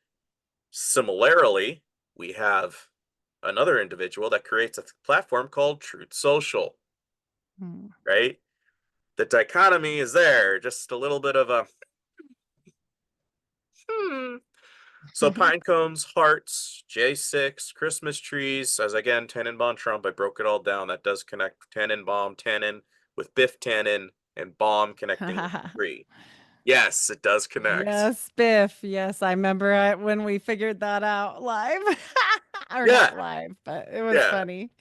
Similarly, we have another individual that creates a platform called Truth Social, right? The dichotomy is there, just a little bit of a So pine cones, hearts, J6, Christmas trees, as again, Tannenbaum Trump, I broke it all down. That does connect Tannenbaum, Tannen with Biff Tannen, and Baum connecting with the tree. Yes, it does connect. Yes, Biff. Yes, I remember when we figured that out live. Or Yeah. not live, but it was Yeah. funny.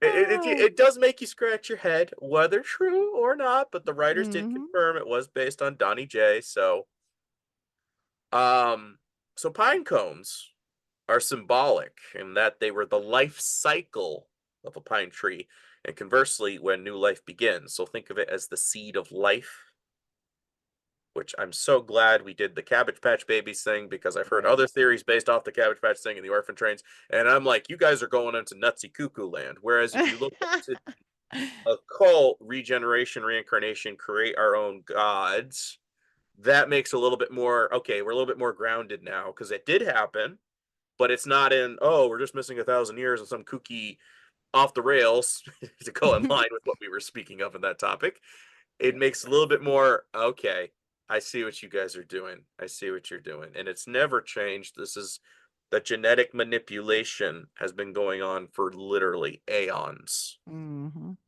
It does make you scratch your head, whether true or not, but the writers did Mhm. confirm it was based on Donnie J. So pine cones are symbolic in that they were the life cycle of a pine tree, and conversely, when new life begins. So think of it as the seed of life, which I'm so glad we did the Cabbage Patch Babies thing, because I've heard Right. other theories based off the Cabbage Patch thing and the orphan trains, and I'm like, you guys are going into nutsy cuckoo land. Whereas if you look into occult, regeneration, reincarnation, create our own gods, that makes a little bit more, okay, we're a little bit more grounded now, because it did happen, but it's not in, oh, we're just missing 1,000 years and some kooky off the rails to go in line with what we were speaking of in that topic. It makes a little bit more, okay, I see what you guys are doing. I see what you're doing. And it's never changed. This is the genetic manipulation has been going on for literally aeons. Mhm.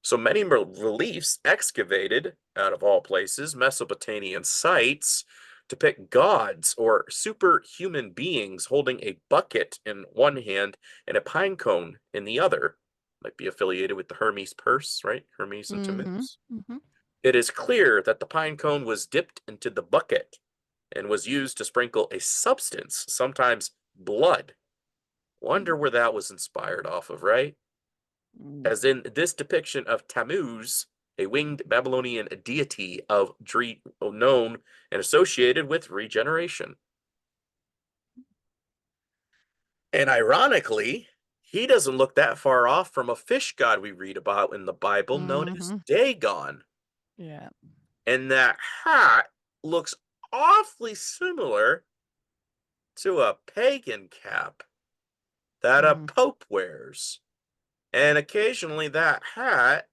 So many reliefs excavated, out of all places, Mesopotamian sites, depict gods or superhuman beings holding a bucket in one hand and a pine cone in the other. Might be affiliated with the Hermes purse, right? Hermes and Mhm. Tammuz. Mhm. It is clear that the pine cone was dipped into the bucket and was used to sprinkle a substance, sometimes blood. Wonder where that was inspired off of, right? Mm. as in this depiction of Tammuz, a winged Babylonian deity of dream known and associated with regeneration. And ironically, he doesn't look that far off from a fish god we read about in the Bible known as Mhm. Dagon. Yeah. And that hat looks awfully similar to a pagan cap that a Mm. pope wears. And occasionally that hat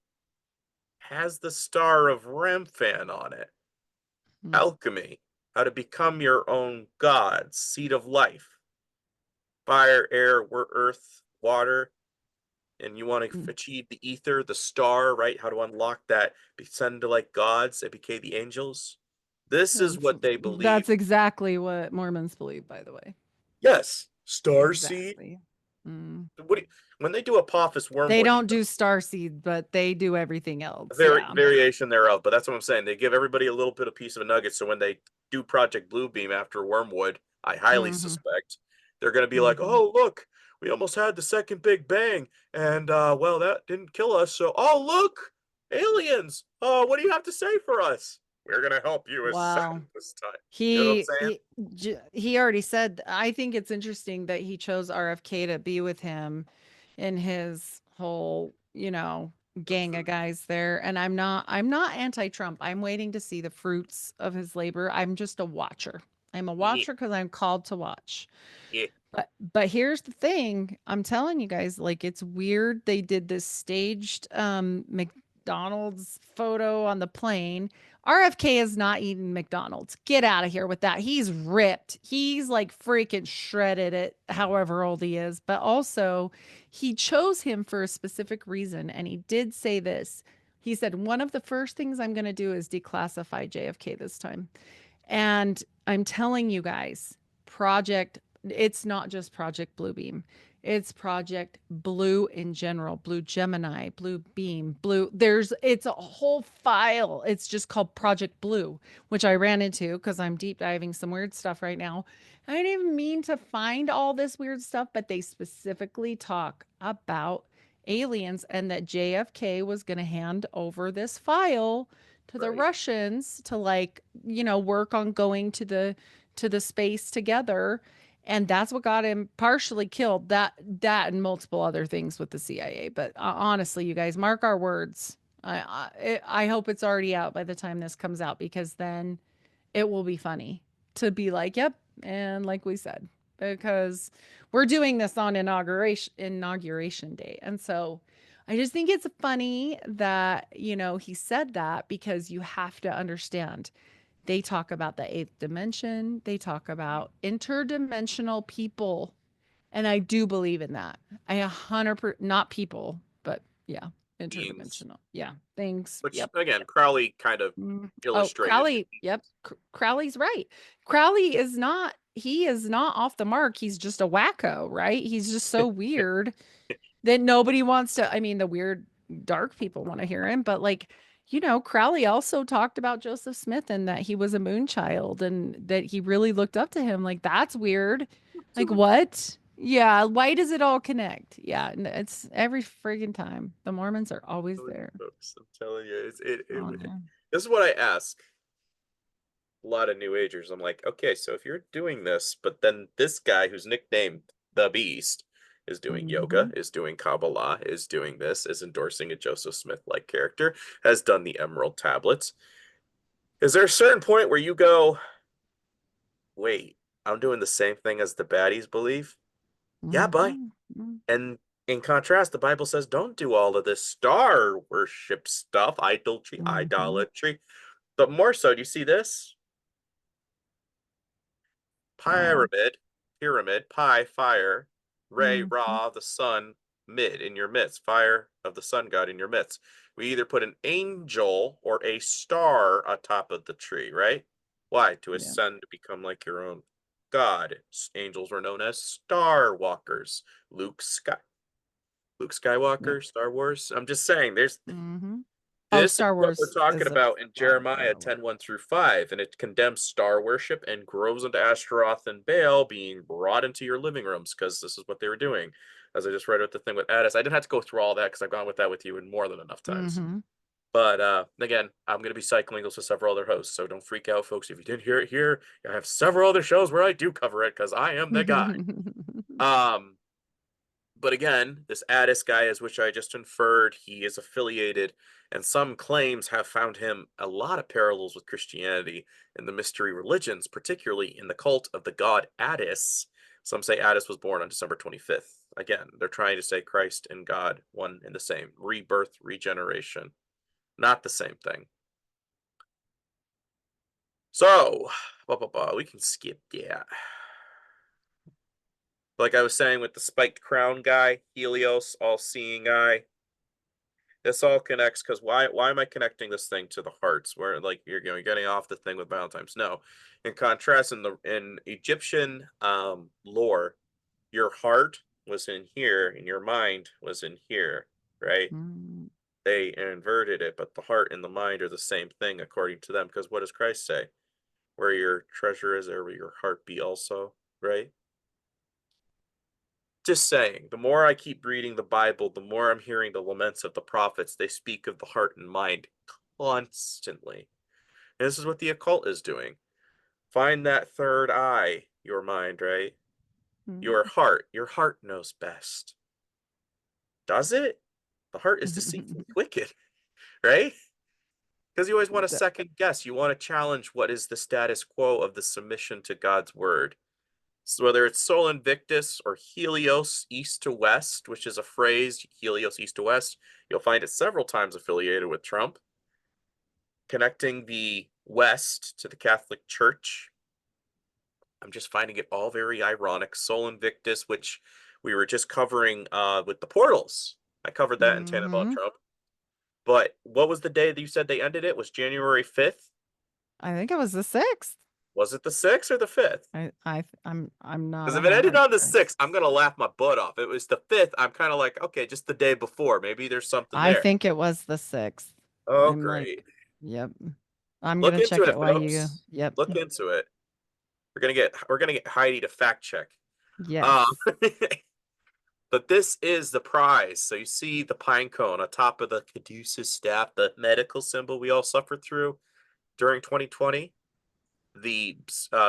has the star of Remphan on it. Mm. Alchemy, how to become your own god, seed of life. Fire, air, earth, water, and you want to Mm. achieve the ether, the star, right? How to unlock that, ascend to like gods, ABK the angels. This is what they believe. That's exactly what Mormons believe, by the way. Yes, star seed. Exactly. Mm. When they do Apophis They wormwood, don't do star seed, but they do everything else. a Yeah. variation thereof. But that's what I'm saying. They give everybody a little bit of piece of a nugget. So when they do Project Bluebeam after Wormwood, I highly Hmm. suspect they're going to be like, Hmm. "Oh, look, we almost had the second Big Bang, and well, that didn't kill us. So, oh, look, aliens. Oh, what do you have to say for us? We're going to help you Wow. ascend this time." You know what I'm He saying? he already said. I think it's interesting that he chose RFK to be with him in his whole, gang of guys there. And I'm not anti-Trump. I'm waiting to see the fruits of his labor. I'm just a watcher. I'm a Yeah, watcher because I'm called to watch. yeah. But here's the thing. I'm telling you guys, like it's weird they did this staged McDonald's photo on the plane. RFK is not eating McDonald's. Get out of here with that. He's ripped. He's like freaking shredded at however old he is. But also, he chose him for a specific reason. And he did say this. He said, one of the first things I'm going to do is declassify JFK this time. And I'm telling you guys, it's not just Project Bluebeam. It's Project Blue in general, Blue Gemini, Blue Beam, it's a whole file. It's just called Project Blue, which I ran into because I'm deep diving some weird stuff right now. I didn't even mean to find all this weird stuff, but they specifically talk about aliens and that JFK was going to hand over this file to the Right. Russians to work on going to the space together, and that's what got him partially killed. That and multiple other things with the CIA. But honestly, you guys, mark our words. I hope it's already out by the time this comes out, because then it will be funny to be like, yep, and like we said, because we're doing this on inauguration day. And so I just think it's funny that, he said that, because you have to understand they talk about the eighth dimension, they talk about interdimensional people. And I do believe in that. I 100%, not people, but yeah, Beings. interdimensional. Yeah, things. Which Yep. again, Crowley kind of Oh, illustrated. Crowley. Yep. Crowley's right. He is not off the mark. He's just a wacko, right? He's just so weird that nobody wants to. I mean, the weird dark people want to hear him, but Crowley also talked about Joseph Smith and that he was a moon child and that he really looked up to him. Like, that's weird. Like, what? Yeah. Why does it all connect? Yeah. It's every friggin' time. The Mormons are always there. Folks, I'm telling you, Oh, no. this is what I ask a lot of New Agers. I'm like, okay, so if you're doing this, but then this guy who's nicknamed the Beast is doing yoga, Mhm. is doing Kabbalah, is doing this, is endorsing a Joseph Smith-like character, has done the Emerald Tablets. Is there a certain point where you go, wait, I'm doing the same thing as the baddies believe? Yeah, bye. Mhm. Mhm. And in contrast, the Bible says don't do all of this star worship stuff, idolatry, Mhm. idolatry. But more so, do you see this? Wow. Pyramid, pi, fire, Re, Mhm. Ra, the sun, mid in your midst, fire of the sun god in your midst. We either put an angel or a star atop of the tree, right? Why? To Yeah. ascend to become like your own god. Angels were known as star walkers. Luke Yep. Skywalker, Star Wars. I'm just saying, there's Mhm. Oh, This is Star what we're Wars talking is a about in lot of Jeremiah fun. 10:1-5, and it condemns star worship and grows into Ashtaroth and Baal being brought into your living rooms, because this is what they were doing. As I just read with the thing with Addis, I didn't have to go through all that because I've gone with that with you in more than enough times. Mhm. But again, I'm going to be cycling this with several other hosts, so don't freak out, folks. If you didn't hear it here, I have several other shows where I do cover it because I am the guy. But again, this Addis guy, as which I just inferred, he is affiliated, and some claims have found him a lot of parallels with Christianity and the mystery religions, particularly in the cult of the god Addis. Some say Addis was born on December 25th. Again, they're trying to say Christ and God, one and the same. Rebirth, regeneration. Not the same thing. So, we can skip that. Like I was saying with the spiked crown guy, Helios, all-seeing eye. This all connects because why am I connecting this thing to the hearts? Where like you're getting off the thing with Valentine's? No. In contrast, in Egyptian lore, your heart was in here and your mind was in here, right? Mm. They inverted it, but the heart and the mind are the same thing according to them. Because what does Christ say? Where your treasure is, there will your heart be also, right? Just saying, the more I keep reading the Bible, the more I'm hearing the laments of the prophets. They speak of the heart and mind constantly. And this is what the occult is doing. Find that third eye, your mind, right? Your heart knows best. Does it? The heart is deceitful, wicked, right? Because you always want to second guess. You want to challenge what is the status quo of the submission to God's word. So whether it's Sol Invictus or Helios east to west, which is a phrase, Helios east to west, you'll find it several times affiliated with Trump, connecting the West to the Catholic Church. I'm just finding it all very ironic. Sol Invictus, which we were just covering with the portals. I covered that in Tandem about Trump. But what was the day that you said they ended it? Was January 5th? I think it was the 6th. Was it the 6th or the 5th? I'm not. Because if it ended on the 100%. 6th, I'm gonna laugh my butt off. It was the 5th. I'm kind of like, okay, just the day before. Maybe there's something I there. think it was the 6th. Oh, I'm like, great. I'm Look gonna into check it, it while you go. folks. Yep. Look into it. We're gonna get Heidi to fact check. Yes. But this is the prize. So you see the pine cone on top of the Caduceus staff, the medical symbol we all suffered through during 2020. The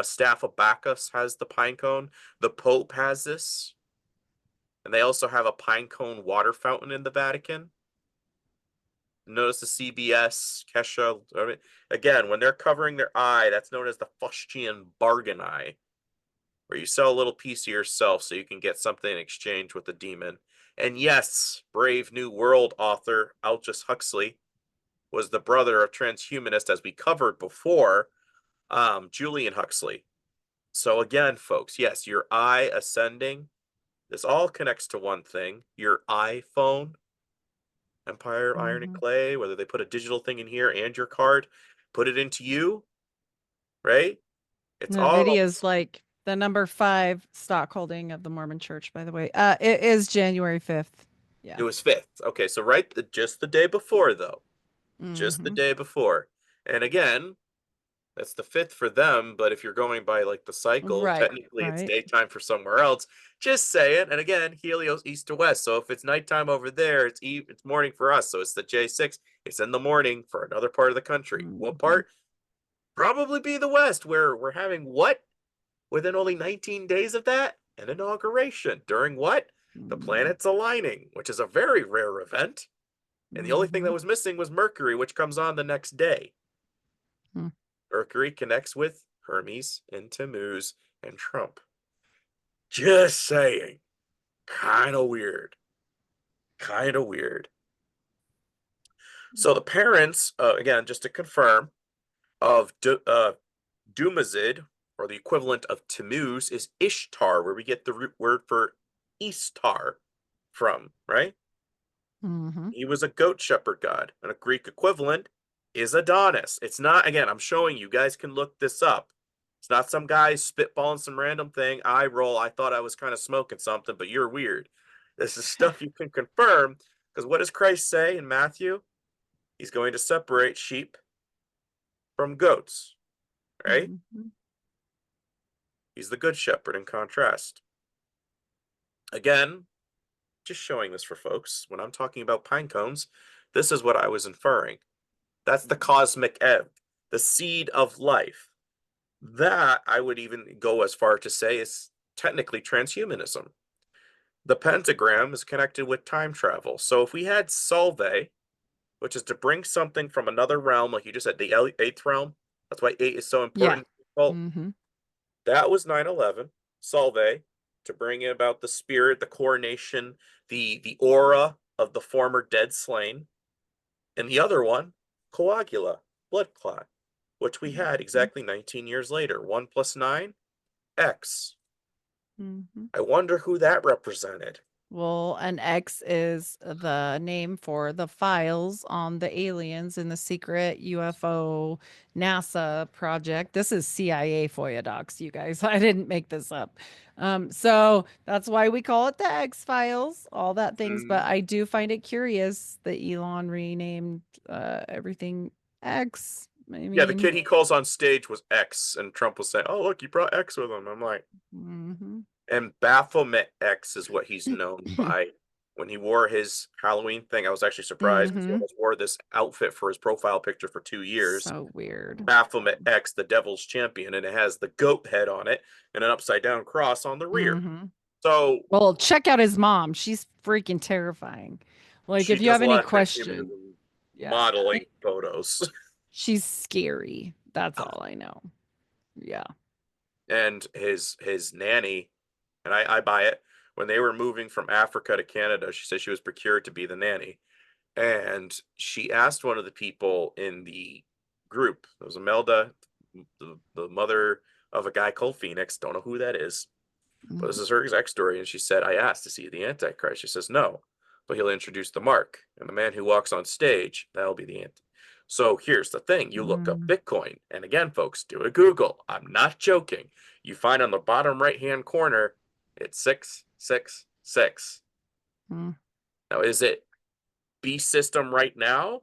staff of Bacchus has the pine cone. The Pope has this. And they also have a pine cone water fountain in the Vatican. Notice the CBS, Kesha. I mean, again, when they're covering their eye, that's known as the Fustian bargain eye, where you sell a little piece of yourself so you can get something in exchange with the demon. And yes, Brave New World author Aldous Huxley was the brother of transhumanist, as we covered before, Julian Huxley. So again, folks, yes, your eye ascending, this all connects to one thing: your iPhone, Empire Iron and Clay, whether they put a digital thing in here and your card, put it into you, right? It's No, all it is like the number 5 stock holding of the Mormon Church, by the way. It is January 5th. Yeah. it was 5th. Okay, so just the day before though. Just the day before. And again, that's the 5th for them, but if you're going by like the cycle, Right. technically it's daytime for somewhere else. Just saying. And again, Helios east to west. So if it's nighttime over there, it's morning for us. So it's the J6. It's in the morning for another part of the country. What part? Probably be the West, where we're having what? Within only 19 days of that? An inauguration. During what? The planets aligning, which is a very rare event. And the only thing that was missing was Mercury, which comes on the next day. Mercury connects with Hermes and Tammuz and Trump. Just saying. Kind of weird. Kind of weird. So the parents, again, just to confirm, of Dumazid, or the equivalent of Tammuz, is Ishtar, where we get the root word for Istar from, right? He was a goat shepherd god, and a Greek equivalent is Adonis. It's not, again, I'm showing you guys can look this up. It's not some guy spitballing some random thing. I roll. I thought I was kind of smoking something, but you're weird. This is stuff you can confirm, because what does Christ say in Matthew? He's going to separate sheep from goats, right? Mhm. He's the good shepherd in contrast. Again, just showing this for folks. When I'm talking about pine cones, this is what I was inferring. That's the cosmic egg, the seed of life. That I would even go as far to say is technically transhumanism. The pentagram is connected with time travel. So if we had Solve, which is to bring something from another realm, like you just said, the eighth realm, that's why 8 is so Yeah. important. Well, Mhm. that was 9/11. Solve, to bring in about the spirit, the coronation, the aura of the former dead slain. And the other one, Coagula, blood clot, which we had Mhm. exactly 19 years later. 1 plus 9, X. Mhm. I wonder who that represented. Well, an X is the name for the files on the aliens in the secret UFO NASA project. This is CIA FOIA docs, you guys. I didn't make this up. So that's why we call it the X files, all that things. But Mm. I do find it curious that Elon renamed everything X. I Yeah, the kid mean, he calls on stage was X, and Trump was saying, "Oh, look, he brought X with him." I'm like, mhm. and Baphomet X is what he's known by. When he wore his Halloween thing, I was actually surprised because he Mhm. almost wore this outfit for his profile picture for 2 years. So weird. Baphomet X, the devil's champion, and it has the goat head on it and an upside down cross on the rear. Mhm. So Well, check out his mom. She's freaking terrifying. Like, she if you does have a any lot of question, transhumanism yeah, modeling photos. she's scary. That's all I know. Yeah. And his nanny, and I buy it. When they were moving from Africa to Canada, she said she was procured to be the nanny. And she asked one of the people in the group, it was Imelda, the mother of a guy called Phoenix, don't know who that is, but this Mhm. is her exact story. And she said, I asked to see the Antichrist. She says, no, but he'll introduce the mark. And the man who walks on stage, that'll be the Antichrist. So here's the thing, you look up Mm, Bitcoin. And again, folks, do a Google. I'm not joking. You find on the bottom right-hand corner, it's 666. mm, Now, is it beast system right now?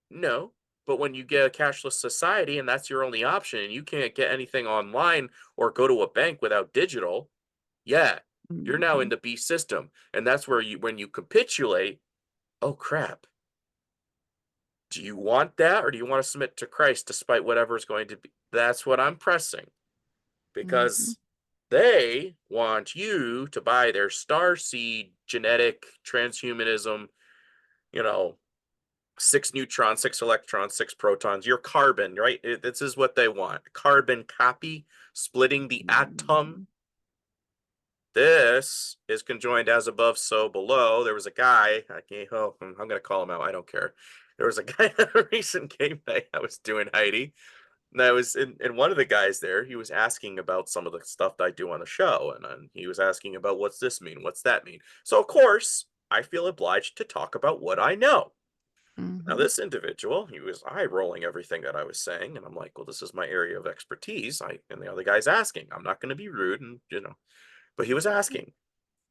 No. But when you get a cashless society and that's your only option and you can't get anything online or go to a bank without digital, yeah, you're now in mhm, the beast system. And that's where when you capitulate, oh crap. Do you want that or do you want to submit to Christ despite whatever is going to be? That's what I'm pressing mhm, because they want you to buy their star seed genetic transhumanism, you know, 6 neutrons, 6 electrons, 6 protons, your carbon, right? This is what they want. Carbon copy, splitting the atom. mhm, This is conjoined as above, so below. There was a guy, I'm going to call him out. I don't care. There was a guy at a recent game night I was doing, Heidi. And I was in one of the guys there, he was asking about some of the stuff that I do on the show. And he was asking about what's this mean? What's that mean? So, of course, I feel obliged to talk about what I know. Now, mhm, this individual, he was eye rolling everything that I was saying, and I'm like, well, this is my area of expertise. And the other guy's asking. I'm not going to be rude, and but he was asking.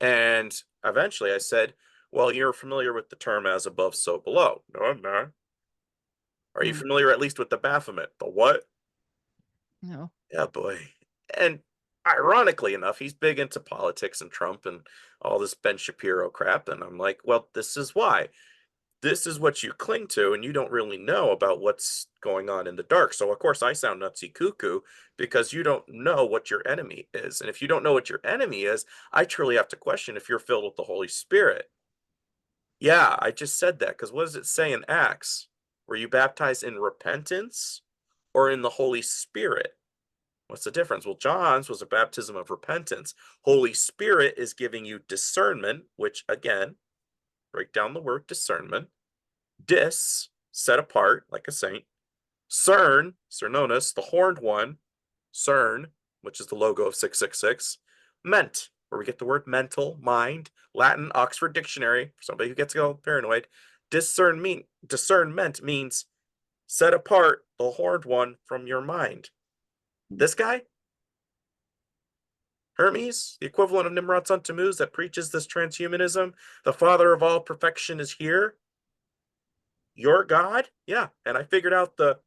And eventually I said, well, you're familiar with the term as above, so below. No, I'm not. Are you mm. familiar at least with the Baphomet? The what? No. Yeah, boy. And ironically enough, he's big into politics and Trump and all this Ben Shapiro crap. And I'm like, well, this is why. This is what you cling to, and you don't really know about what's going on in the dark. So, of course, I sound nutsy cuckoo because you don't know what your enemy is. And if you don't know what your enemy is, I truly have to question if you're filled with the Holy Spirit. Yeah, I just said that because what does it say in Acts? Were you baptized in repentance or in the Holy Spirit? What's the difference? Well, John's was a baptism of repentance. Holy Spirit is giving you discernment, which again, break down the word discernment. Dis, set apart, like a saint. Cern, Cernonus, the horned one. Cern, which is the logo of 666. Ment, where we get the word mental, mind. Latin, Oxford Dictionary, for somebody who gets all paranoid. Discernment means set apart the horned one from your mind. This guy, Hermes, the equivalent of Nimrod's son Tammuz that preaches this transhumanism, the father of all perfection is here. your God? Yeah. And I figured out the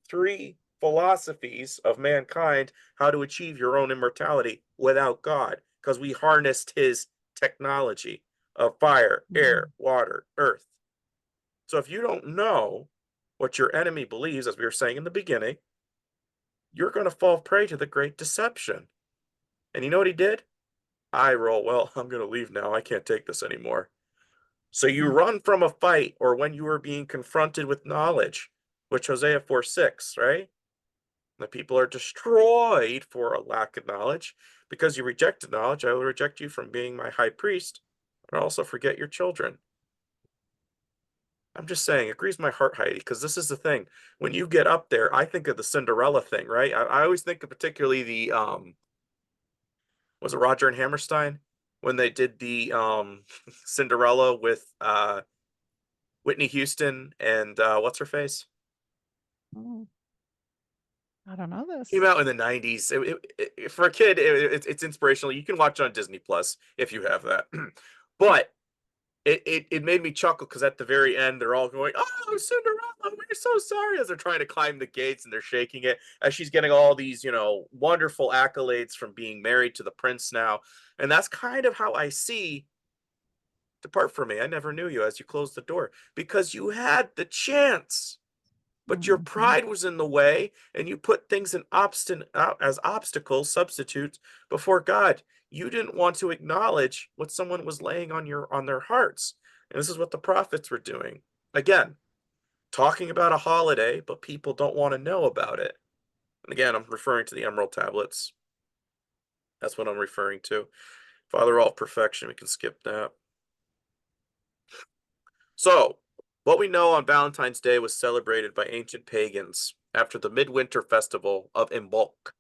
3 philosophies of mankind, how to achieve your own immortality without God, because we harnessed his technology of fire, air, water, earth. So if you don't know what your enemy believes, as we were saying in the beginning, you're going to fall prey to the great deception. And you know what he did? I roll, well, I'm going to leave now. I can't take this anymore. So you run from a fight, or when you are being confronted with knowledge, which Hosea 4:6, right? The people are destroyed for a lack of knowledge. Because you rejected knowledge, I will reject you from being my high priest, and also forget your children. I'm just saying, it grieves my heart, Heidi, because this is the thing. When you get up there, I think of the Cinderella thing, right? I always think of particularly the was it Roger and Hammerstein when they did the Cinderella with Whitney Houston and what's her face? Mm. I don't know Came this. out in the 90s. For a kid, it's inspirational. You can watch it on Disney Plus if you have that. But it made me chuckle because at the very end, they're all going, "Oh, Cinderella, we're so sorry," as they're trying to climb the gates and they're shaking it as she's getting all these, wonderful accolades from being married to the prince now. And that's kind of how I see "Depart from me, I never knew you" as you close the door, because you had the chance. But your Mhm. pride was in the way, and you put things as obstacles, substitutes before God. You didn't want to acknowledge what someone was laying on their hearts. And this is what the prophets were doing. Again, talking about a holiday, but people don't want to know about it. And again, I'm referring to the Emerald Tablets. That's what I'm referring to. Father all perfection, we can skip that. So, what we know on Valentine's Day was celebrated by ancient pagans after the midwinter festival of Imbolc.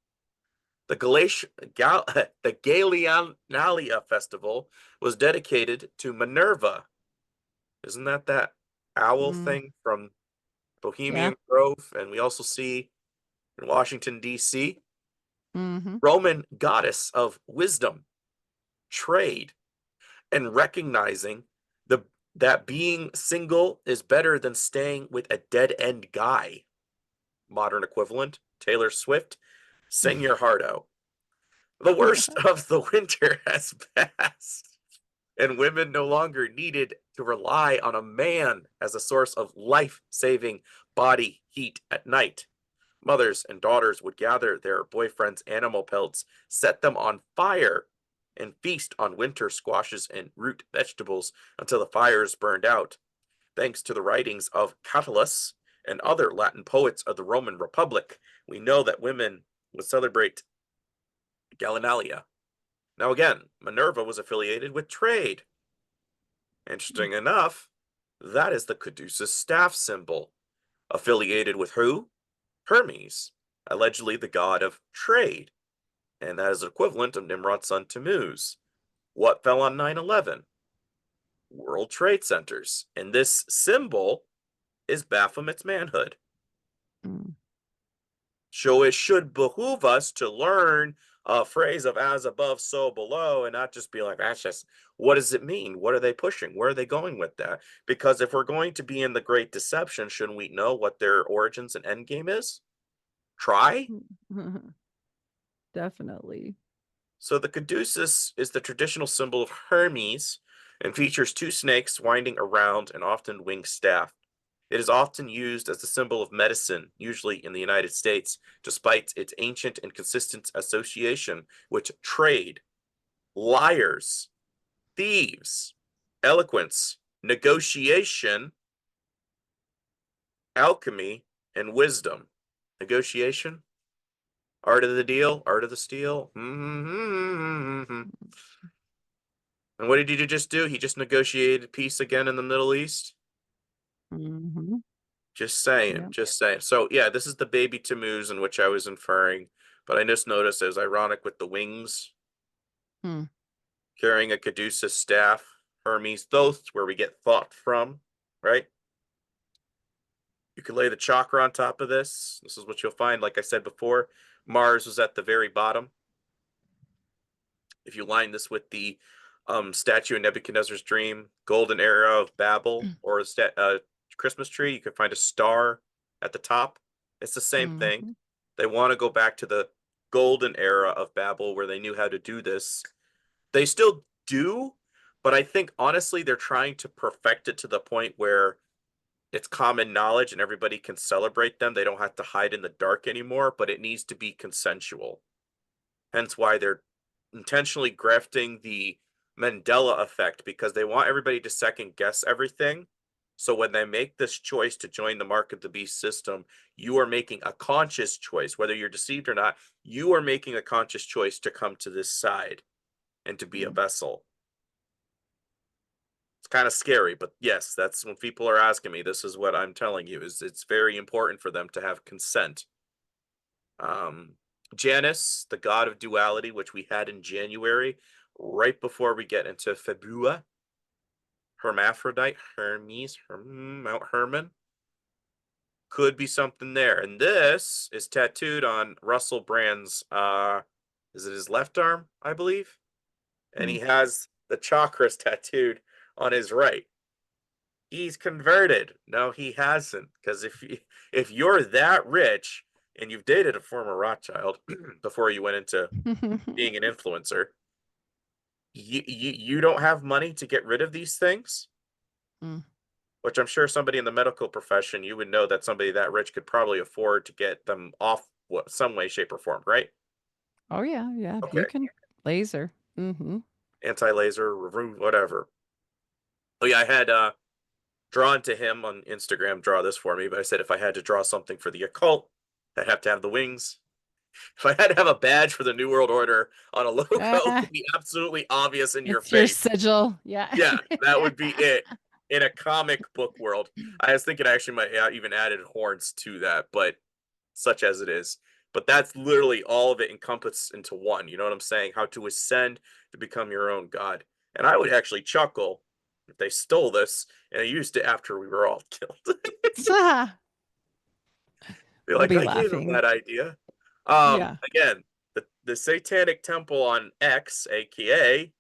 The the Gallianalia festival was dedicated to Minerva. Isn't that owl Mm. thing from Yeah. Bohemian Grove? And we also see in Washington, D.C., Mhm. Roman goddess of wisdom, trade, and recognizing the that being single is better than staying with a dead end guy. Modern equivalent, Taylor Swift, sing your heart out. The worst of the winter has passed, and women no longer needed to rely on a man as a source of life-saving body heat at night. Mothers and daughters would gather their boyfriends' animal pelts, set them on fire, and feast on winter squashes and root vegetables until the fires burned out. Thanks to the writings of Catullus and other Latin poets of the Roman Republic, we know that women would celebrate Gallenalia. Now, again, Minerva was affiliated with trade. Interesting enough, that is the Caduceus staff symbol. Affiliated with who? Hermes, allegedly the god of trade, and that is equivalent of Nimrod's son Tammuz. What fell on 9/11? World Trade Centers, and this symbol is Baphomet's manhood. Mm. So it should behoove us to learn a phrase of "as above, so below," and not just be like, "That's just what does it mean? What are they pushing? Where are they going with that?" Because if we're going to be in the Great Deception, shouldn't we know what their origins and end game is? Try. Definitely. So the caduceus is the traditional symbol of Hermes and features 2 snakes winding around an often winged staff. It is often used as the symbol of medicine, usually in the United States, despite its ancient and consistent association with trade, liars, thieves, eloquence, negotiation, alchemy, and wisdom. Negotiation? Art of the deal? Art of the steal? And what did he just do? He just negotiated peace again in the Middle East? Mhm. Just saying, Yep. just saying. So yeah, this is the baby Tammuz in which I was inferring, but I just noticed it was ironic with the wings Hmm. carrying a caduceus staff, Hermes Thoth, where we get thought from, right? You can lay the chakra on top of this. This is what you'll find. Like I said before, Mars was at the very bottom. If you line this with the statue in Nebuchadnezzar's dream, golden era of Babel, or Christmas tree, you can find a star at the top. It's the same thing. Mhm. They want to go back to the golden era of Babel where they knew how to do this. They still do, but I think honestly they're trying to perfect it to the point where it's common knowledge and everybody can celebrate them. They don't have to hide in the dark anymore, but it needs to be consensual. Hence why they're intentionally grafting the Mandela effect, because they want everybody to second guess everything. So when they make this choice to join the Mark of the Beast system, you are making a conscious choice. Whether you're deceived or not, you are making a conscious choice to come to this side and to be a Mm. vessel. It's kind of scary, but yes, that's when people are asking me, this is what I'm telling you, is it's very important for them to have consent. Janus, the god of duality, which we had in January, right before we get into Febua. Hermaphrodite, Hermes, Mount Hermon. Could be something there. And this is tattooed on Russell Brand's, is it his left arm, I believe? And he has the chakras tattooed on his right. He's converted. No, he hasn't. Because if you're that rich and you've dated a former Rothschild before you went into being an influencer, you don't have money to get rid of these things, Mm. which I'm sure somebody in the medical profession, you would know that somebody that rich could probably afford to get them off some way, shape, or form, right? Oh yeah, yeah. Okay. You can laser. Mm-hmm. Anti-laser, remove whatever. Oh yeah, I had drawn to him on Instagram, draw this for me, but I said if I had to draw something for the occult, I'd have to have the wings. If I had to have a badge for the New World Order on a logo to be absolutely obvious in your It's your face, sigil. Yeah. yeah, that would be it. In a comic book world, I was thinking I actually might even added horns to that, but such as it is. But that's literally all of it encompassed into one. You know what I'm saying? How to ascend to become your own god. And I would actually chuckle if they stole this and used it after we were all killed. Be We'll like, be I gave him laughing. that idea. Yeah. Again, the Satanic Temple on X, aka,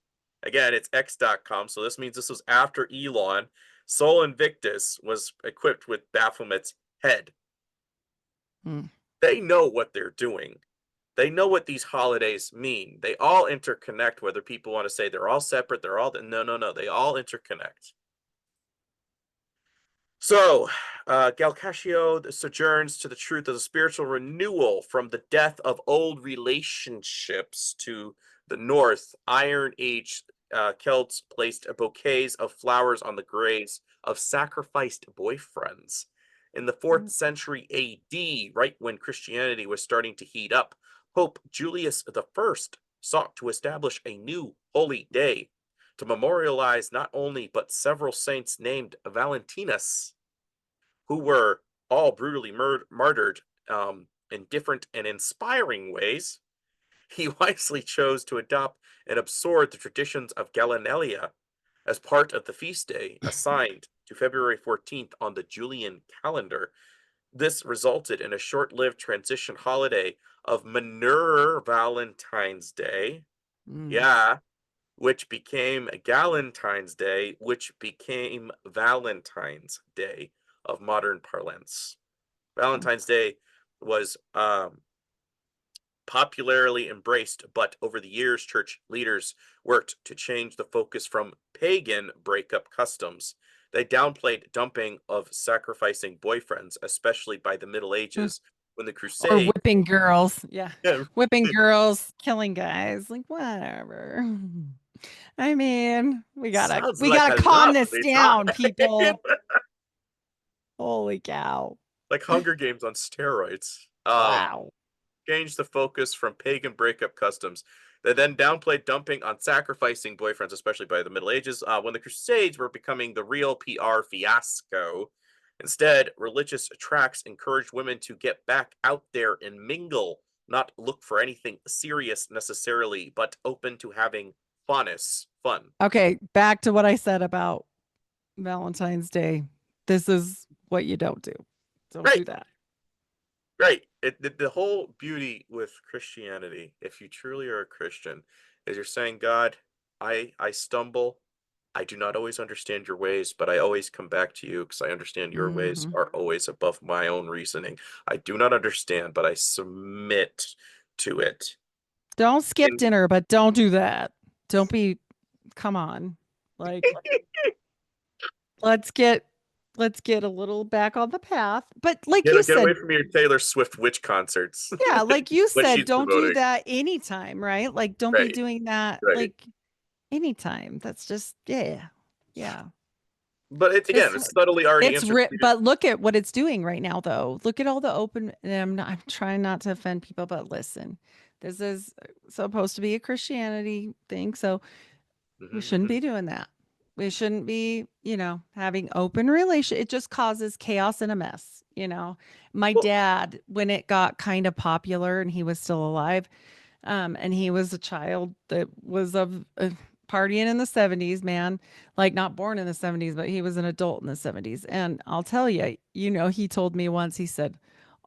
again, it's X.com, so this means this was after Elon. Sol Invictus was equipped with Baphomet's head. Mm. They know what they're doing. They know what these holidays mean. They all interconnect, whether people want to say they're all separate, they're all, no, they all interconnect. So, Galcatio sojourns to the truth of the spiritual renewal from the death of old relationships to the north. Iron Age Celts placed bouquets of flowers on the graves of sacrificed boyfriends. In the 4th century AD, right when Christianity was starting to heat up, Pope Julius I sought to establish a new holy day to memorialize not only but several saints named Valentinus, who were all brutally martyred in different and inspiring ways. He wisely chose to adopt and absorb the traditions of Gallinelia as part of the feast day assigned to February 14th on the Julian calendar. This resulted in a short-lived transition holiday of Manure Valentine's Day. Mm. Yeah, which became Galentine's Day, which became Valentine's Day of modern parlance. Valentine's Day was popularly embraced, but over the years, church leaders worked to change the focus from pagan breakup customs. They downplayed dumping of sacrificing boyfriends, especially by the Middle Mm. Ages when the Or Crusade. whipping girls. Yeah. Whipping girls, killing guys. Like whatever. I mean, we gotta Sounds we like gotta a calm this lovely time. down, people. Holy cow. Like Hunger Games on steroids. Wow. Changed the focus from pagan breakup customs. They then downplayed dumping on sacrificing boyfriends, especially by the Middle Ages, when the Crusades were becoming the real PR fiasco. Instead, religious tracts encouraged women to get back out there and mingle, not look for anything serious necessarily, but open to having fun. Okay, back to what I said about Valentine's Day. This is what you don't do. Don't Right, do that. right. The whole beauty with Christianity, if you truly are a Christian, is you're saying, God, I stumble, I do not always understand your ways, but I always come back to you because I understand your ways Mhm. are always above my own reasoning. I do not understand, but I submit to it. Don't skip And dinner, but don't do that. Don't be come on. Like let's get let's get a little back on the path. But like you get away said, from your Taylor Swift witch concerts yeah, like you when said, she's don't do promoting. that anytime, right? Like don't be Right, doing that right. like anytime. That's just yeah. Yeah. But it's again, it's subtly already answered. But look at what it's doing right now though. Look at all the open and I'm trying not to offend people, but listen. This is supposed to be a Christianity thing, so we Mhm, shouldn't mhm. be doing that. We shouldn't be, having open relation. It just causes chaos and a mess. My Well, dad, when it got kind of popular and he was still alive, and he was a child that was of partying in the 70s, man, like not born in the 70s, but he was an adult in the 70s. And I'll tell you, he told me once, he said,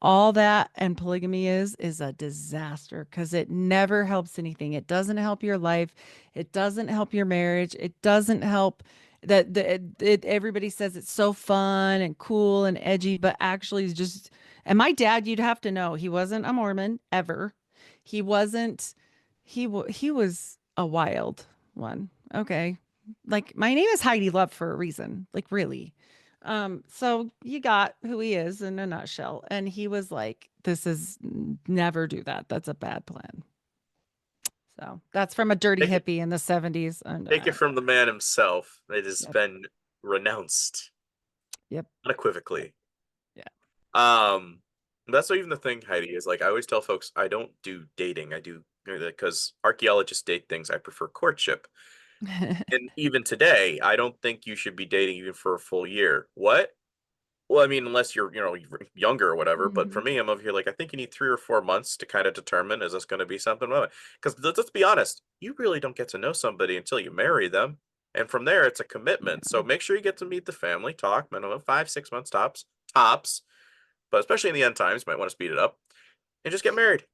all that and polygamy is a disaster because it never helps anything. It doesn't help your life. It doesn't help your marriage. It doesn't help everybody says it's so fun and cool and edgy, but actually it's just, and my dad, you'd have to know, he wasn't a Mormon ever. He wasn't he was a wild one. Okay. Like my name is Heidi Love for a reason. Like really. So you got who he is in a nutshell. And he was like, this is never do that. That's a bad plan. So that's from a dirty take it, hippie in the 70s. And take it from the man himself. It has yep, been renounced yep, unequivocally. yeah. Um, that's not even the thing, Heidi, is like I always tell folks I don't do dating. I do because archaeologists date things. I prefer courtship. And even today, I don't think you should be dating even for a full year. What? Well, I mean, unless you're, younger or whatever. But for Mhm. me, I'm over here like I think you need 3 or 4 months to kind of determine is this going to be something? Because let's be honest, you really don't get to know somebody until you marry them, and from there, it's a commitment. Yeah. So make sure you get to meet the family, talk minimum 5, 6 months tops, tops. But especially in the end times, you might want to speed it up and just get married.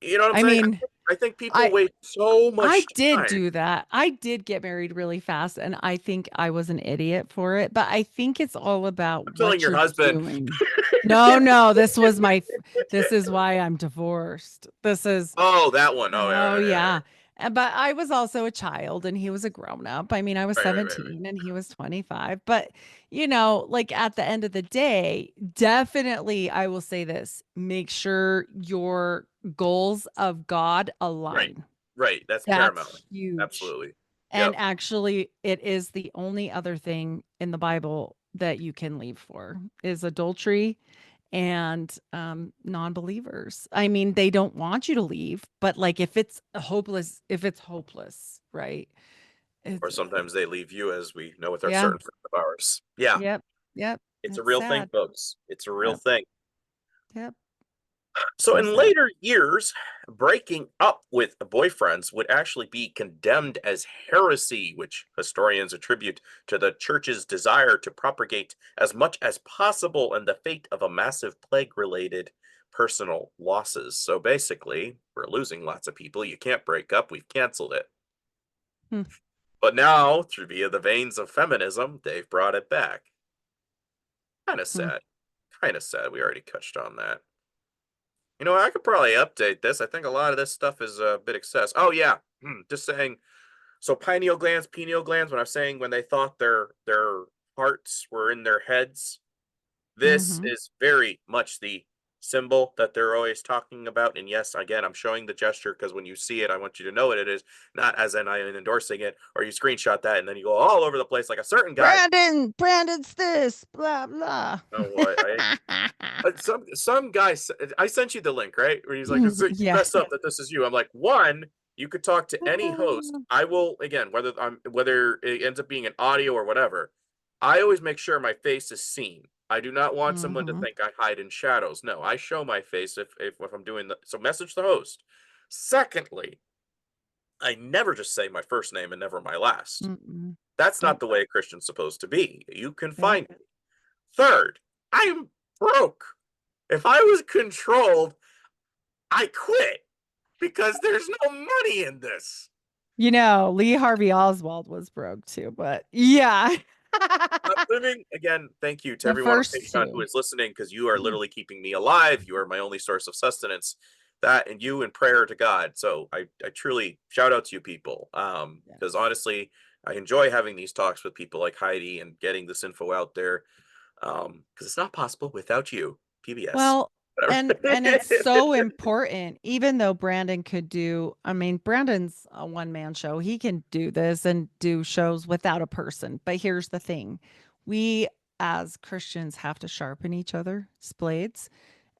You know what I'm I saying? mean, I think people I waste so I much did time. do that. I did get married really fast, and I think I was an idiot for it. But I think it's all about I'm telling what your you're husband. doing. No, no, this is why I'm divorced. This is, Oh, that one. Oh, oh, yeah. yeah. But I was also a child and he was a grown up. I mean, I was Right. 17 and he was 25. But, like at the end of the day, definitely, I will say this, make sure your goals of God Right. align. Right. That's paramount. That's huge. Absolutely. And Yep. actually, it is the only other thing in the Bible that you can leave for is adultery and non-believers. I mean, they don't want you to leave, but like if it's hopeless, right? Or It's sometimes they leave you, as we know with our yeah, certain friends of ours. Yeah. yep, yep. It's a It's real thing, sad. folks. It's a real Yep, thing. yep. So So in sad. later years, breaking up with boyfriends would actually be condemned as heresy, which historians attribute to the church's desire to propagate as much as possible and the fate of a massive plague-related personal losses. So basically, we're losing lots of people. You can't break up. We've canceled it. Hmm, But now, through via the veins of feminism, they've brought it back. Kind of hmm. sad. Kind of sad. We already touched on that. I could probably update this. I think a lot of this stuff is a bit excess. Oh yeah, just saying. So pineal glands. When I'm saying when they thought their hearts were in their heads, this Mm-hmm. is very much the symbol that they're always talking about. And yes, again, I'm showing the gesture because when you see it, I want you to know what it is, not as in I am endorsing it, or you screenshot that and then you go all over the place like a certain guy. Brandon's this, blah blah. Oh, what some guy. I sent you the link, right? Where he's like, "You Yeah. mess up that this is you." I'm like, one, you could talk to any host. I will again, whether it ends up being an audio or whatever. I always make sure my face is seen. I do not want someone to Mm-hmm. think I hide in shadows. No, I show my face if I'm doing the so message the host. Secondly, I never just say my first name and never my last. Mm-mm. That's not Nope. the way a Christian's supposed to be. You can Yep. find me. Third, I'm broke. If I was controlled, I quit because there's no money in this. Lee Harvey Oswald was broke too, but yeah. Living again, thank you to The everyone on first Patreon who two. is listening, because you are literally keeping me alive. You are my only source of sustenance. That and you and prayer to God. So I truly shout out to you people. Because Yes. honestly, I enjoy having these talks with people like Heidi and getting this info out there. Because it's not possible without you, PBS. Well, Whatever. and it's so important, even though Brandon could do, I mean, Brandon's a one-man show. He can do this and do shows without a person. But here's the thing. We as Christians have to sharpen each other's blades.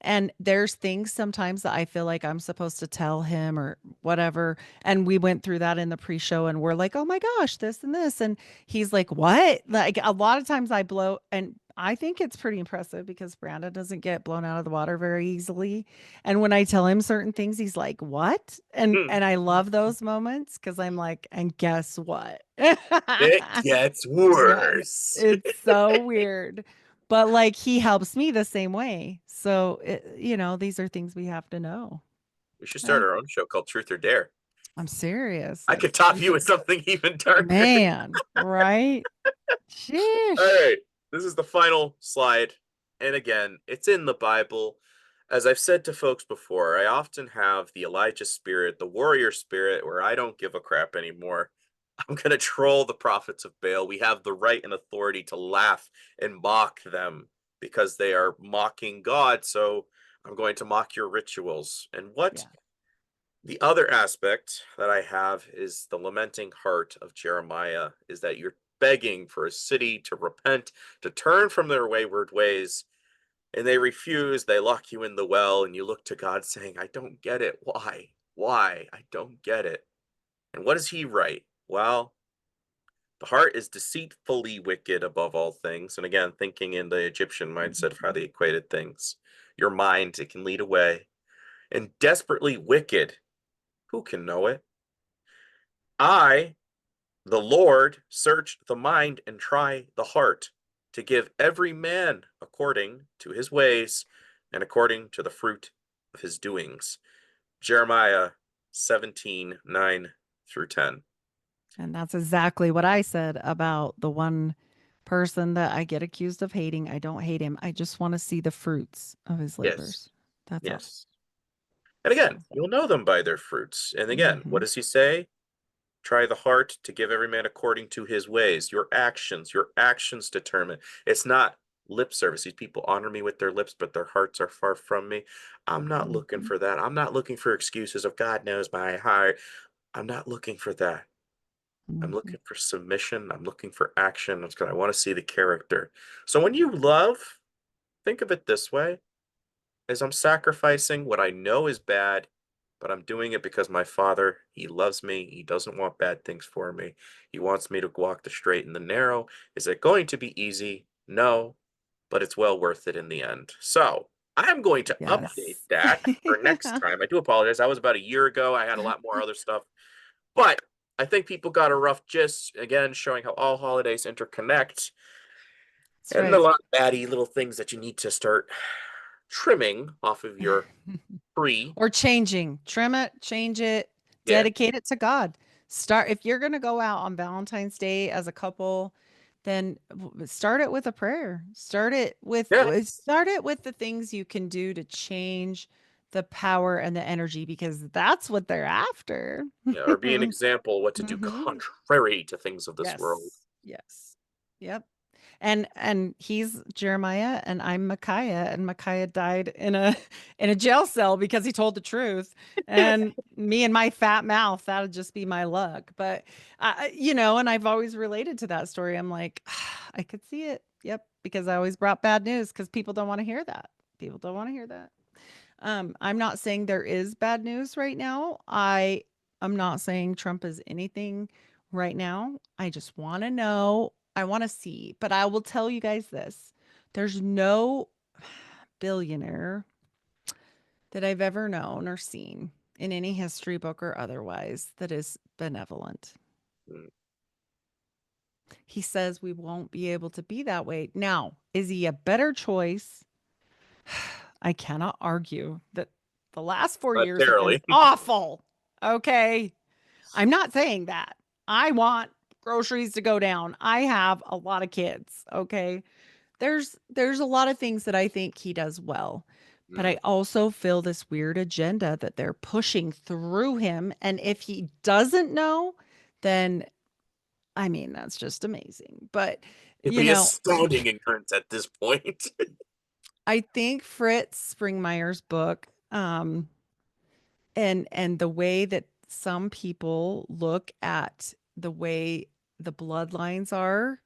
And there's things sometimes that I feel like I'm supposed to tell him or whatever. And we went through that in the pre-show and we're like, oh my gosh, this and this. And he's like, what? Like a lot of times I blow, and I think it's pretty impressive because Brandon doesn't get blown out of the water very easily. And when I tell him certain things, he's like, what? And I love those moments because I'm like, and guess what? It gets Yes, worse. it's so weird. But like he helps me the same way. So, these are things we have to know. We should start Yeah. our own show called Truth or Dare. I'm serious. I Like could top truth you with something even darker. man, right? All Sheesh. right, this is the final slide. And again, it's in the Bible. As I've said to folks before, I often have the Elijah spirit, the warrior spirit, where I don't give a crap anymore. I'm going to troll the prophets of Baal. We have the right and authority to laugh and mock them because they are mocking God. So I'm going to mock your rituals. And what Yeah. the other aspect that I have is the lamenting heart of Jeremiah is that you're begging for a city to repent, to turn from their wayward ways, and they refuse. They lock you in the well, and you look to God saying, I don't get it. Why? Why? I don't get it. And what does he write? Well, the heart is deceitfully wicked above all things. And again, thinking in the Egyptian mindset of how they equated things, your mind, it can lead away, and desperately wicked. Who can know it? I, the Lord, search the mind and try the heart to give every man according to his ways and according to the fruit of his doings. Jeremiah 17:9 through 10. And that's exactly what I said about the one person that I get accused of hating. I don't hate him. I just want to see the fruits of his Yes. labors. That's all. Yes. And again, So, you'll know them by their fruits. And again, what mhm. does he say? Try the heart to give every man according to his ways. Your actions determine. It's not lip service. These people honor me with their lips, but their hearts are far from me. I'm not looking Mhm. for that. I'm not looking for excuses of God knows my heart. I'm not looking for that. I'm Mhm. looking for submission. I'm looking for action. It's because I want to see the character. So when you love, think of it this way: as I'm sacrificing what I know is bad, but I'm doing it because my father, he loves me. He doesn't want bad things for me. He wants me to walk the straight and the narrow. Is it going to be easy? No, but it's well worth it in the end. So I'm going to update Yes. that for next time. I do apologize. That was about a year ago. I had a lot more other stuff, but I think people got a rough gist, again, showing how all holidays interconnect That's and a right. lot of baddie little things that you need to start trimming off of your tree. Or changing. Trim it, change it, Yeah. dedicate it to God. Start if you're going to go out on Valentine's Day as a couple, then start it with a prayer. Yeah. Start it with the things you can do to change the power and the energy because that's what they're after. Yeah, or be an example what to do Mhm. contrary to things of this world. Yes. Yes. Yep. And he's Jeremiah and I'm Micaiah and Micaiah died in a in a jail cell because he told the truth. And me and my fat mouth, that'd just be my luck. But and I've always related to that story. I'm like, I could see it. Yep, because I always brought bad news because people don't want to hear that. People don't want to hear that. I'm not saying there is bad news right now. I'm not saying Trump is anything right now. I just want to know. I want to see. But I will tell you guys this. There's no billionaire that I've ever known or seen in any history book or otherwise that is benevolent. Mm. He says we won't be able to be that way. Now, is he a better choice? I cannot argue that the last 4 years have been Monetarily. awful. Okay. I'm not saying that. I want groceries to go down. I have a lot of kids, okay? There's a lot of things that I think he does well. But I also feel this weird agenda that they're pushing through him, and if he doesn't know, then I mean, that's just amazing. But, It'd you be know, astounding ignorance at this point. I think Fritz Springmeier's book, and the way that some people look at the way the bloodlines are,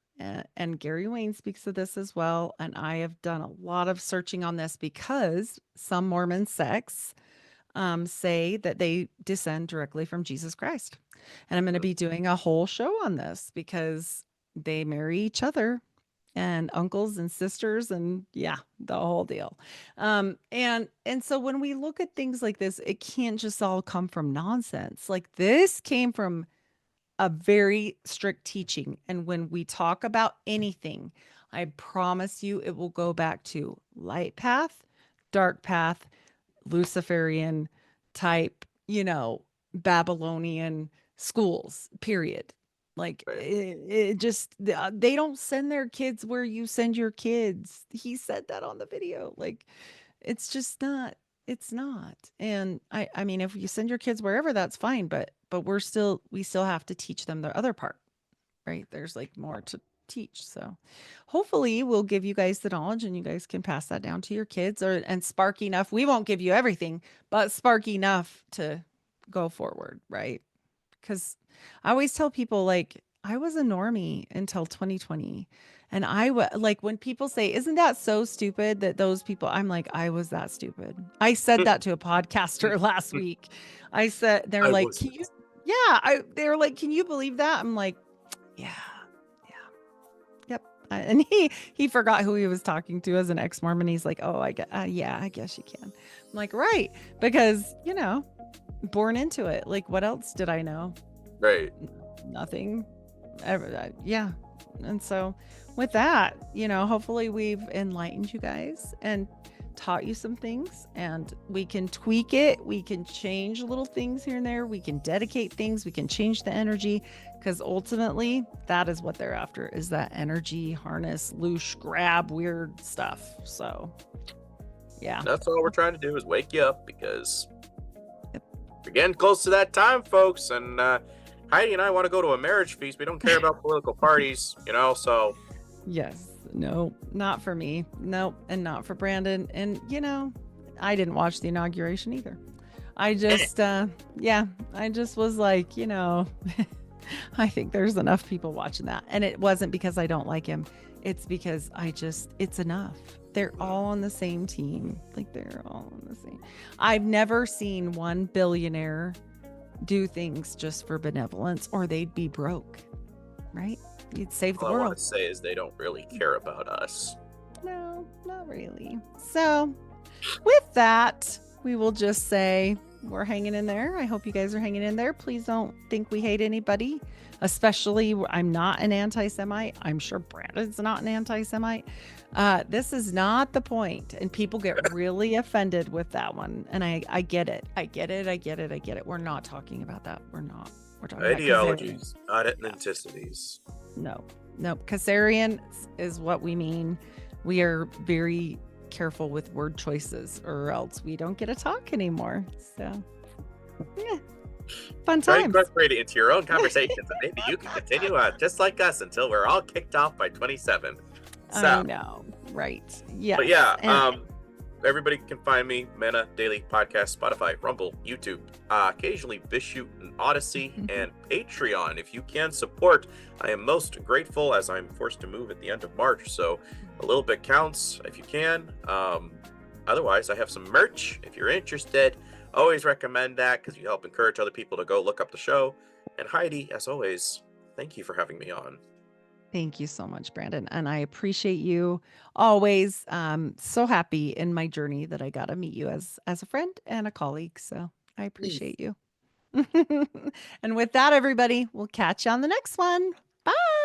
and Gary Wayne speaks of this as well, and I have done a lot of searching on this because some Mormon sects say that they descend directly from Jesus Christ. And I'm going to be doing a whole show on this because they marry each other and uncles and sisters and yeah, the whole deal. And so when we look at things like this, it can't just all come from nonsense. Like this came from a very strict teaching. And when we talk about anything, I promise you it will go back to light path, dark path, Luciferian type, Babylonian schools, period. Like Right. it just, they don't send their kids where you send your kids. He said that on the video. Like it's just not, it's not. And I mean, if you send your kids wherever, that's fine. But we still have to teach them the other part, right? There's like more to teach. So hopefully we'll give you guys the knowledge and you guys can pass that down to your kids and spark enough. We won't give you everything, but spark enough to go forward, right? Because I always tell people like I was a normie until 2020. And like when people say, isn't that so stupid that those people, I'm like, I was that stupid. I said that to a podcaster last week. I said, they're I like, was. can you, they're like, can you believe that? I'm like, yeah, yeah. Yep. And he forgot who he was talking to as an ex-Mormon. He's like, "Oh, yeah, I guess you can." I'm like, "Right," because born into it. Like, what else did I know? Right. Nothing. Yeah. And so, with that, hopefully we've enlightened you guys and taught you some things, and we can tweak it. We can change little things here and there. We can dedicate things. We can change the energy. Because ultimately, that is what they're after, is that energy harness, loosh, grab, weird stuff. So, yeah. That's all we're trying to do is wake you up because we're getting close to that time, folks. And Heidi and I want to go to a marriage feast. We don't care about political parties, so. Yes. No, not for me. Nope. And not for Brandon. And, I didn't watch the inauguration either. I just, I just was like, I think there's enough people watching that. And it wasn't because I don't like him. It's because it's enough. They're all on the same team. Like they're all on the same. I've never seen one billionaire do things just for benevolence or they'd be broke, right? You'd save the All I world. want to say is they don't really care about us. No, not really. So with that, we will just say we're hanging in there. I hope you guys are hanging in there. Please don't think we hate anybody, especially I'm not an anti-Semite. I'm sure Brandon's not an anti-Semite. This is not the point. And people get really offended with that one. And I get it. I get it. We're not talking about that. We're not. We're talking Ideologies, not ethnicities. No. Khazarian is what we mean. We are very careful with word choices or else we don't get to talk anymore. So yeah, fun Try to times. incorporate it into your own conversations and maybe you can continue just like us until we're all kicked off by 27. So, I know, right? Yeah. But yeah, everybody can find me, Mana Daily Podcast, Spotify, Rumble, YouTube, occasionally BitChute and Odyssey, and Patreon. If you can support, I am most grateful as I'm forced to move at the end of March. So a little bit counts if you can. Otherwise, I have some merch if you're interested. Always recommend that because you help encourage other people to go look up the show. And Heidi, as always, thank you for having me on. Thank you so much, Brandon. And I appreciate you always. So happy in my journey that I got to meet you as a friend and a colleague. So I appreciate you. And with that, everybody, we'll catch you on the next one. Bye.